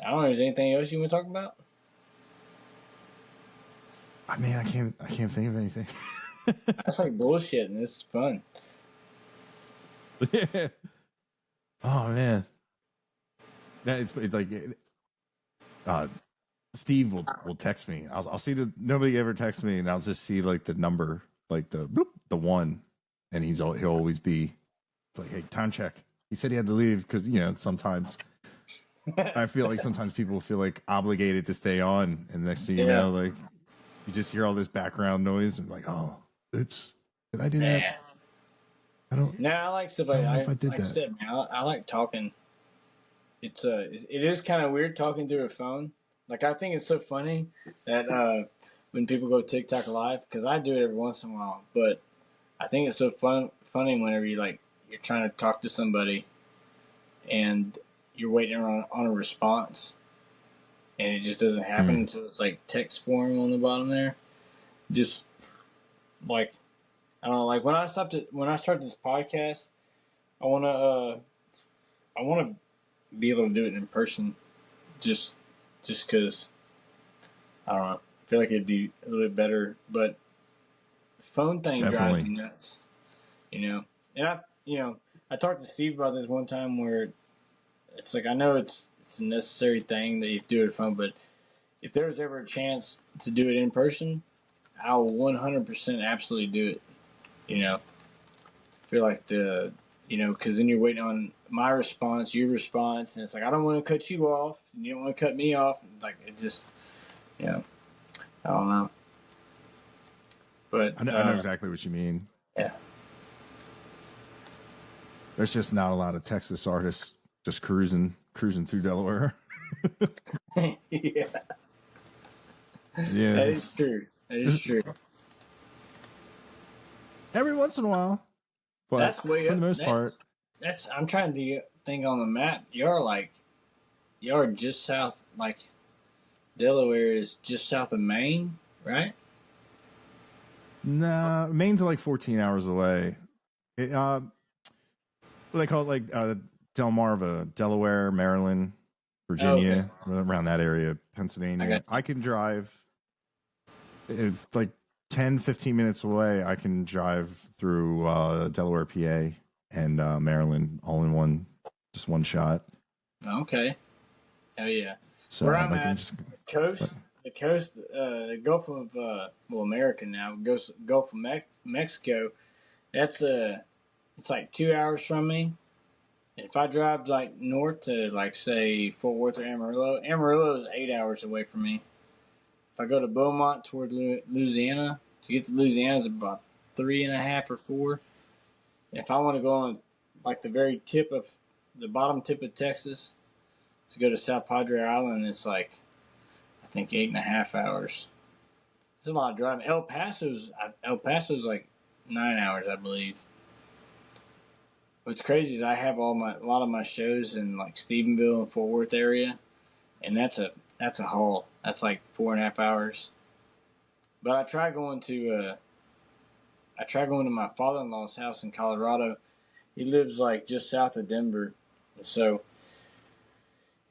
I don't know. Is there anything else you want to talk about? I mean, I can't think of anything. That's like bullshit, and this is fun. Yeah. Oh man. Yeah, it's like Steve will text me. I'll see nobody ever texts me, and I'll just see like the number, like the 1, and he'll always be like, "Hey, time check." He said he had to leave because sometimes I feel like sometimes people feel like obligated to stay on, and next thing you know, like you just hear all this background noise, and like, oh, oops, did I do that? I don't. No, I like stuff. If I did that. I said, man, I like talking. It is kind of weird talking through a phone. Like I think it's so funny that when people go TikTok live, because I do it every once in a while, but I think it's so funny whenever you're trying to talk to somebody and you're waiting on a response and it just doesn't happen until it's like text form on the bottom there. Just like I don't know, like when I start this podcast, I wanna be able to do it in person, just because I don't know. I feel like it'd be a little bit better, but the phone thing drives me nuts. And I talked to Steve about this one time where it's like I know it's a necessary thing that you do it on phone, but if there was ever a chance to do it in person, I'll 100% absolutely do it. I feel like because then you're waiting on my response, your response, and it's like I don't want to cut you off, and you don't want to cut me off. Like it just, I don't know. But I know exactly what you mean. Yeah. There's just not a lot of Texas artists just cruising through Delaware. Yeah. Yeah. That is true. Every once in a while. But that's way for the most part. I'm trying to think on the map. You're just south, like Delaware is just south of Maine, right? Nah, Maine's like 14 hours away. They call it like Delmarva, Delaware, Maryland, Virginia, around that area, Pennsylvania. I can drive. If like 10, 15 minutes away, I can drive through Delaware, PA, and Maryland all in one shot. Okay. Hell yeah. So where I'm at, the Gulf of America now, Gulf of Mexico. That's it's like 2 hours from me. And if I drive like north to like say Fort Worth or Amarillo is 8 hours away from me. If I go to Beaumont toward Louisiana, to get to Louisiana is about 3.5 or 4. And if I want to go on like the bottom tip of Texas, To go to South Padre Island, it's like I think 8.5 hours. It's a lot of driving. El Paso's like 9 hours, I believe. What's crazy is I have a lot of my shows in like Stephenville and Fort Worth area, and that's a haul. That's like 4.5 hours. But I try going to my father-in-law's house in Colorado. He lives like just south of Denver, so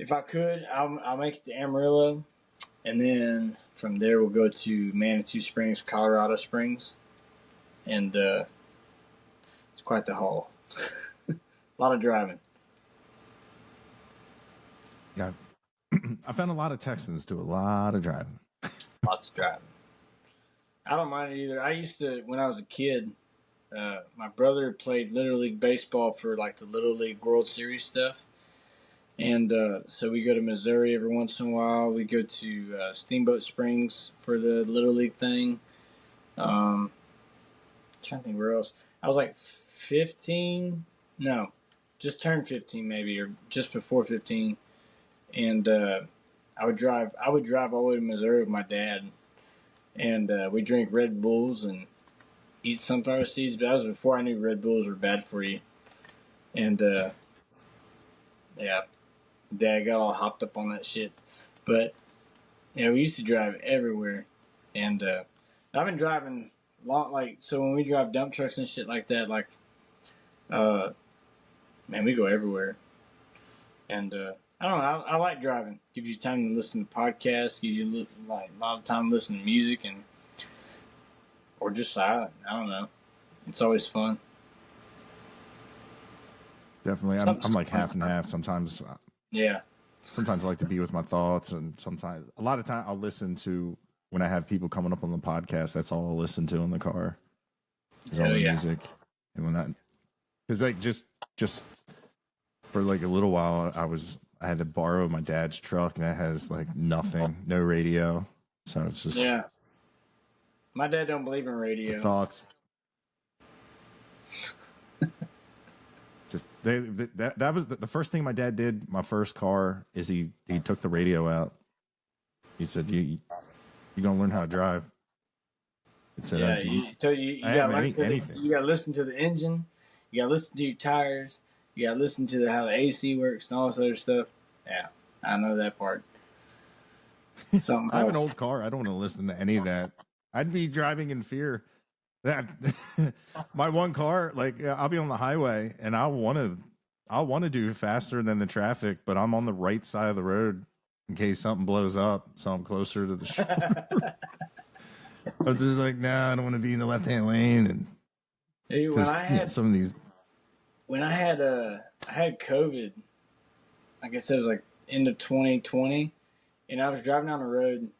if I could, I'll make it to Amarillo, and then from there we'll go to Manitou Springs, Colorado Springs, and it's quite the haul. A lot of driving. Yeah, I found a lot of Texans do a lot of driving. Lots of driving. I don't mind it either. I used to, when I was a kid, my brother played Little League baseball for like the Little League World Series stuff. And so we go to Missouri every once in a while. We go to Steamboat Springs for the Little League thing. I'm trying to think where else. I was like 15. No, just turned 15 maybe, or just before 15. And I would drive all the way to Missouri with my dad. And we drink Red Bulls and eat sunflower seeds. But that was before I knew Red Bulls were bad for you. And yeah, Dad got all hopped up on that shit. But yeah, we used to drive everywhere. And I've been driving long, like, so when we drive dump trucks and shit like that, like, man, we go everywhere. And I don't know, I like driving. Gives you time to listen to podcasts, gives you like a lot of time to listen to music, and or just silent. I don't know. It's always fun. Definitely, I'm like half and half. Sometimes, Yeah. sometimes I like to be with my thoughts, and sometimes a lot of time I'll listen to when I have people coming up on the podcast. That's all I'll listen to in the car. Is all the music, and when because like just for like a little while, I had to borrow my dad's truck, and that has like nothing, no radio. So it's just My dad don't believe in radio. The thoughts. Just that was the first thing my dad did. My first car is he took the radio out. He said, "You gonna learn how to drive." It said, yeah, you gotta learn anything. You gotta listen to the engine. You gotta listen to your tires. You gotta listen to how the AC works and all this other stuff. Yeah, I know that part. I have an old car. I don't want to listen to any of that. I'd be driving in fear. That my one car, like I'll be on the highway and I want to do faster than the traffic, but I'm on the right side of the road in case something blows up, so I'm closer to the shore. I'm just like, nah, I don't want to be in the left hand lane. And hey, when I had some of these, when I had COVID, I guess it was like end of 2020, and I was driving down the road,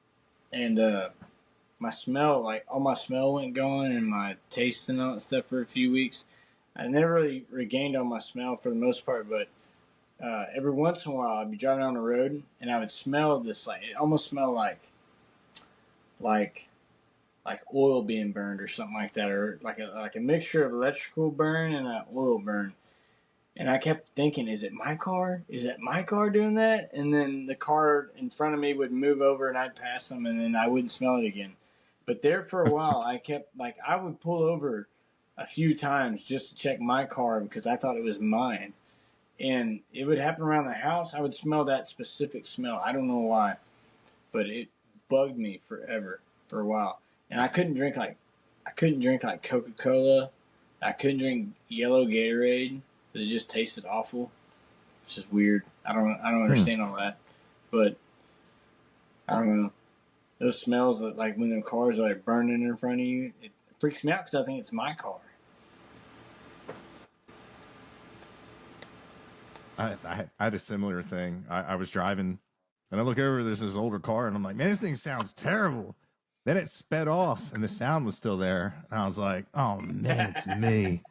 and my smell, like all my smell went gone, and my taste and all that stuff for a few weeks. I never really regained all my smell for the most part, but every once in a while I'd be driving down the road and I would smell this, like it almost smelled like oil being burned or something like that, or like a mixture of electrical burn and an oil burn. And I kept thinking, is it my car? Is that my car doing that? And then the car in front of me would move over and I'd pass them and then I wouldn't smell it again. But there for a while, I kept, like, I would pull over a few times just to check my car because I thought it was mine. And it would happen around the house. I would smell that specific smell. I don't know why, but it bugged me forever for a while. And I couldn't drink like Coca-Cola. I couldn't drink yellow Gatorade. It just tasted awful. It's just weird. I don't understand all that, but I don't know. Those smells that, like when the cars are like burning in front of you, it freaks me out because I think it's my car. I had a similar thing. I was driving and I look over, there's this older car, and I'm like, man, this thing sounds terrible. Then it sped off and the sound was still there. And I was like, oh man, it's me.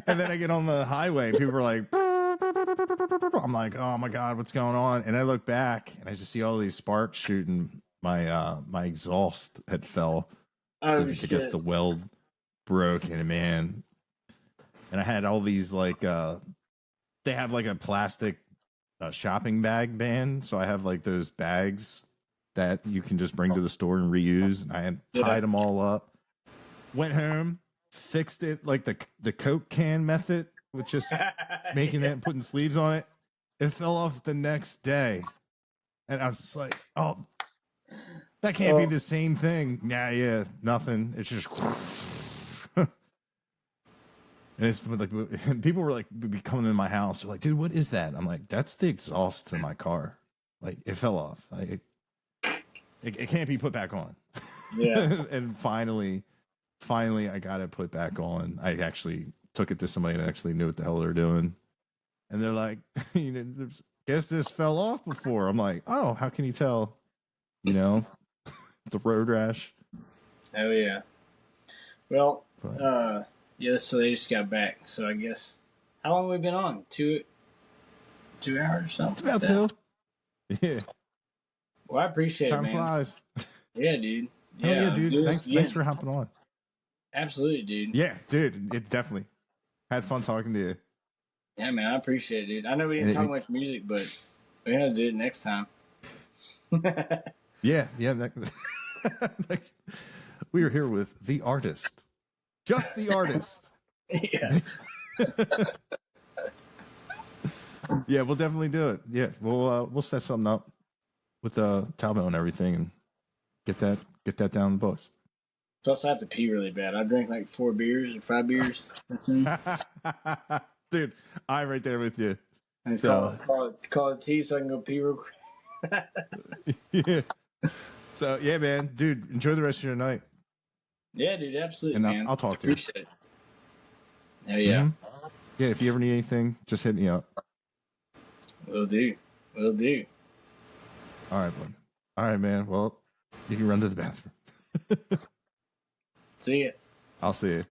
And then I get on the highway and people are like, I'm like, oh my God, what's going on? And I look back and I just see all these sparks shooting. My exhaust had fell. I guess the weld broke, and man. And I had all these like they have like a plastic a shopping bag ban. So I have like those bags that you can just bring to the store and reuse. And I had tied them all up. Went home, fixed it like the Coke can method, with just making that and putting sleeves on it. It fell off the next day. And I was just like, oh, that can't be the same thing. Yeah, nothing. It's just and it's like people were like be coming in my house. They're like, dude, what is that? I'm like, that's the exhaust to my car. Like it fell off. Like, it can't be put back on. Yeah. And finally I got it put back on. I actually took it to somebody that actually knew what the hell they're doing. And they're like, you know, guess this fell off before. I'm like, oh, how can you tell? You know, the road rash. Oh yeah. Well, yeah. So they just got back. So I guess how long have we been on? 2 hours or something. It's about two. Yeah. Well, I appreciate Time it, man. flies. Yeah, dude. Yeah, dude. Thanks for hopping on. Absolutely, dude. Yeah, dude. It's definitely had fun talking to you. Yeah, man. I appreciate it, dude. I know we didn't talk much music, but we're gonna do it next time. Yeah. Next, we are here with the artist, just the artist. Yeah. Yeah, we'll definitely do it. Yeah, we'll set something up with Talbot and everything, and get that down the books. Plus, I have to pee really bad. I drank like 4 beers or 5 beers. Dude, I'm right there with you. And So, call it tea so I can go pee real quick. Yeah. So yeah, man, dude, enjoy the rest of your night. Yeah, dude, absolutely, And man. I'll talk to you. Appreciate it. Oh yeah. Mm-hmm. Yeah, if you ever need anything, just hit me up. Will do. Will do. All right, bud. All right, man. Well, you can run to the bathroom. See ya. I'll see you.